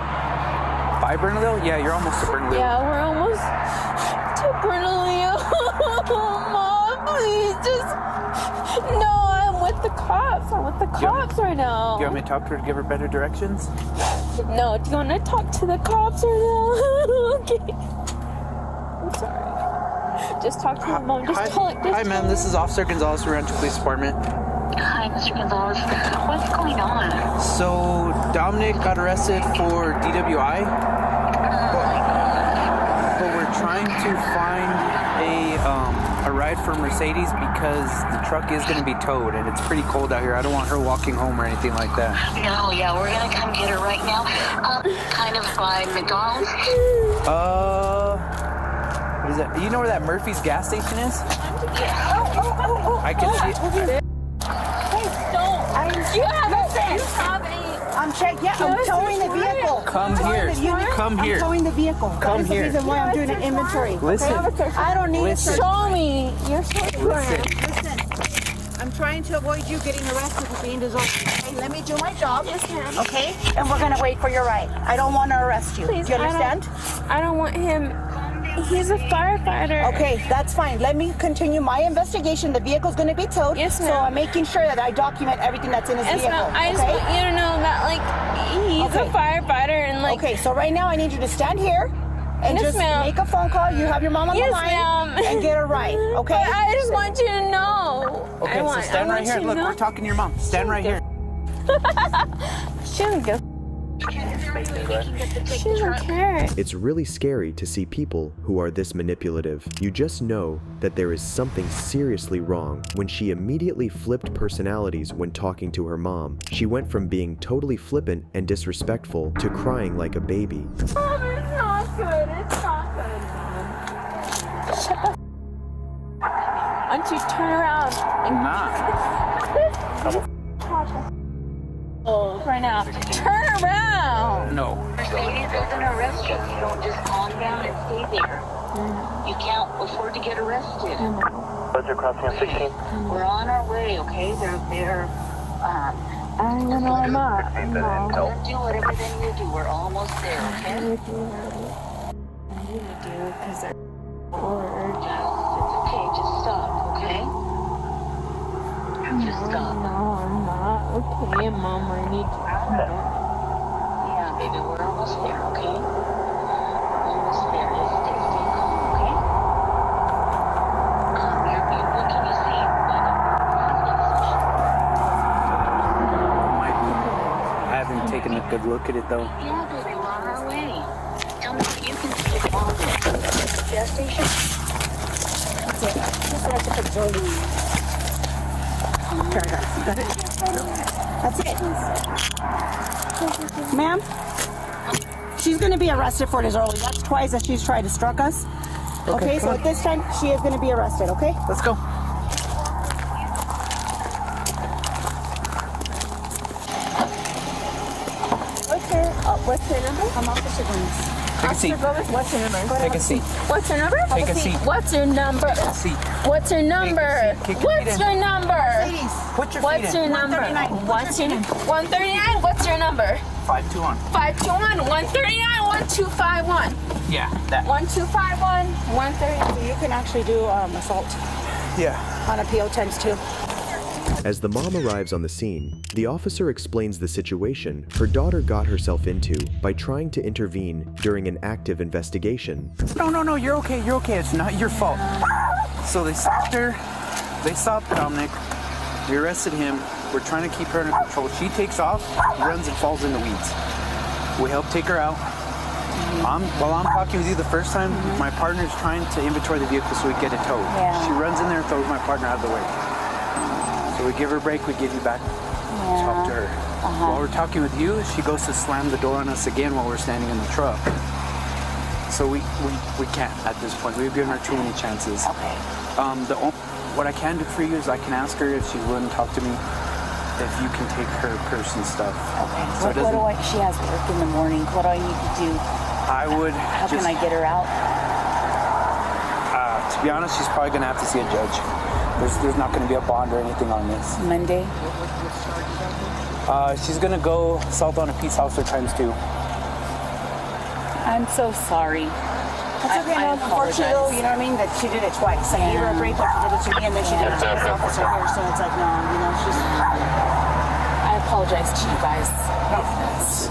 By Bernalillo? Yeah, you're almost to Bernalillo. Yeah, we're almost to Bernalillo. Mom, please, just... No, I'm with the cops. I'm with the cops right now. Do you want me to talk to her to give her better directions? No, do you want to talk to the cops or no? Okay. I'm sorry. Just talk to my mom. Just tell it. Hi, ma'am. This is Officer Gonzalez from Rancho Police Department. Hi, Mr. Gonzalez. What's going on? So, Dominic got arrested for DWI. But we're trying to find a ride for Mercedes because the truck is going to be towed and it's pretty cold out here. I don't want her walking home or anything like that. No, yeah, we're going to come get her right now. Kind of by McDonald's. What is that? You know where that Murphy's gas station is? Yeah. I can see it. I'm towing the vehicle. Come here. Come here. I'm towing the vehicle. Come That's here. the reason why I'm doing an inventory. Listen. I don't need Listen. to show me. You're Listen. Listen. I'm trying to avoid you getting arrested for being disorderly. Okay, let me do my job. Yes, ma'am. Okay? And we're gonna wait for your ride. I don't want to arrest you. Please, do you understand? I don't want him. He's a firefighter. Okay, that's fine. Let me continue my investigation. The vehicle's going to be towed. Yes, ma'am. So I'm making sure that I document everything that's in his Yes, vehicle. ma'am. I just want you to know that, like, he's a firefighter and, like... Okay, so right now I need you to stand here and Yes, just ma'am. make a phone call. You have your mom on the line. Ma'am. And get a ride, okay? But I just want you to know. Okay, so stand right here. Look, we're talking to your mom. Stand right here. She doesn't give. She doesn't care. It's really scary to see people who are this manipulative. You just know that there is something seriously wrong when she immediately flipped personalities when talking to her mom. She went from being totally flippant and disrespectful to crying like a baby. Mom, it's not good. It's not good, Mom. Shut the Why don't you turn around and right now. Turn around. No. Mercedes doesn't arrest you. You don't just calm down and stay there. You can't afford to get arrested. Budget crossing at 16. We're on our way, okay? They're I don't know I'm not. No. Do whatever they need to do. We're almost there, okay? I need to do because they're bored. It's okay. Just stop, okay? Just stop. No, I'm not. Okay, Mom, I need to. Yeah, baby, we're almost there, okay? That's fair. Stay calm, okay? What can you say? I haven't taken a good look at it though. Yeah, but we're on our way. Tell me if you can see all of it. Gas station? That's it. Just like to put Jolie. There, got it? That's it. Ma'am? She's going to be arrested for disorderly. That's twice that she's tried to struck us. Okay, so at this time, she is going to be arrested, okay? Let's go. What's her number? I'm Officer Gomez. Take a seat. Officer Gomez, what's her number? Take a seat. What's her number? Take a seat. What's her number? Take a seat. What's her number? Kick your feet What's in. her number? Put your feet What's in. her number? 139. What's your number? 521. 521 139 1251. Yeah, that. 1251 130. You can actually do assault Yeah. on a PO times 2. As the mom arrives on the scene, the officer explains the situation her daughter got herself into by trying to intervene during an active investigation. No, you're okay, it's not your fault. So they stopped her, they stopped Dominic, we arrested him, we're trying to keep her under control. She takes off, runs and falls in the weeds. We help take her out. While I'm talking with you the first time, my partner's trying to inventory the vehicle so we get it towed. Yeah. She runs in there and throws my partner out of the way. So we give her a break, we give you back, talk to her. While we're talking with you, she goes to slam the door on us again while we're standing in the truck. So we can't at this point. We've given her too many chances. Okay. What I can do for you is I can ask her if she's willing to talk to me, if you can take her purse and stuff. Okay. So She has work in the morning. What do I need to do? I would How can I get her out? To be honest, she's probably gonna have to see a judge. There's not gonna be a bond or anything on this. Monday? She's gonna go assault on a peace officer times 2. I'm so sorry. That's okay, no, unfortunately, though, you know what I mean? That she did it twice. I gave her a break, but she did it to me, and then she did it to this officer here. So it's like, no, you know, she's. I apologize to you guys.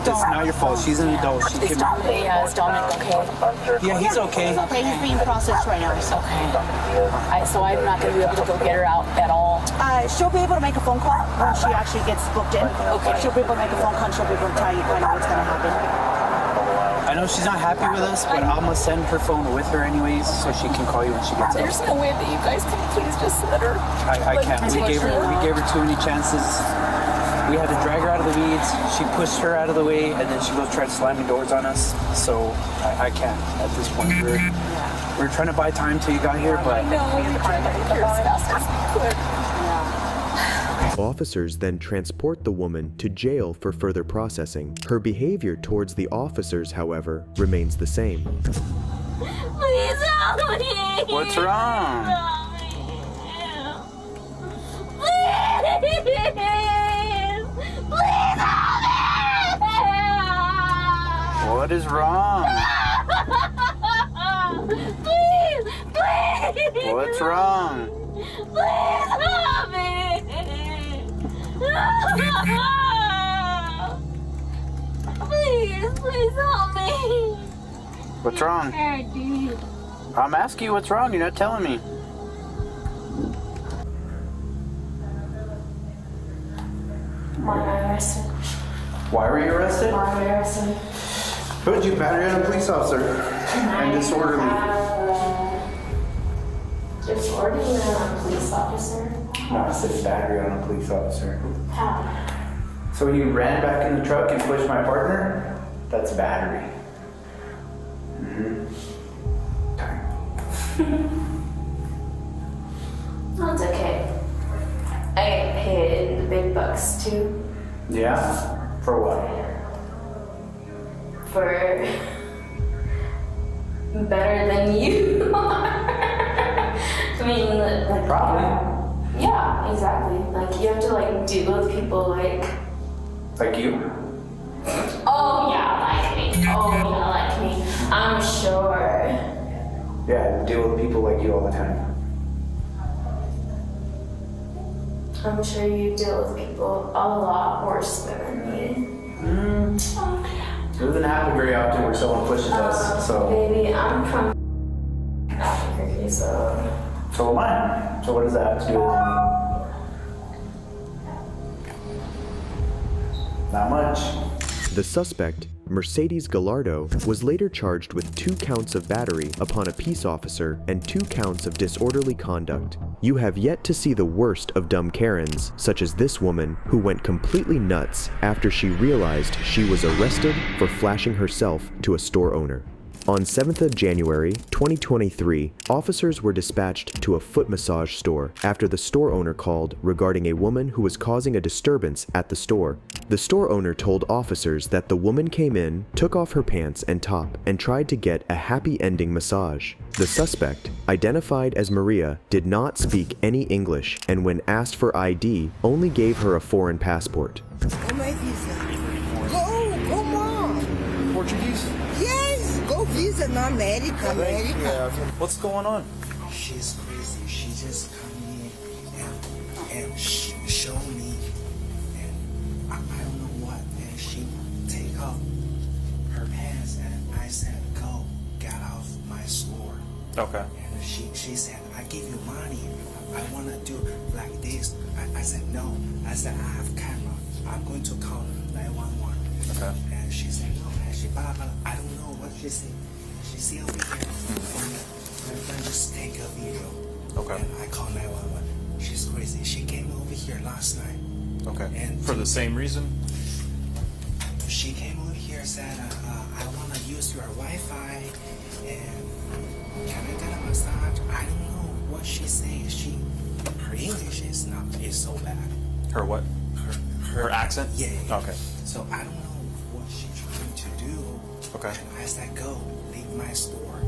It's not your fault. She's an adult. She Is can. Dominic okay? Yeah, he's okay. He's okay. He's being processed right now. So. Okay. So I'm not going to be able to go get her out at all. She'll be able to make a phone call when she actually gets booked in. Okay. She'll be able to make a phone call. She'll be able to tell you kind of what's going to happen. I know she's not happy with us, but I'm gonna send her phone with her anyways, so she can call you when she gets There's out. no way that you guys can please just let her. I can't. We gave her too many chances. We had to drag her out of the weeds. She pushed her out of the way, and then she goes try slamming doors on us. So I can't at this point. We're trying to buy time till you got here, but No, we're trying to get here as fast as we could. Officers then transport the woman to jail for further processing. Her behavior towards the officers, however, remains the same. Please help me. What's wrong? Please. Please help me. What is wrong? Please. Please. What's wrong? Please help me. Please help me. What's wrong? I'm asking you what's wrong. You're not telling me. Why am I arrested? Why were you arrested? Why am I arrested? Who'd you battery on a police officer and disorderly? Disorderly on a police officer? No, I said battery on a police officer. How? So you ran back in the truck and pushed my partner? That's battery. No, it's okay. I get paid the big bucks too. Yeah? For what? For better than you are. I mean, like probably. Yeah, exactly. Like you have to like deal with people like. Like you? Oh yeah, like me. Oh yeah, like me. I'm sure. Yeah, I deal with people like you all the time. I'm sure you deal with people a lot worse than me. It doesn't happen very often where someone pushes us, so. Baby, I'm from Albuquerque, so. So am I. So what does that have to do with anything? Not much. The suspect, Mercedes Gallardo, was later charged with 2 counts of battery upon a peace officer and 2 counts of disorderly conduct. You have yet to see the worst of dumb Karens, such as this woman who went completely nuts after she realized she was arrested for flashing herself to a store owner. On 7th of January, 2023, officers were dispatched to a foot massage store after the store owner called regarding a woman who was causing a disturbance at the store. The store owner told officers that the woman came in, took off her pants and top, and tried to get a happy ending massage. The suspect, identified as Maria, did not speak any English and when asked for ID, only gave her a foreign passport. Oh, my visa. Go, come on. Portuguese? Yes, go visa, not America, America. What's going on? She's crazy. She just come in and show me, and I don't know what, and she take off her pants, and I said, go, get off my store. Okay. And she said, I give you money. I want to do like this. I said, no. I said, I have camera. I'm going to call 911. Okay. And she said, no. And she blah, blah. I don't know what she said. She said over here. My friend just take a video. Okay. And I called 911. She's crazy. She came over here last night. Okay. And for the same reason? She came over here and said, I want to use your Wi-Fi. And can I get a massage? I don't know what she's saying. Her English is so bad. Her what? Her accent? Yeah. Okay. So I don't know what she's trying to do. Okay. And I said, go, leave my store.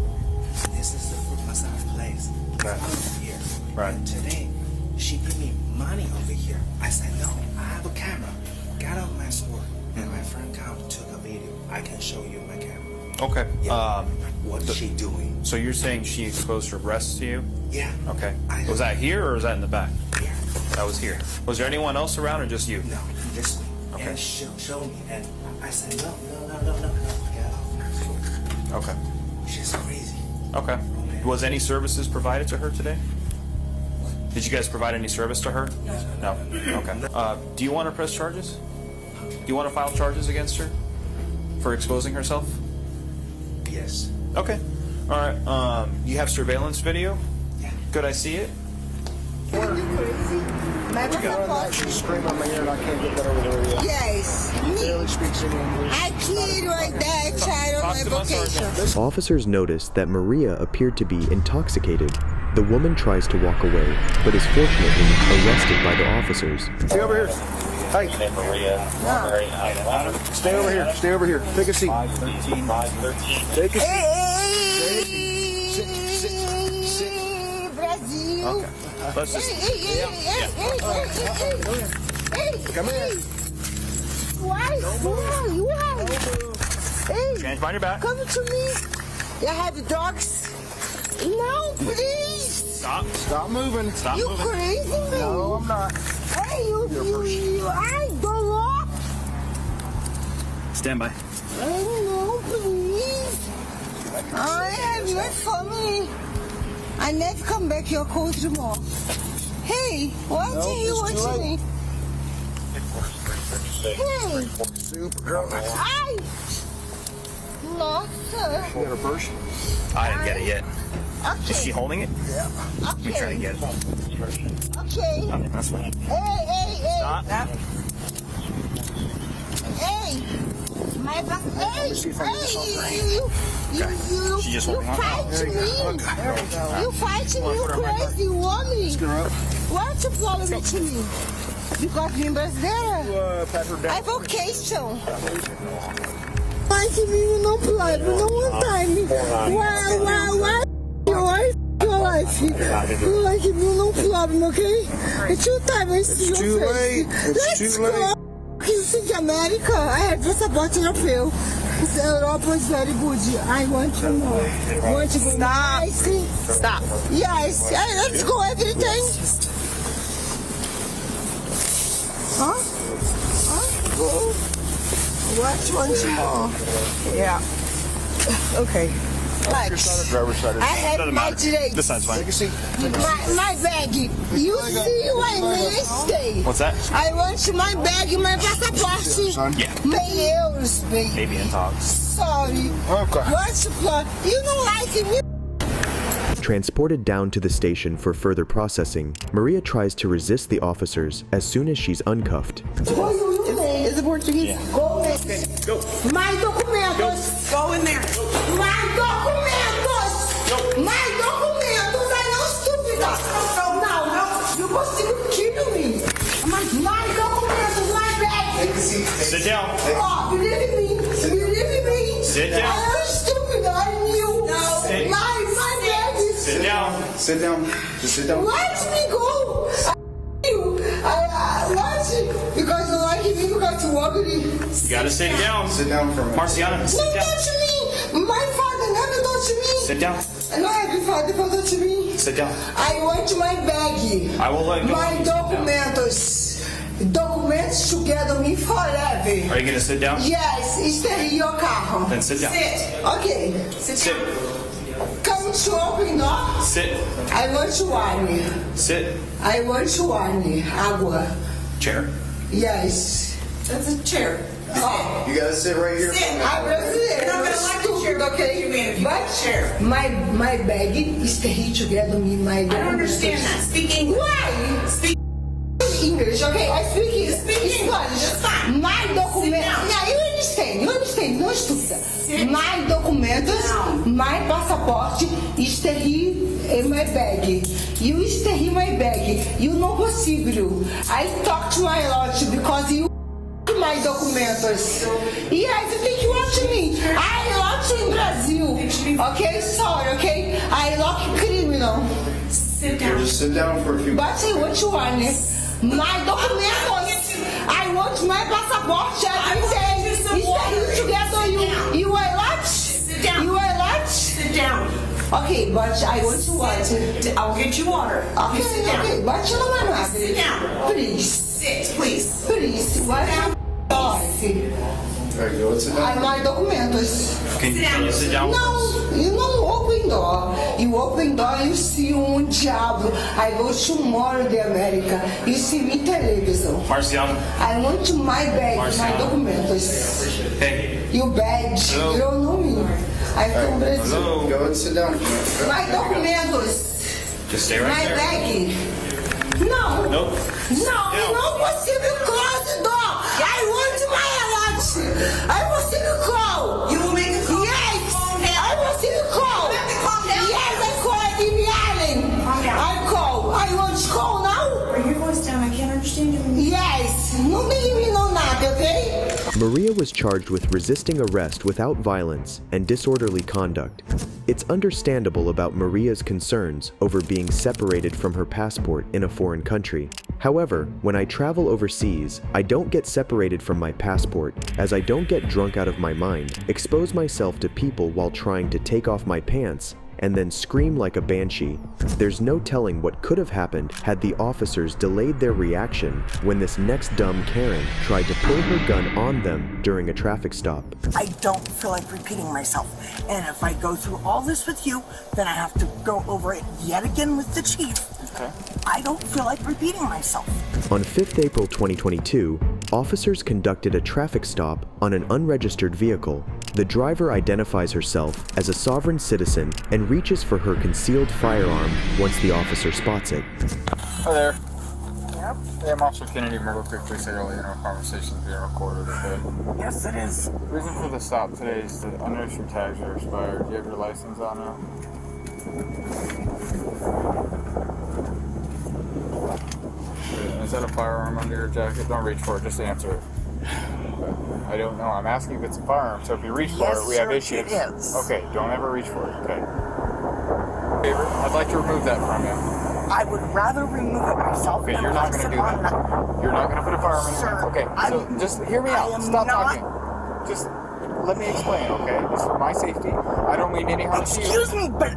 This is the foot massage place. Right. Over here. Right. And today, she gave me money over here. I said, no, I have a camera. Got out my store. And my friend come took a video. I can show you my camera. Okay. Yeah. What is she doing? So you're saying she exposed her breasts to you? Yeah. Okay. Was that here or was that in the back? Here. That was here. Was there anyone else around or just you? No, just me. Okay. And show me. And I said, no. Get off my store. Okay. She's crazy. Okay. Was any services provided to her today? Did you guys provide any service to her? No. Okay. Do you want to press charges? Do you want to file charges against her for exposing herself? Yes. Okay. All right. You have surveillance video? Yeah. Could I see it? Are you crazy? She's screaming in my ear and I can't get that over there yet. Yes. She barely speaks any English. I kid right there, child on my vacation. Officers noticed that Maria appeared to be intoxicated. The woman tries to walk away, but is fortunately arrested by the officers. Stay over here. Hey. Maria. Stay over here. Stay over here. Take a seat. 513. Take a seat. Hey, Sit. Brazil. Okay. Let's just. Come here. Why? Hey, Change behind your back. come to me. You have dogs? No, please. Stop moving. Stop You moving. crazy, man. No, I'm not. Hey, you, I don't know. Stand by. No, please. I have your family. I never come back your country more. Hey, what do you want me? Hey. Super. I. Nossa. You got a purse? I didn't get it yet. Okay. Is she holding it? Yeah. Let me try to get it. Okay. Okay, that's fine. Hey. Stop. Hey. My back. Hey. You She just holding on. fight me. You fight me. You crazy woman. What's your problem with me? You got me brasileira? Pat her down. I vocation. Why que me não pode, não one time. Why? Your life. You like it, no problem, okay? It's too time. It's too late. It's too late. You think America? I have passport europeu. Europe is very good. I want to know. Want to go? Stop. Stop. Yes. Let's go. Everything. Huh? Watch once more. Yeah. Okay. Your side or driver's side? I have my today. This side's fine. My bag. You see what I stay. What's that? I want my bag, my passport. Yeah. My euros, baby. Maybe in talks. Sorry. Okay. What's the plan? You don't like me? Transported down to the station for further processing, Maria tries to resist the officers as soon as she's uncuffed. Is it Portuguese? Yeah. Go. Go. My documentos. Go in there. My documentos. Go. My documentos. I'm not stupid. No. You must kill me. My documentos. My bag. Sit down. Oh, believe me. Sit down. I'm not stupid. I knew. No. Sit. My bag is. Sit down. Sit down. Just sit down. Let me go. I want because you like me because you want me. You gotta sit down. Sit down for a minute. Marciana, sit Don't down. touch me. My father never touched me. Sit down. No, every father touched me. Sit down. I want my bag. I will let go. My documentos. Documents together me forever. Are you gonna sit down? Yes, stay in your car. Then sit down. Sit. Okay. Sit. Come to open door. Sit. I want wine. Sit. I want wine. Agua. Chair. Yes. That's a chair. Oh. You gotta sit right here. Sit. I'm gonna sit. You're not gonna like the chair. Okay. But chair. My bag is here together me. My. I don't understand that. Speak English. Why? Speak English. Okay, I speak English. Speak English. That's fine. My document. Yeah, you understand. Não estúpida. My documentos, my passport is here in my bag. You stay in my bag. You know possible. I talk to my lord because you my documentos. Yes, you think you want me. I locked in Brazil. Okay, sorry, okay? I lock criminal. Sit down. Just sit down for a few But I want you want my documentos. I want my passport. Everything. Stay together. You are what? Sit down. You are what? Sit down. Okay, but I want to what? I'll get you water. Okay, Sit down. okay, but you don't want to. Sit down. Please. Sit, please. Please. What? There you go. Let's sit down. My documentos. Can you sit down? No, you don't open door. You open door, you see diabo. I go tomorrow to America. You see me television. Marciana. I want my bag, my Marciana. documentos. Hey. You badge. Hello. You don't know me. I from Brazil. Hello. Go and sit down. My documentos. Just stay right My there. bag. No. Nope. No, não possible close the door. I want my lunch. I want to call. You will make a call. Yes. Calm down. I want to call. You have to calm down. Yes, I call in the island. Calm down. I call. I want to call now. Bring your voice down. I can't understand you. Yes. Não me know nada, okay? Maria was charged with resisting arrest without violence and disorderly conduct. It's understandable about Maria's concerns over being separated from her passport in a foreign country. However, when I travel overseas, I don't get separated from my passport, as I don't get drunk out of my mind, expose myself to people while trying to take off my pants, and then scream like a banshee. There's no telling what could have happened had the officers delayed their reaction when this next dumb Karen tried to pull her gun on them during a traffic stop. I don't feel like repeating myself. And if I go through all this with you, then I have to go over it yet again with the chief. Okay. I don't feel like repeating myself. On 5th April 2022, officers conducted a traffic stop on an unregistered vehicle. The driver identifies herself as a sovereign citizen and reaches for her concealed firearm once the officer spots it. Hi there. Yep. Hey, I'm Officer Kennedy. Remember quickly said earlier in our conversation being recorded, okay? Yes, it is. The reason for the stop today is that unregistered tags are expired. Do you have your license on now? Is that a firearm under your jacket? Don't reach for it, just answer it. I don't know. I'm asking if it's a firearm, so if you reach for it, we have issues. It is. Okay, don't ever reach for it, okay? Favor, I'd like to remove that from you. I would rather remove it myself. Okay, than you're not place going to it do on that. You're not going to put a firearm in your hands. Okay, so just hear me out. Stop talking. Just let me explain, okay? This is for my safety. I don't mean any harm to you. Excuse me, but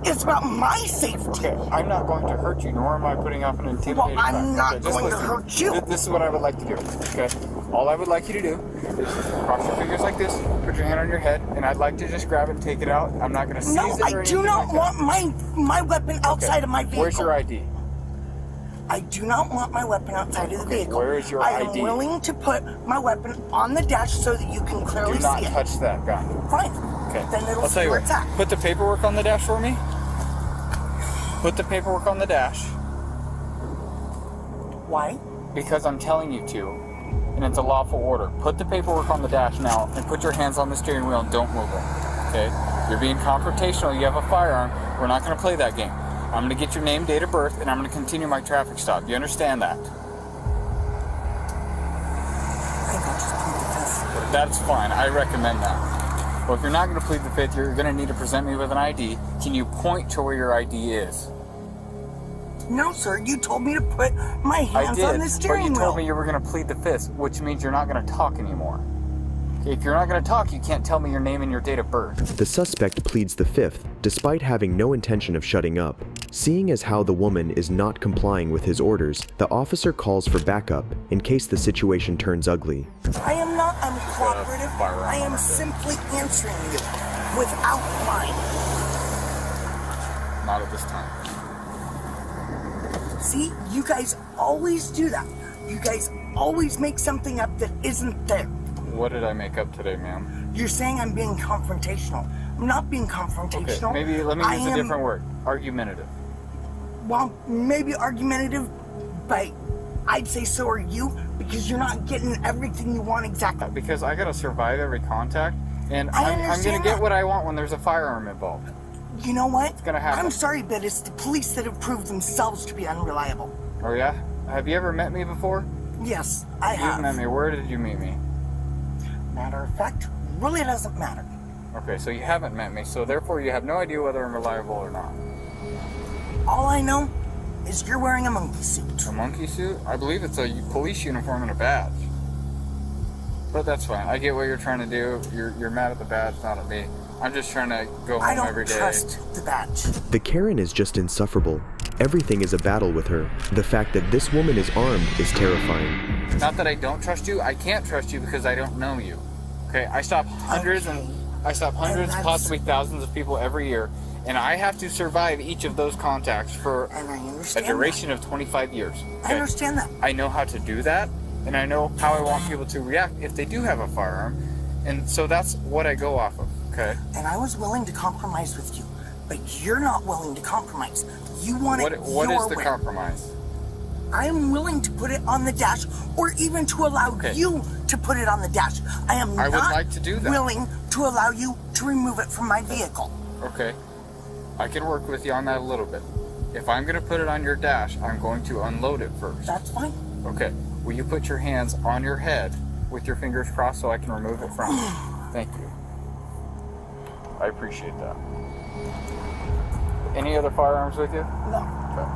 it's about my safety. Okay, I'm not going to hurt you, nor am I putting up an intimidating Well, I'm factor. not going to hurt you. This is what I would like to do, okay? All I would like you to do is cross your fingers like this, put your hand on your head, and I'd like to just grab it and take it out. I'm not going to seize No, it or I anything do not like that. want my weapon outside of my vehicle. Where's your ID? I do not want my weapon outside of the vehicle. Where is your I ID? am willing to put my weapon on the dash so that you can clearly Do not see it. touch that gun. Fine. Okay. Then it'll I'll see tell you where what. it's at. Put the paperwork on the dash for me. Put the paperwork on the dash. Why? Because I'm telling you to, and it's a lawful order. Put the paperwork on the dash now, and put your hands on the steering wheel and don't move it. Okay? You're being confrontational. You have a firearm. We're not going to play that game. I'm going to get your name, date of birth, and I'm going to continue my traffic stop. You understand that? That's fine. I recommend that. Well, if you're not going to plead the fifth, you're going to need to present me with an ID. Can you point to where your ID is? No, sir. You told me to put my hands on the but steering you wheel. told me you were going to plead the fifth, which means you're not going to talk anymore. If you're not going to talk, you can't tell me your name and your date of birth. The suspect pleads the fifth, despite having no intention of shutting up. Seeing as how the woman is not complying with his orders, the officer calls for backup in case the situation turns ugly. I am not uncooperative. I am simply answering you without lying. Not at this time. See, you guys always do that. You guys always make something up that isn't there. What did I make up today, ma'am? You're saying I'm being confrontational. I'm not being confrontational. Okay, maybe let me use a different word. Argumentative. Well, maybe argumentative, but I'd say so are you, because you're not getting everything you want exactly. Because I gotta survive every contact, and I'm gonna understand get that. what I want when there's a firearm involved. You know what? It's gonna happen. I'm sorry, but it's the police that have proved themselves to be unreliable. Oh yeah? Have you ever met me before? Yes, I have. You've met me. Where did you meet me? Matter of fact, really doesn't matter. Okay, so you haven't met me, so therefore you have no idea whether I'm reliable or not. All I know is you're wearing a monkey suit. A monkey suit? I believe it's a police uniform and a badge. But that's fine. I get what you're trying to do. You're mad at the badge, not at me. I'm just trying to go home every day. I don't trust the badge. The Karen is just insufferable. Everything is a battle with her. The fact that this woman is armed is terrifying. Not that I don't trust you. I can't trust you because I don't know you. Okay, I stop hundreds, possibly thousands of people every year, and I have to survive each of those contacts for a duration of 25 years. I understand that. I know how to do that, and I know how I want people to react if they do have a firearm, and so that's what I go off of. Okay. And I was willing to compromise with you, but you're not willing to compromise. You want it What your is the way. compromise? I am willing to put it on the dash, or even to allow you to put it on the dash. I would like to do that. willing to allow you to remove it from my vehicle. Okay. I can work with you on that a little bit. If I'm going to put it on your dash, I'm going to unload it first. That's fine. Okay. Will you put your hands on your head with your fingers crossed so I can remove it from you? Thank you. I appreciate that. Any other firearms with you? No. Okay.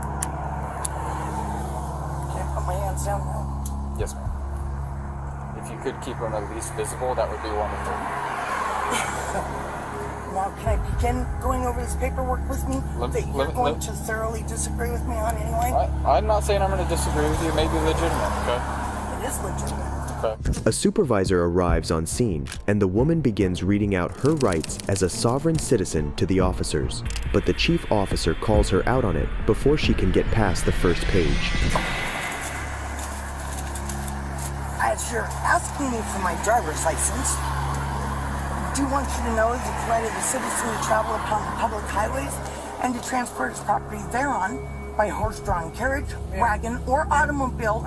Can I put my hands down now? Yes, ma'am. If you could keep them at least visible, that would be wonderful. Now, can I begin going over this paperwork with me that you're going to thoroughly disagree with me on anyway? I'm not saying I'm going to disagree with you. It may be legitimate, okay? It is legitimate. Okay. A supervisor arrives on scene, and the woman begins reading out her rights as a sovereign citizen to the officers. But the chief officer calls her out on it before she can get past the first page. As you're asking me for my driver's license, I do want you to know that the right of the citizen to travel upon the public highways and to transport his property thereon by horse-drawn carriage, wagon, or automobile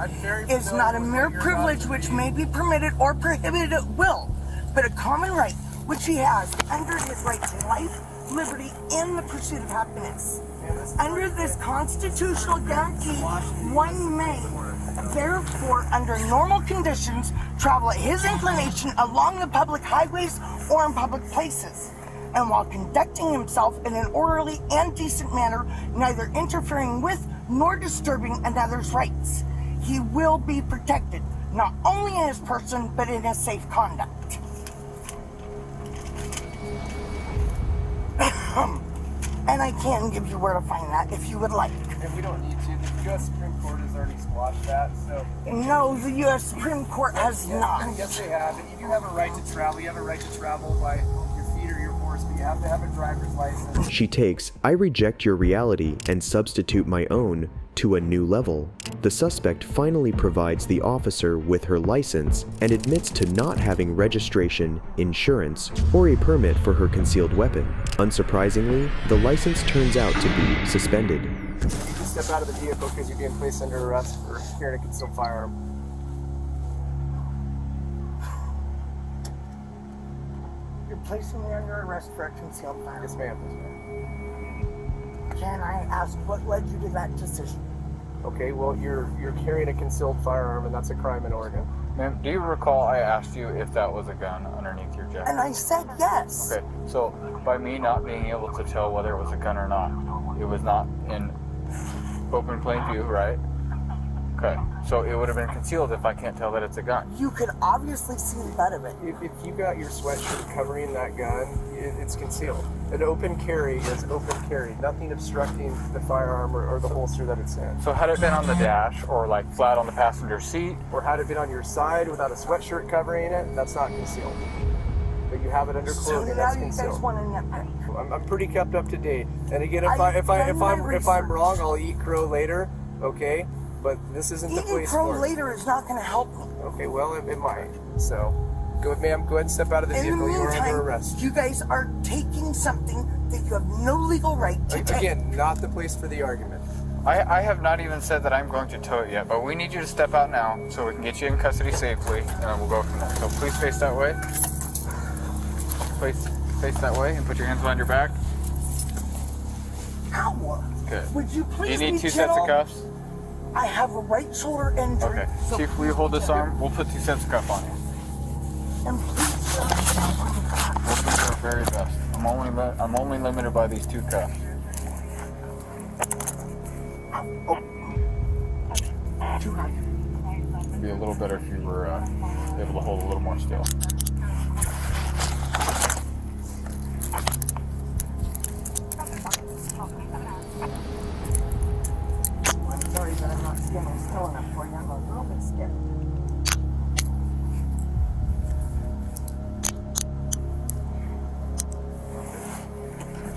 is not a mere privilege which may be permitted or prohibited at will, but a common right which he has under his right to life, liberty, and the pursuit of happiness. Under this constitutional guarantee, one may, therefore, under normal conditions, travel at his inclination along the public highways or in public places, and while conducting himself in an orderly and decent manner, neither interfering with nor disturbing another's rights. He will be protected, not only in his person, but in his safe conduct. And I can give you where to find that if you would like. And we don't need to. The U.S. Supreme Court has already squashed that, so... No, the U.S. Supreme Court has not. Yes, they have. And you do have a right to travel. You have a right to travel by your feet or your horse, but you have to have a driver's license. She takes "I reject your reality and substitute my own" to a new level. The suspect finally provides the officer with her license and admits to not having registration, insurance, or a permit for her concealed weapon. Unsurprisingly, the license turns out to be suspended. You can step out of the vehicle because you're being placed under arrest for carrying a concealed firearm. You're placing me under arrest for a concealed firearm. Yes, ma'am. Yes, ma'am. Can I ask what led you to that decision? Okay, well, you're carrying a concealed firearm, and that's a crime in Oregon. Ma'am, do you recall I asked you if that was a gun underneath your jacket? And I said yes. Okay, so by me not being able to tell whether it was a gun or not, it was not in open plain view, right? Okay, so it would have been concealed if I can't tell that it's a gun. You could obviously see the butt of it. If you got your sweatshirt covering that gun, it's concealed. An open carry is open carry, nothing obstructing the firearm or the holster that it's in. So had it been on the dash or like flat on the passenger seat? Or had it been on your side without a sweatshirt covering it, that's not concealed. But you have it under clothing, so that's now concealed. You guys want to nitpick. I'm pretty kept up to date. And again, if I'm wrong, I'll eat crow later, okay? But this isn't the place for it. Eating crow later is not going to help me. Okay, well, it might. So, ma'am, go ahead and step out of the vehicle. You are under arrest. You guys are taking something that you have no legal right to take. Again, not the place for the argument. I have not even said that I'm going to tow it yet, but we need you to step out now so we can get you in custody safely, and then we'll go from there. So please face that way. Please face that way and put your hands behind your back. Ow! Good. Would you please Do you need be 2 sets of gentle? cuffs? I have a right shoulder injury. Okay. So Chief, will you hold this arm? We'll put 2 sets of cuffs on you. And please, We'll do our very best. I'm only limited by these 2 cuffs. It'd be a little better if you were able to hold a little more still. I'm sorry that I'm not standing still enough for you. I'm a little bit scared.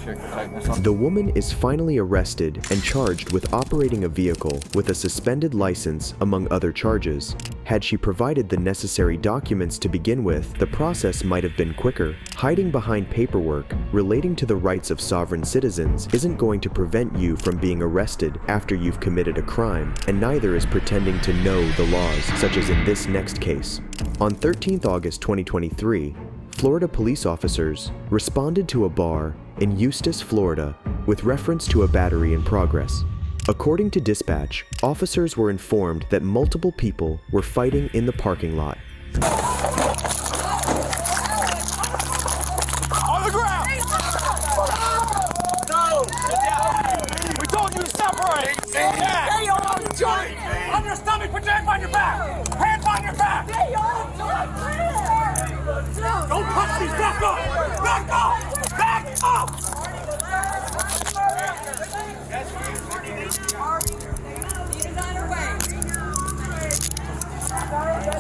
Check the tightness on. The woman is finally arrested and charged with operating a vehicle with a suspended license, among other charges. Had she provided the necessary documents to begin with, the process might have been quicker. Hiding behind paperwork relating to the rights of sovereign citizens isn't going to prevent you from being arrested after you've committed a crime, and neither is pretending to know the laws, such as in this next case. On 13th August 2023, Florida police officers responded to a bar in Eustis, Florida, with reference to a battery in progress. According to dispatch, officers were informed that multiple people were fighting in the parking lot. On the ground! No! We told you to separate! Stay on the joint! On your stomach, put your hands on your back! Hands on your back! Stay on the joint! Don't touch me! Back up! Back up! Back up!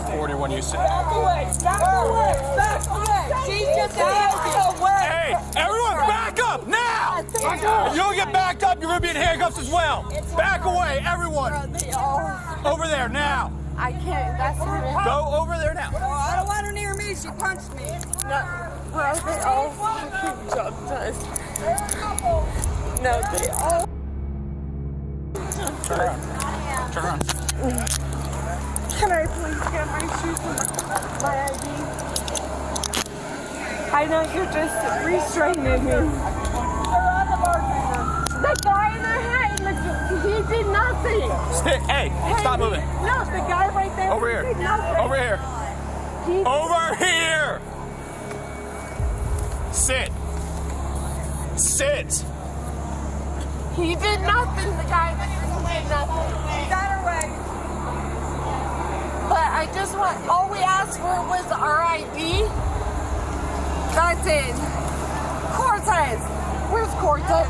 41 you said. Back away! Back away! Back away! She's just back away! Hey, everyone back up now! If you don't get backed up, you're gonna be in handcuffs as well. Back away, everyone! Over there now! I can't. That's not Go over there now. I don't want her near me. She punched me. No, bro, they all fucking jumped us. No, they all. Turn around. Turn around. Can I please get my shoes and my ID? I know you're just restraining me. The guy in the hat, he did nothing. Hey, stop moving. No, the guy right there. Over here. He did nothing. Over here. Over here. Sit. Sit. He did nothing. The guy did nothing. He got her way. But I just want, all we asked for was our ID. That's it. Cortez. Where's Cortez?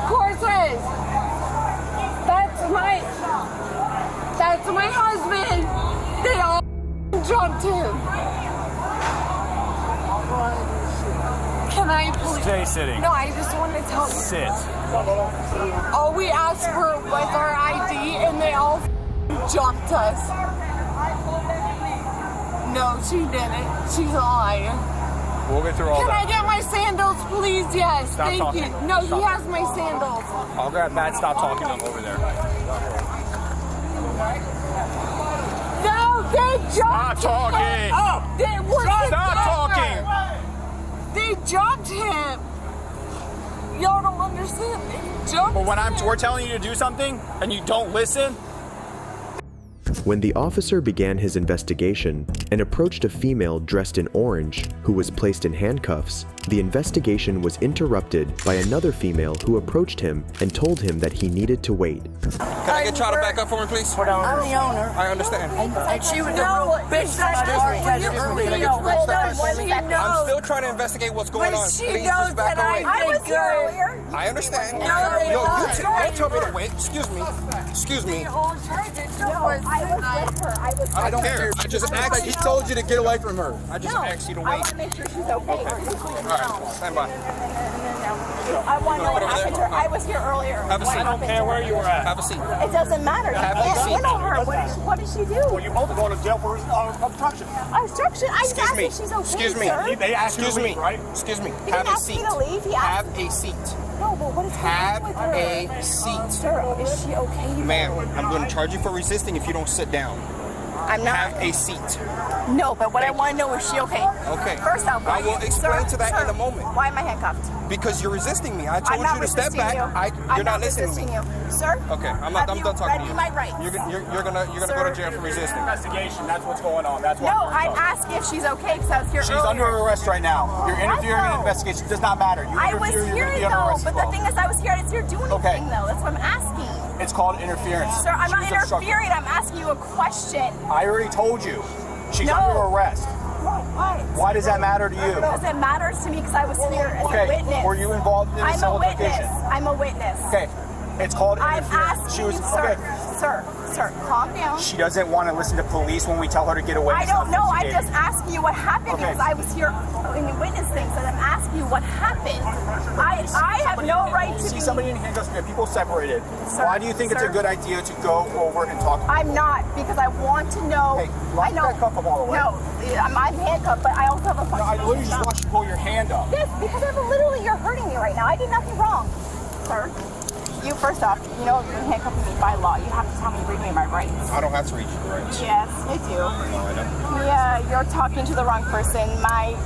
Cortez. is. That's my husband. They all jumped him. Can I please? Stay sitting. No, I just want to tell you. Sit. All we asked for was our ID and they all jumped us. No, she didn't. She's a liar. We'll get through all Can that. I get my sandals, please? Yes, Stop thank talking. you. No, Stop. he has my sandals. I'll grab Matt. Stop talking to him over there. No, they jumped Stop talking. him. Oh, they were Stop together. They jumped him. Y'all don't understand. They jumped But when him. we're telling you to do something and you don't listen. When the officer began his investigation and approached a female dressed in orange who was placed in handcuffs, the investigation was interrupted by another female who approached him and told him that he needed to wait. Can I get y'all to back up for me, please? I'm the owner. I understand. And she was a real bitch that I'm still trying to investigate what's going on. Please just back away. I was here earlier. I understand. No, they Yo, don't. don't tell me to wait. Excuse me. Excuse me. I don't care. I just asked. He told you to get away from her. I just asked you to wait. I want to make sure she's okay. All right, stand by. I want to know what happened to her. I was here earlier. Have a seat. I don't care where you were at. Have a seat. It doesn't matter. Have You a can't seat. handle her. What did she do? Well, you're both going to jail for obstruction. Obstruction? I just Excuse asked me. if she's okay, Excuse me. sir. They asked you to Excuse me. leave, right? Excuse me. He Have didn't a ask me seat. to leave. He asked. Have a seat. No, but what is going on with her? Have a seat. Sir, is she okay? Ma'am, I'm going to charge you for resisting if you don't sit down. I'm not. Have a seat. No, but what I want to know is she okay? Okay. First off, I will explain to that in a moment. Why am I handcuffed? Because you're resisting me. I I'm told not you to step resisting back. you. You're not listening to me. You. Sir? Okay, I'm Have done you talking read to you. me my rights? You're gonna go to jail for resisting. Investigation. That's what's going on. That's why. No, I'm asking if she's okay because I was here She's earlier. under arrest right now. You're interfering in the investigation. It does not matter. You I was interfere, you're here going to be under though, arrest but as well. the thing is I was here. I didn't see her do anything Okay. though. That's what I'm asking. It's called interference. Sir, I'm She not was obstructing. interfering. I'm asking you a question. I already told you. She's No. under arrest. Why? Why does that matter to you? Because it matters to me because I was here as Okay, a witness. were you involved in I'm this a witness. altercation? I'm a witness. Okay, it's called I'm interference. asking She was you, sir, okay. sir, calm down. She doesn't want to listen to police when we tell her to get away. I don't know. I'm just asking you what happened Okay. because I was here in the witness thing. So I'm asking you what happened. I have no right to see be. somebody in handcuffs. We have people separated. Sir, Why do you think it's sir. a good idea to go over and talk to them? I'm not because I want to know. Hey, lock that cuff up all the way. No, I'm handcuffed, but I also have a No, I literally just watched you pull your hand up. This because I'm literally you're hurting me right now. I did nothing wrong, sir. You first off, you know you're handcuffing me by law. You have to tell me, read me my rights. I don't have to read you the rights. Yes, you do. No, I don't. Yeah, you're talking to the wrong person. My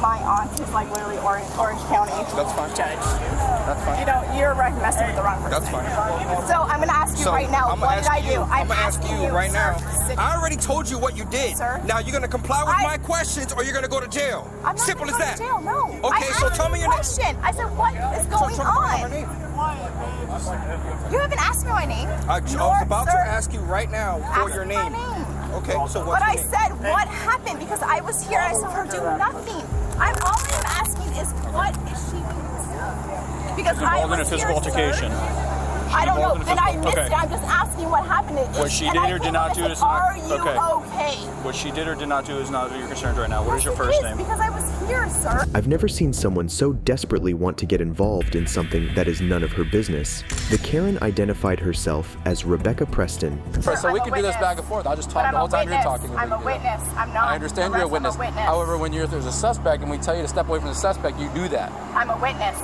aunt is like literally Orange County. That's fine. Judge. That's fine. You know, you're messing with the wrong person. That's fine. So I'm gonna ask you So, right now, I'm what gonna did I ask do? you. I'm gonna ask asking you right sir, now. sit- I already told you what you did. Sir? Now you're gonna comply with I- my questions, or you're gonna go to jail. I'm not Simple gonna as go to that. Jail, no. Okay, I so asked tell me you your a name. question. I said, what is going tell me on? your name. You haven't asked me my name. I was about to ask you right now for your name. Okay, so what's But I your name? said, what happened? Because I was here, I saw her do nothing. All I'm asking is, what is she doing? Because She's I involved in a was physical here, altercation. sir. I don't know. involved in a Then I physical- missed okay. it. I'm just asking what happened. What she And did I or did told not her, do I said, is not- Are you okay. okay? What she did or did not do is not your concern right now. What is your It first is, name? because I was here, sir. I've never seen someone so desperately want to get involved in something that is none of her business. The Karen identified herself as Rebecca Preston. So we can do this back and forth. I'll just But talk I'm the a whole time you're witness. talking. I'm a witness. I'm not. I understand you're a witness. I'm a witness. However, when there's a suspect and we tell you to step away from the suspect, you do that. I'm a witness.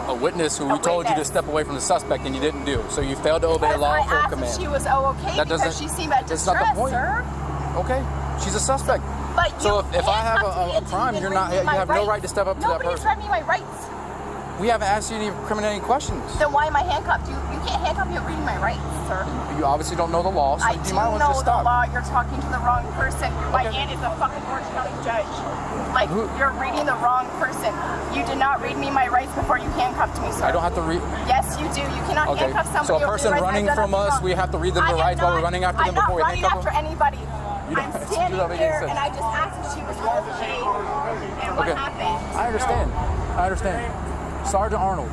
A witness who we told you to step away from the suspect and you didn't do. So you failed to obey a Because I lawful asked command. if she was okay That because doesn't- she seemed at that's not the distress, point. sir. Okay, she's a suspect. But So you if I have handcuffed me a until crime, you you're didn't not. read You me my have no rights. right to step up to that Nobody's person. read me my rights. We haven't asked you any incriminating questions. Then why am I handcuffed? You can't handcuff me reading my rights, sir. You obviously don't know the law, so I you do might want to know just the stop. law. You're talking to the wrong person. My aunt is a fucking Orange County judge. Like, you're reading the wrong person. You did not read me my rights before you handcuffed me, sir. I don't have to read. Yes, you do. You cannot Okay, handcuff somebody. so a over person your rights. running I've done from nothing us, wrong. we have to read them I the am rights while we're not- running after them before we I'm not running handcuff after them? anybody. You don't- I'm you standing don't make any here sense. and I just asked if she was okay. And what Okay, happened? I understand. I understand. Sergeant Arnold.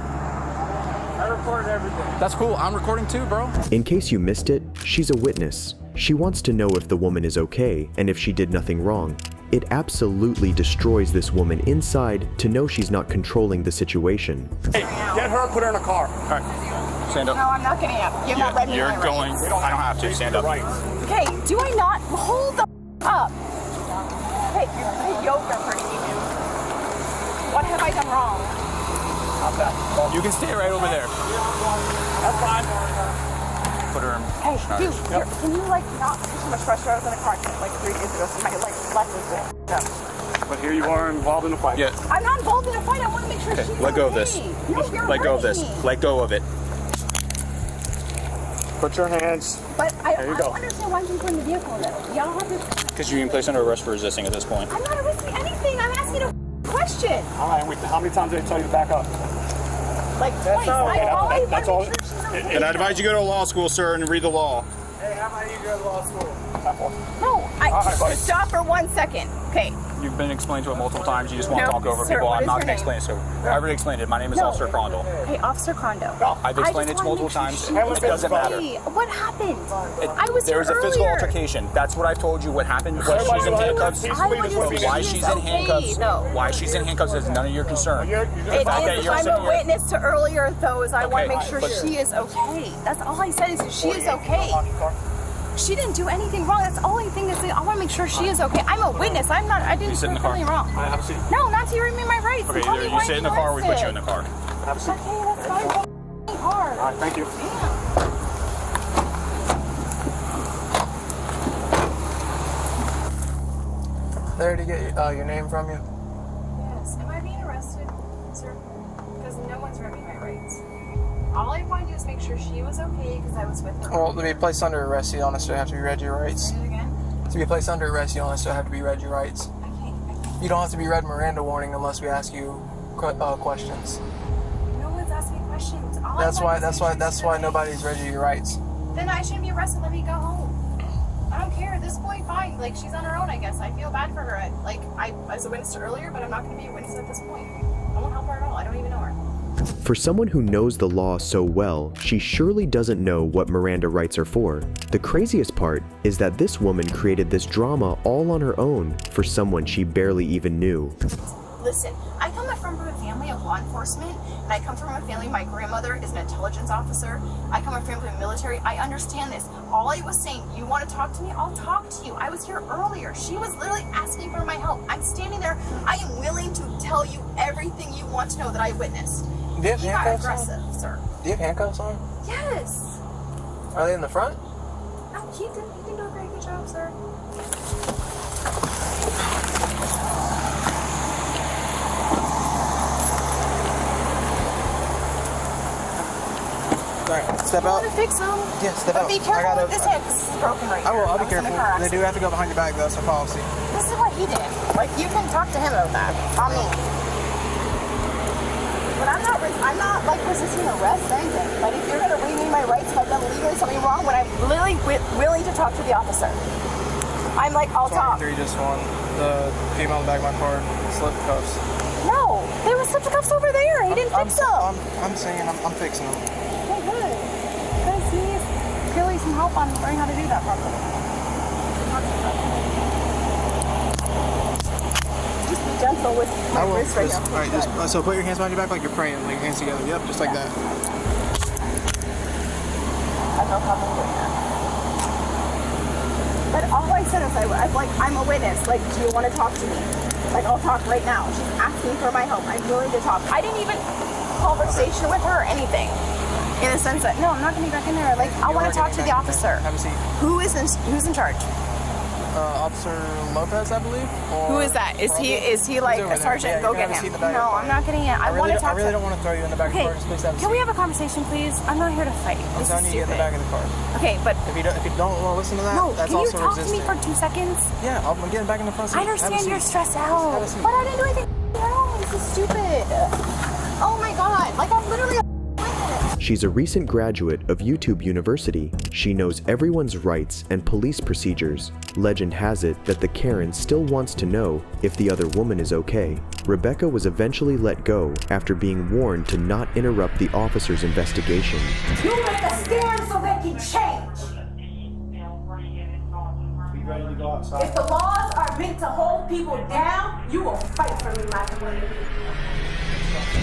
recorded everything. That's cool. I'm recording too, bro. In case you missed it, she's a witness. She wants to know if the woman is okay and if she did nothing wrong. It absolutely destroys this woman inside to know she's not controlling the situation. Hey, get her, put her in a car. All right, stand up. No, I'm not getting up. You're not letting me You're in. going. I don't have to. Stand up. Okay, do I not? Hold the up. Hey, you're yoga hurting me. What have I done wrong? You can stay right over there. That's fine. Put her in. Hey, dude, can you like not put too much pressure? I was in a car accident like 3 days ago, so my like left is there. No. But here you are involved in a fight. Yeah. I'm not involved in a fight. I want to make sure Okay, she's let go of okay. this. No, you're Let go of hurting this. me. Let go of it. Put your hands. But I There you don't go. understand why people in the vehicle though. Y'all have to. Because you're being placed under arrest for resisting at this point. I'm not arresting anything. I'm asking a question. All right, wait, how many times did they tell you to back up? Like twice. That's all. And I advise you go to law school, sir, and read the law. Hey, how about you go to law school? No, stop for 1 second. Okay. You've been explained to it multiple times. You just want No, to talk over sir, people. what I'm is not your going to name? explain it. So I already explained it. My name is No. Officer Crondall. Hey, Officer Crondo. I've explained it multiple times. It doesn't matter. What happened? I was There here was a physical earlier. altercation. That's what I've told you. What happened? What she's in handcuffs. Why she's in handcuffs. Why she's in handcuffs is none of your concern. The It fact that is. you're I'm sitting a here. witness to earlier of those. I want to Okay, make sure but- she is okay. That's all I said is that she is okay. She didn't do anything wrong. That's the only thing that's. I want to make sure she is okay. I'm a witness. I'm not. I didn't You sit do in the car. anything wrong. Have a seat. No, not to read me my rights. Okay, Tell me either why you sit in the I'm car or we put you in arrested. the car. Have a seat. Okay, that's fine. Hard. All right, thank you. There to get your name from you. Yes. Am I being arrested, sir? Because no one's read me my rights. All I want to do is make sure she was okay because I was with her. Well, to be placed under arrest, you don't necessarily have to be read your rights. Say it again. To be placed under arrest, you don't necessarily have to be read your rights. You don't have to be read Miranda warning unless we ask you questions. No one's asking questions. All I That's want why. is That's make why. sure That's she's why okay. nobody's read you your rights. Then I shouldn't be arrested. Let me go home. I don't care. At this point, fine. Like, she's on her own, I guess. I feel bad for her. I was a witness earlier, but I'm not going to be a witness at this point. I won't help her at all. I don't even know her. For someone who knows the law so well, she surely doesn't know what Miranda rights are for. The craziest part is that this woman created this drama all on her own for someone she barely even knew. Listen, I come from a family of law enforcement, and I come from a family, my grandmother is an intelligence officer. I come from a family of military. I understand this. All I was saying, you want to talk to me? I'll talk to you. I was here earlier. She was literally asking for my help. I'm standing there. I am willing to tell you everything you want to know that I witnessed. Do you have He got handcuffs on? aggressive, sir. Do you have handcuffs on? Yes. Are they in the front? No, he didn't do a very good job, sir. Alright, step You out. want to fix him? Yeah, step But out. be careful I gotta- with this hand, 'cause this is broken right I will. here. I'll be was in a careful. car They do have to go behind your back, though. That's a policy. This is what he did. Like, you can talk to him about that. On me. But I'm not like resisting arrest or anything. But if you're gonna read me my rights, if I've done legally something wrong, when I'm literally willing to talk to the officer, I'm like, I'll talk. 23 just won. The female in the back of my car slipped cuffs. No, there was slip cuffs over there. He didn't fix them. I'm saying I'm fixing them. Okay, good. Because he needs clearly some help on learning how to do that properly. Just be gentle with my I will. wrist right Just- now. all right, just so put your hands behind your back like you're praying, like your hands together. Yep, just like that. I have no problem doing that. But all I said is I'm a witness. Like, do you want to talk to me? Like, I'll talk right now. She's asking for my help. I'm willing to talk. I didn't even conversation with her or anything. In the sense that, no, I'm not going to be back in there. Like, I want to talk to the officer. Have a seat. Who's in charge? Officer Lopez, I believe. Or Who is that? Is he like over a there. sergeant? Yeah, Go you can get have a seat in him. the back of No, the car. I'm not getting it. I want to talk I really to don't want to throw you in the back Okay, of the car. Just please have a seat. can we have a conversation, please? I'm not here to fight. I'm This telling is you, get in stupid. the back of the car. Okay, but If you don't want to listen to that, no, that's can you also talk resisting. to me for 2 seconds? Yeah, I'm getting back in the front seat. I understand you're stressed out, Have a seat. but I didn't do anything wrong. This is stupid. Oh my god, like I'm literally a witness. She's a recent graduate of YouTube University. She knows everyone's rights and police procedures. Legend has it that the Karen still wants to know if the other woman is okay. Rebecca was eventually let go after being warned to not interrupt the officer's investigation. You make a stand so they can change. If the laws are meant to hold people down, you will fight for me, my community.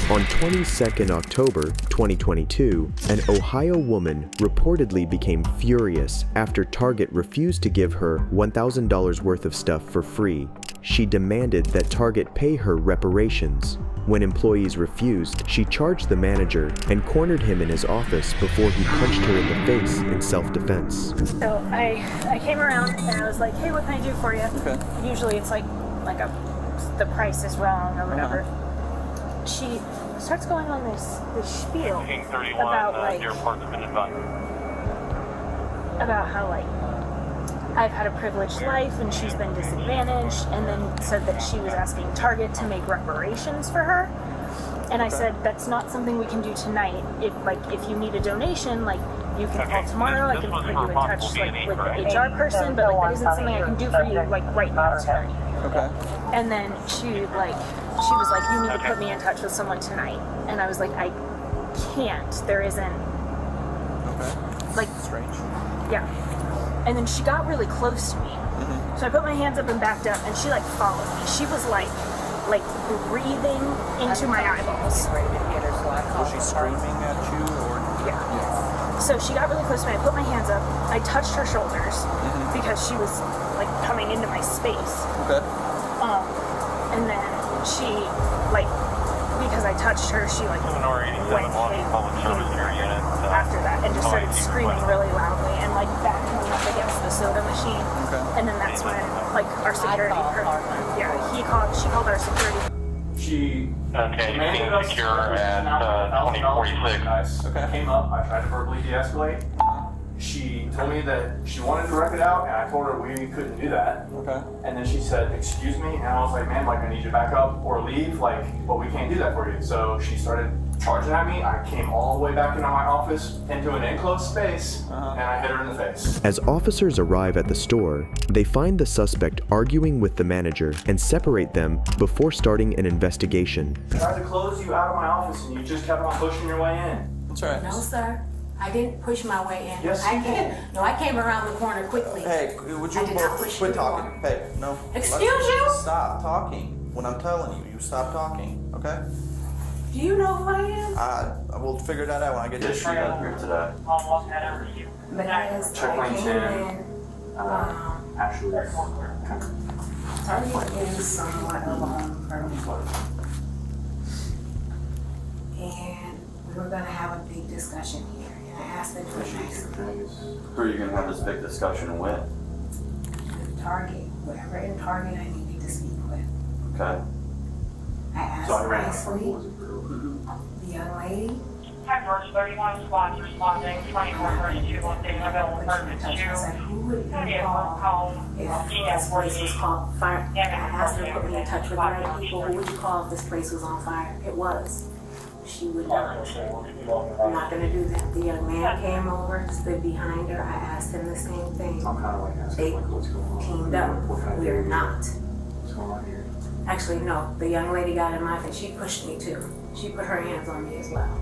On 22nd October 2022, an Ohio woman reportedly became furious after Target refused to give her $1,000 worth of stuff for free. She demanded that Target pay her reparations. When employees refused, she charged the manager and cornered him in his office before he punched her in the face in self-defense. So I came around and I was like, hey, what can I do for you? Okay. Usually it's like the price is wrong or whatever. She starts going on this spiel King 31, about your apartment's been advised. about how like I've had a privileged life and she's been disadvantaged, and then said that she was asking Target to make reparations for her. And I said that's not something we can do tonight. If you need a donation, like you can call tomorrow. I can put you in touch like with the HR person, but like that isn't something I can do for you like right now tonight. Okay. And then she was like, you need to put me in touch with someone tonight. And I was like, I can't. There isn't. Okay. Like strange. Yeah. And then she got really close to me. So I put my hands up and backed up, and she like followed me. She was like breathing into my eyeballs. Was she screaming at you or? Yeah. So she got really close to me. I put my hands up. I touched her shoulders because she was like coming into my space. Okay. And then she because I touched her, she went after that and just started screaming really loudly and like backing me up against the soda machine. Okay. And then that's when our security, she called our security. She seemed secure at 2046. Okay. Came up, I tried to verbally de-escalate. She told me that she wanted to wreck it out, and I told her we couldn't do that. Okay. And then she said, excuse me, and I was like, man, like I need you to back up or leave, but we can't do that for you. So she started charging at me. I came all the way back into my office, into an enclosed space, and I hit her in the face. As officers arrive at the store, they find the suspect arguing with the manager and separate them before starting an investigation. I tried to close you out of my office, and you just kept on pushing your way in. That's right. No, sir. I didn't push my way in. Yes, you did. No, I came around the corner quickly. Hey, would you I did not push quit you talking? Hey, no. Excuse you? Stop talking. When I'm telling you, you stop talking, okay? Do you know who I am? We'll figure that out when I get to She got here today. Because I came in. Ashley. Target is somewhat of a home for me. And we were going to have a big discussion here. And I asked them to Who are you going to have this big discussion with? Target, whoever in Target I needed to speak with. Okay. I asked nicely, the young lady. Hi, George 31 squads responding, 2432 on David Apartment 2. Who would you call if this place was caught fire? I asked her to put me in touch with the right people. Who would you call if this place was on fire? It was. She would not. I'm not going to do that. The young man came over, stood behind her. I asked him the same thing. They teamed up. We're not. Actually, no. The young lady got in my face. She pushed me too. She put her hands on me as well.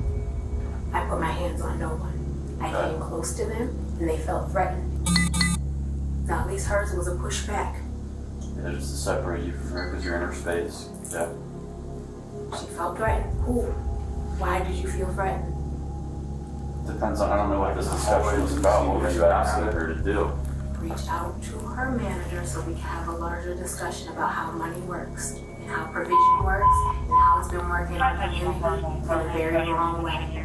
I put my hands on no one. I came close to them, and they felt threatened. Now, at least hers was a pushback. Yeah, just to separate you from her because you're in her space. Yeah. She felt threatened. Who? Why did you feel threatened? Depends on, I don't know what this discussion was about. What were you asking her to do? Reach out to her manager so we can have a larger discussion about how money works and how provision works and how it's been working in our community in a very wrong way.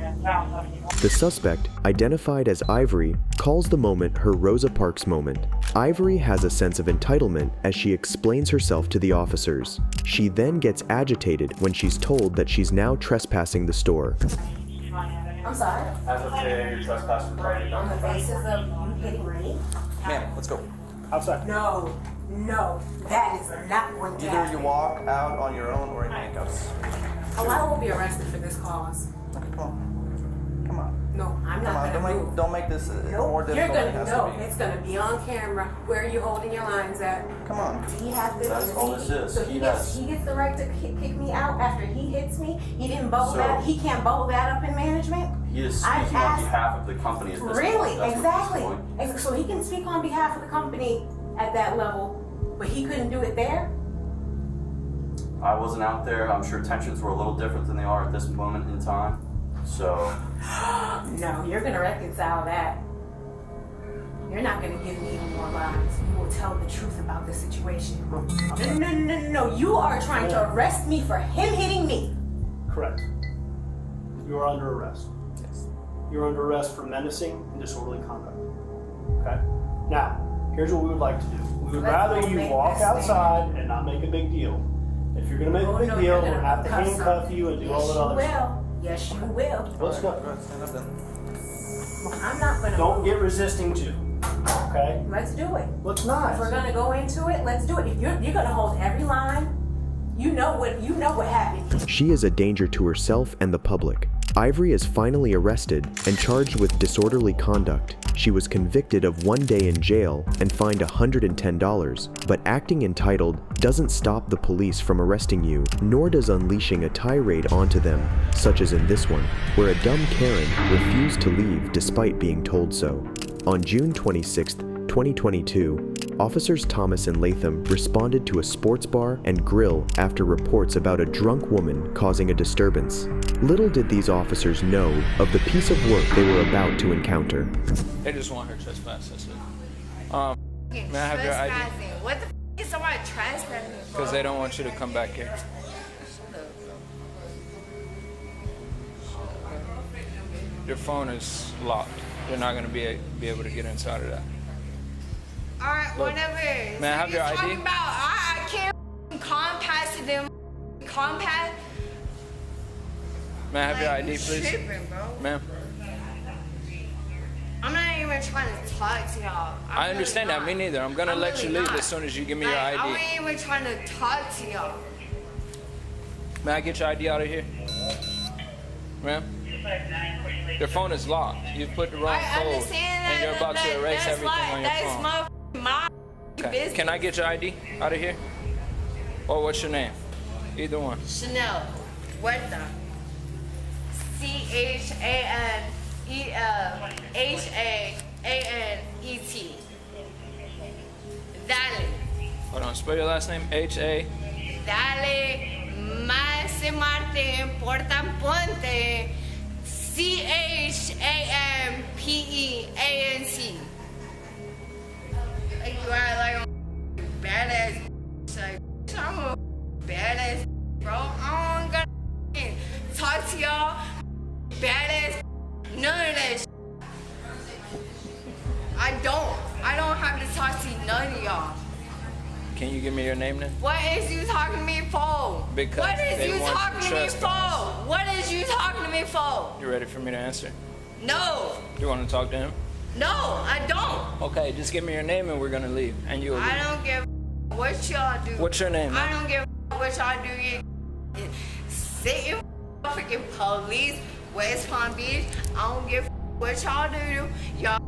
The suspect, identified as Ivory, calls the moment her Rosa Parks moment. Ivory has a sense of entitlement as she explains herself to the officers. She then gets agitated when she's told that she's now trespassing the store. I'm sorry? As of today, you're trespassing property. On the basis of you hitting me? Ma'am, let's go. Outside. No, that is not going to happen. Either you walk out on your own or in handcuffs. Oh, I won't be arrested for this cause. Okay, come on. Come on. No, I'm not Come gonna on, move. don't make this more You're difficult than it gonna has know. to be. It's gonna be on camera. Where are you holding your lines at? Come on. He has this. That's all this is. So He he gets the right to kick me out after he hits me. He didn't bubble that. He can't bubble that up in management. He is I speaking on asked- behalf of the company at this Really? point. That's Exactly. what this point. So he can speak on behalf of the company at that level, but he couldn't do it there. I wasn't out there. I'm sure tensions were a little different than they are at this moment in time. So, No, you're gonna reconcile that. You're not gonna give me any more lies. You will tell the truth about the situation. No. You are trying to arrest me for him hitting me. Correct. You are under arrest. Yes. You're under arrest for menacing and disorderly conduct. Okay? Now, here's what we would like to do. We would rather you walk outside and not make a big deal. If you're gonna make a big deal, we're gonna have to handcuff you and do all that other stuff. Yes, you will. Let's go. Stand up then. I'm not gonna. Don't get resisting too. Okay? Let's do it. Let's not. If we're gonna go into it, let's do it. If you're gonna hold every line, you know what happened. She is a danger to herself and the public. Ivory is finally arrested and charged with disorderly conduct. She was convicted of 1 day in jail and fined $110, but acting entitled doesn't stop the police from arresting you, nor does unleashing a tirade onto them, such as in this one, where a dumb Karen refused to leave despite being told so. On June 26, 2022, officers Thomas and Latham responded to a sports bar and grill after reports about a drunk woman causing a disturbance. Little did these officers know of the piece of work they were about to encounter. They just want her trespass, that's it. May I have your ID? What the f is somebody trespassing? Because they don't want you to come back here. Your phone is locked. You're not going to be able to get inside of that. Alright, Look, whatever. may I have your ID? Talking about, I can't compass to them. Compass. May I have your ID, please? Tripping, bro. Ma'am? I'm not even trying to talk to y'all. I understand that. Me neither. I'm going to let you leave as soon as you give me your ID. I ain't even trying to talk to y'all. May I get your ID out of here? Ma'am? Your phone is locked. You've put the wrong code, and you're about to erase everything on your phone. That's my business. Can I get your ID out of here? Or what's your name? Either one. Chanel. Huerta. CHANELHAANET. Dale. Hold on. Spell your last name. H-A. Dale. Más se Marte importan ponte. CHAMPEANC. Like you are like a badass. Like I'm a badass, bro. I don't gotta talk to y'all. Badass. None of that. I don't have to talk to none of y'all. Can you give me your name then? What is you talking to me for? Because what is they you want talking to me for? trespass. What is you talking to me for? You ready for me to answer? No. You want to talk to him? No, I don't. Okay, just give me your name and we're gonna leave. And you'll leave. I don't give a what y'all do. What's your name? I don't give a what y'all do. You sit in freaking police, West Palm Beach. I don't give a what y'all do. Y'all.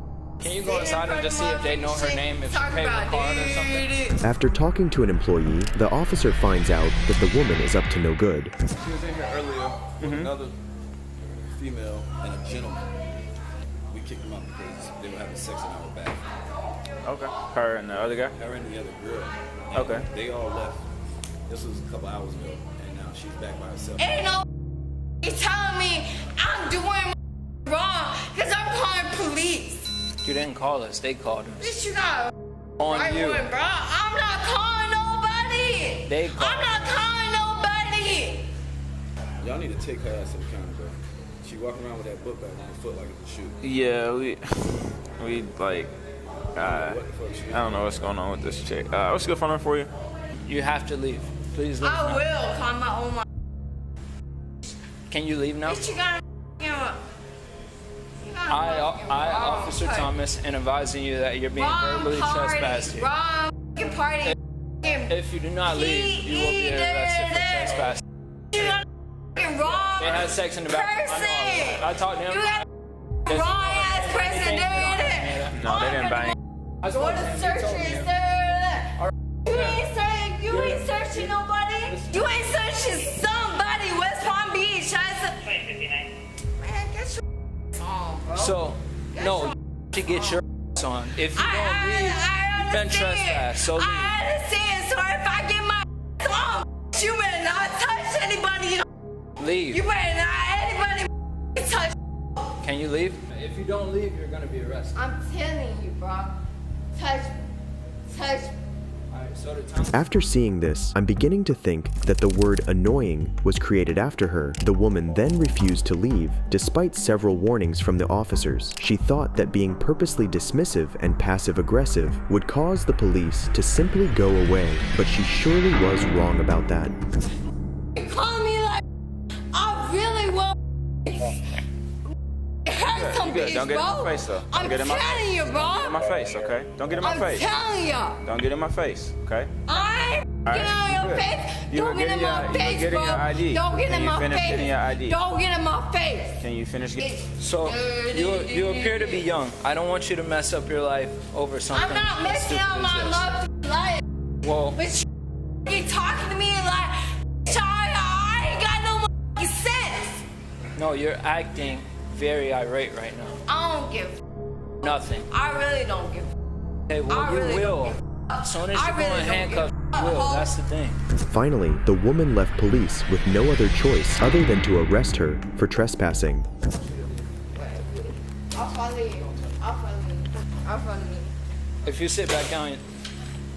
Can you go inside and just see if they know her name, if she paid her card or something? After talking to an employee, the officer finds out that the woman is up to no good. She was in here earlier with another female and a gentleman. We kicked them out because they were having sex in our back. Okay. Her and the other guy? Her and the other girl. And Okay. They all left. This was a couple hours ago, and now she's back by herself. Ain't no telling me I'm doing wrong because I'm calling police. You didn't call us, they called us. Bitch, you got On right you. one, bro. I'm not calling nobody. They called. I'm not calling nobody. Y'all need to take her ass to the counter, bro. She walking around with that book bag on her foot like it's a shoe. Yeah, we like, I don't know what's going on with this chick. What's a good phone number for you? You have to leave. Please leave. I now. will call my own. Can you leave now? Bitch, you gotta. I, Officer Thomas, am advising you that you're being verbally trespassed here. Wrong party. If you do not leave, you will be arrested for trespassing. You got wrong. They had sex in the bathroom. I know. I talked to him. wrong ass person. No, they didn't bang. Go to searches. You ain't searching nobody. You ain't searching somebody. West Palm Beach. Man, get your on, bro. So, no, to get your on. If you don't leave, you've been trespassed. So leave. I understand. So if I get my on, you better not touch anybody. Leave. You better not anybody touch. Can you leave? If you don't leave, you're gonna be arrested. I'm telling you, bro. Touch. After seeing this, I'm beginning to think that the word annoying was created after her. The woman then refused to leave, despite several warnings from the officers. She thought that being purposely dismissive and passive-aggressive would cause the police to simply go away, but she surely was wrong about that. You call me like I really will hurt some bitch, Don't get in bro. my face, though. Don't I'm get in my telling you, bro. Don't get in my face, okay? Don't get in my face. I'm telling you. Don't get in my face, okay? I'm All getting right, on your good. face. You Don't were get in getting my your- you were face, getting bro. your ID. Don't get Can in you my finish face. getting your ID? Don't get in my face. Can you finish getting... So, you appear to be young. I don't want you to mess up your life over something. I'm not as messing stupid up as my this. love life. Well, But you talking to me like, I ain't got no motherfucking sense. no, you're acting very irate right now. I don't give Nothing. I really don't give Hey, well, I you really will. don't As soon as I you go really in don't handcuffs, you will. That's the thing. Finally, the woman left police with no other choice other than to arrest her for trespassing. I'll follow you. I'll follow you. If you sit back down,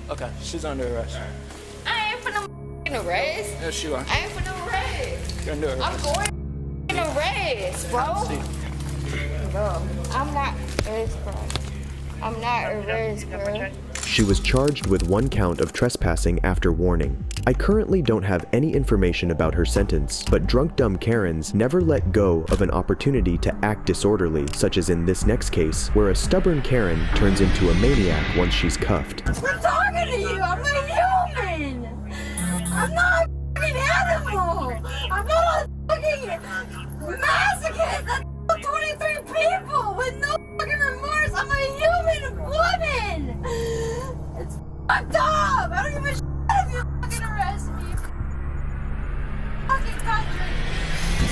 okay, she's under arrest. I ain't for no arrest. Yes, you are. I ain't for no arrest. You're under arrest. I'm going to arrest, bro. Bro, I'm not arrest, bro. I'm not arrest, bro. She was charged with 1 count of trespassing after warning. I currently don't have any information about her sentence, but drunk dumb Karens never let go of an opportunity to act disorderly, such as in this next case, where a stubborn Karen turns into a maniac once she's cuffed. I'm talking to you. I'm a human. I'm not a fucking animal. I'm not a fucking masochist. I'm 23 people with no fucking remorse. I'm a human woman. It's fucked up. I don't give a shit if you fucking arrest me. Fucking country.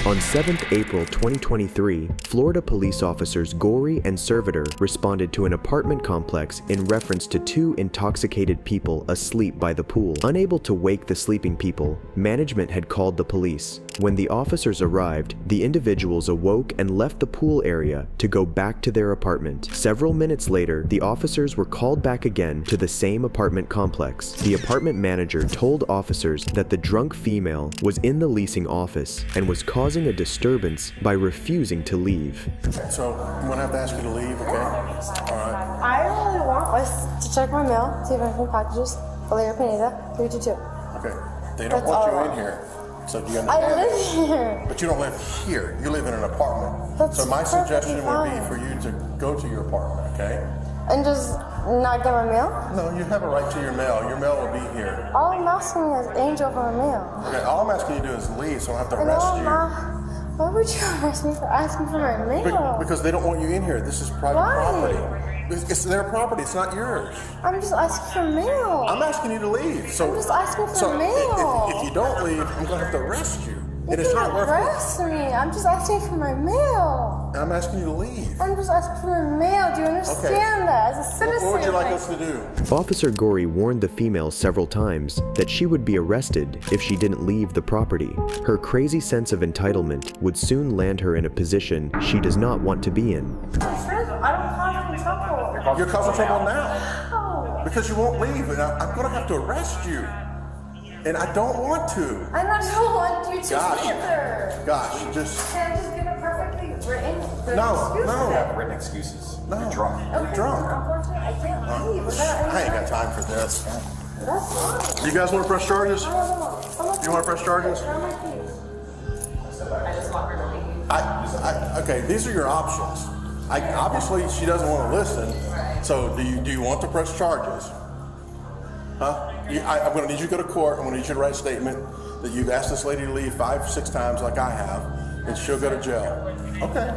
On 7th April 2023, Florida police officers Gorey and Servitor responded to an apartment complex in reference to 2 intoxicated people asleep by the pool. Unable to wake the sleeping people, management had called the police. When the officers arrived, the individuals awoke and left the pool area to go back to their apartment. Several minutes later, the officers were called back again to the same apartment complex. The apartment manager told officers that the drunk female was in the leasing office and was causing a disturbance by refusing to leave. So I'm gonna have to ask you to leave, okay? All right. I really want us to check my mail, see if I have any packages. Valeria Pineda, 322. Okay. They don't That's want all you I in want. here. So do you I understand? live here. But you don't live here. You live in an apartment. That's so my suggestion perfectly would be fine. for you to go to your apartment, okay? And just not get my mail? No, you have a right to your mail. Your mail will be here. All I'm asking is Angel for my mail. Okay, all I'm asking you to do is leave so I don't have to I know arrest I'm you. not. Why would you arrest me for asking for my mail? Because they don't want you in here. This is private Why? property. It's their property. It's not yours. I'm just asking for mail. I'm asking you to leave. So I'm just asking for so mail. If you don't leave, I'm gonna have to arrest you. You And it's can not worth it. arrest me. I'm just asking for my mail. I'm asking you to leave. I'm just asking for my mail. Do you understand that? As a citizen. What would you like us to do? Officer Gorey warned the female several times that she would be arrested if she didn't leave the property. Her crazy sense of entitlement would soon land her in a position she does not want to be in. I don't cause any trouble. You're causing trouble now. Because you won't leave, and I'm gonna have to arrest you. And I don't want to. And I don't want you to either. Gosh, just Can I just get a perfectly written no. written excuses. No, you're drunk. Unfortunately, I can't leave without I ain't got time for this. That's fine. You guys want to press charges? You You want to press charges? Okay, these are your options. Obviously, she doesn't want to listen. So, do you want to press charges? Huh? I'm going to need you to go to court. I'm going to need you to write a statement that you've asked this lady to leave 5, 6 times like I have, and she'll go to jail. Okay.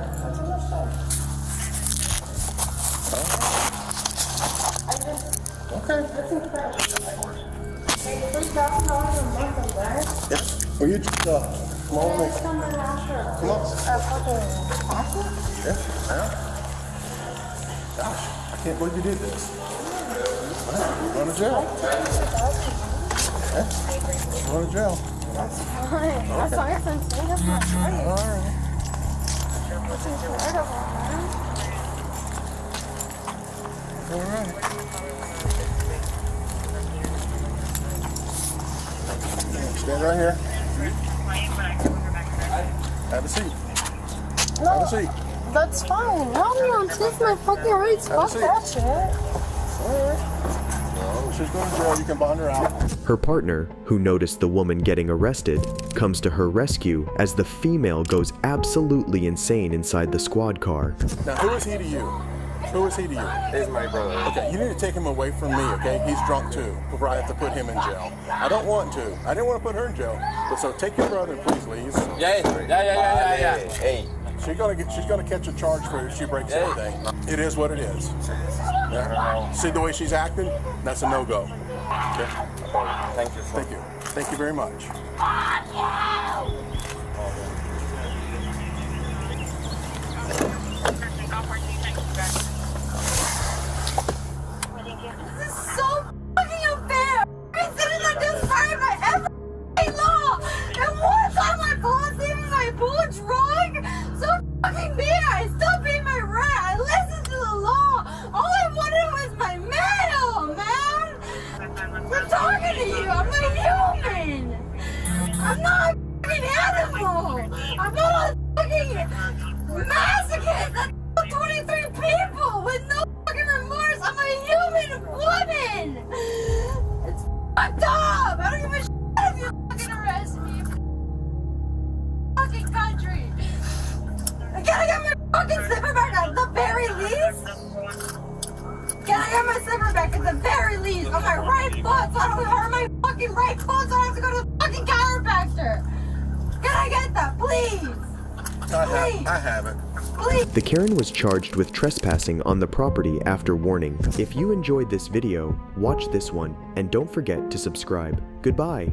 Okay. Yeah. Well, you just come on with me. Come on. Yeah. Gosh, I can't believe you did this. You're going to jail. Yeah. You're going to jail. That's fine. That's fine. That's fine. That's not right. All right. That's incredible, man. All right. Stand right here. Have a seat. Have a seat. That's fine. Help me on take my fucking rights. Fuck that shit. Alright. Well, she's going to jail. You can bond her out. Her partner, who noticed the woman getting arrested, comes to her rescue as the female goes absolutely insane inside the squad car. Now, who is he to you? Who is he to you? He's my brother. Okay, you need to take him away from me, okay? He's drunk too, before I have to put him in jail. I don't want to. I didn't want to put her in jail. But so take your brother, please, Lee. Yeah. Hey. She's gonna catch a charge for it if she breaks anything. It is what it is. Yeah. See the way she's acting? That's a no-go. Okay? Thank you. Thank you. Thank you very much. This is so fucking unfair. Considering that this is part of my every law. And one time my boss even my pool drunk. So fucking me. I still paid my rent. I listened to the law. All I wanted was my mail, man. I'm talking to you. I'm a human. I'm not a fucking animal. I'm not a fucking masochist. That's 23 people with no fucking remorse. I'm a human woman. It's fucked up. I don't give a shit if you fucking arrest me. Fucking country. Can I get my fucking slipper back at the very least? Can I get my slipper back at the very least on my right foot so I don't hurt my fucking right foot so I have to go to the fucking chiropractor? Can I get that, please? I have it. Please. The Karen was charged with trespassing on the property after warning. If you enjoyed this video, watch this one and don't forget to subscribe. Goodbye.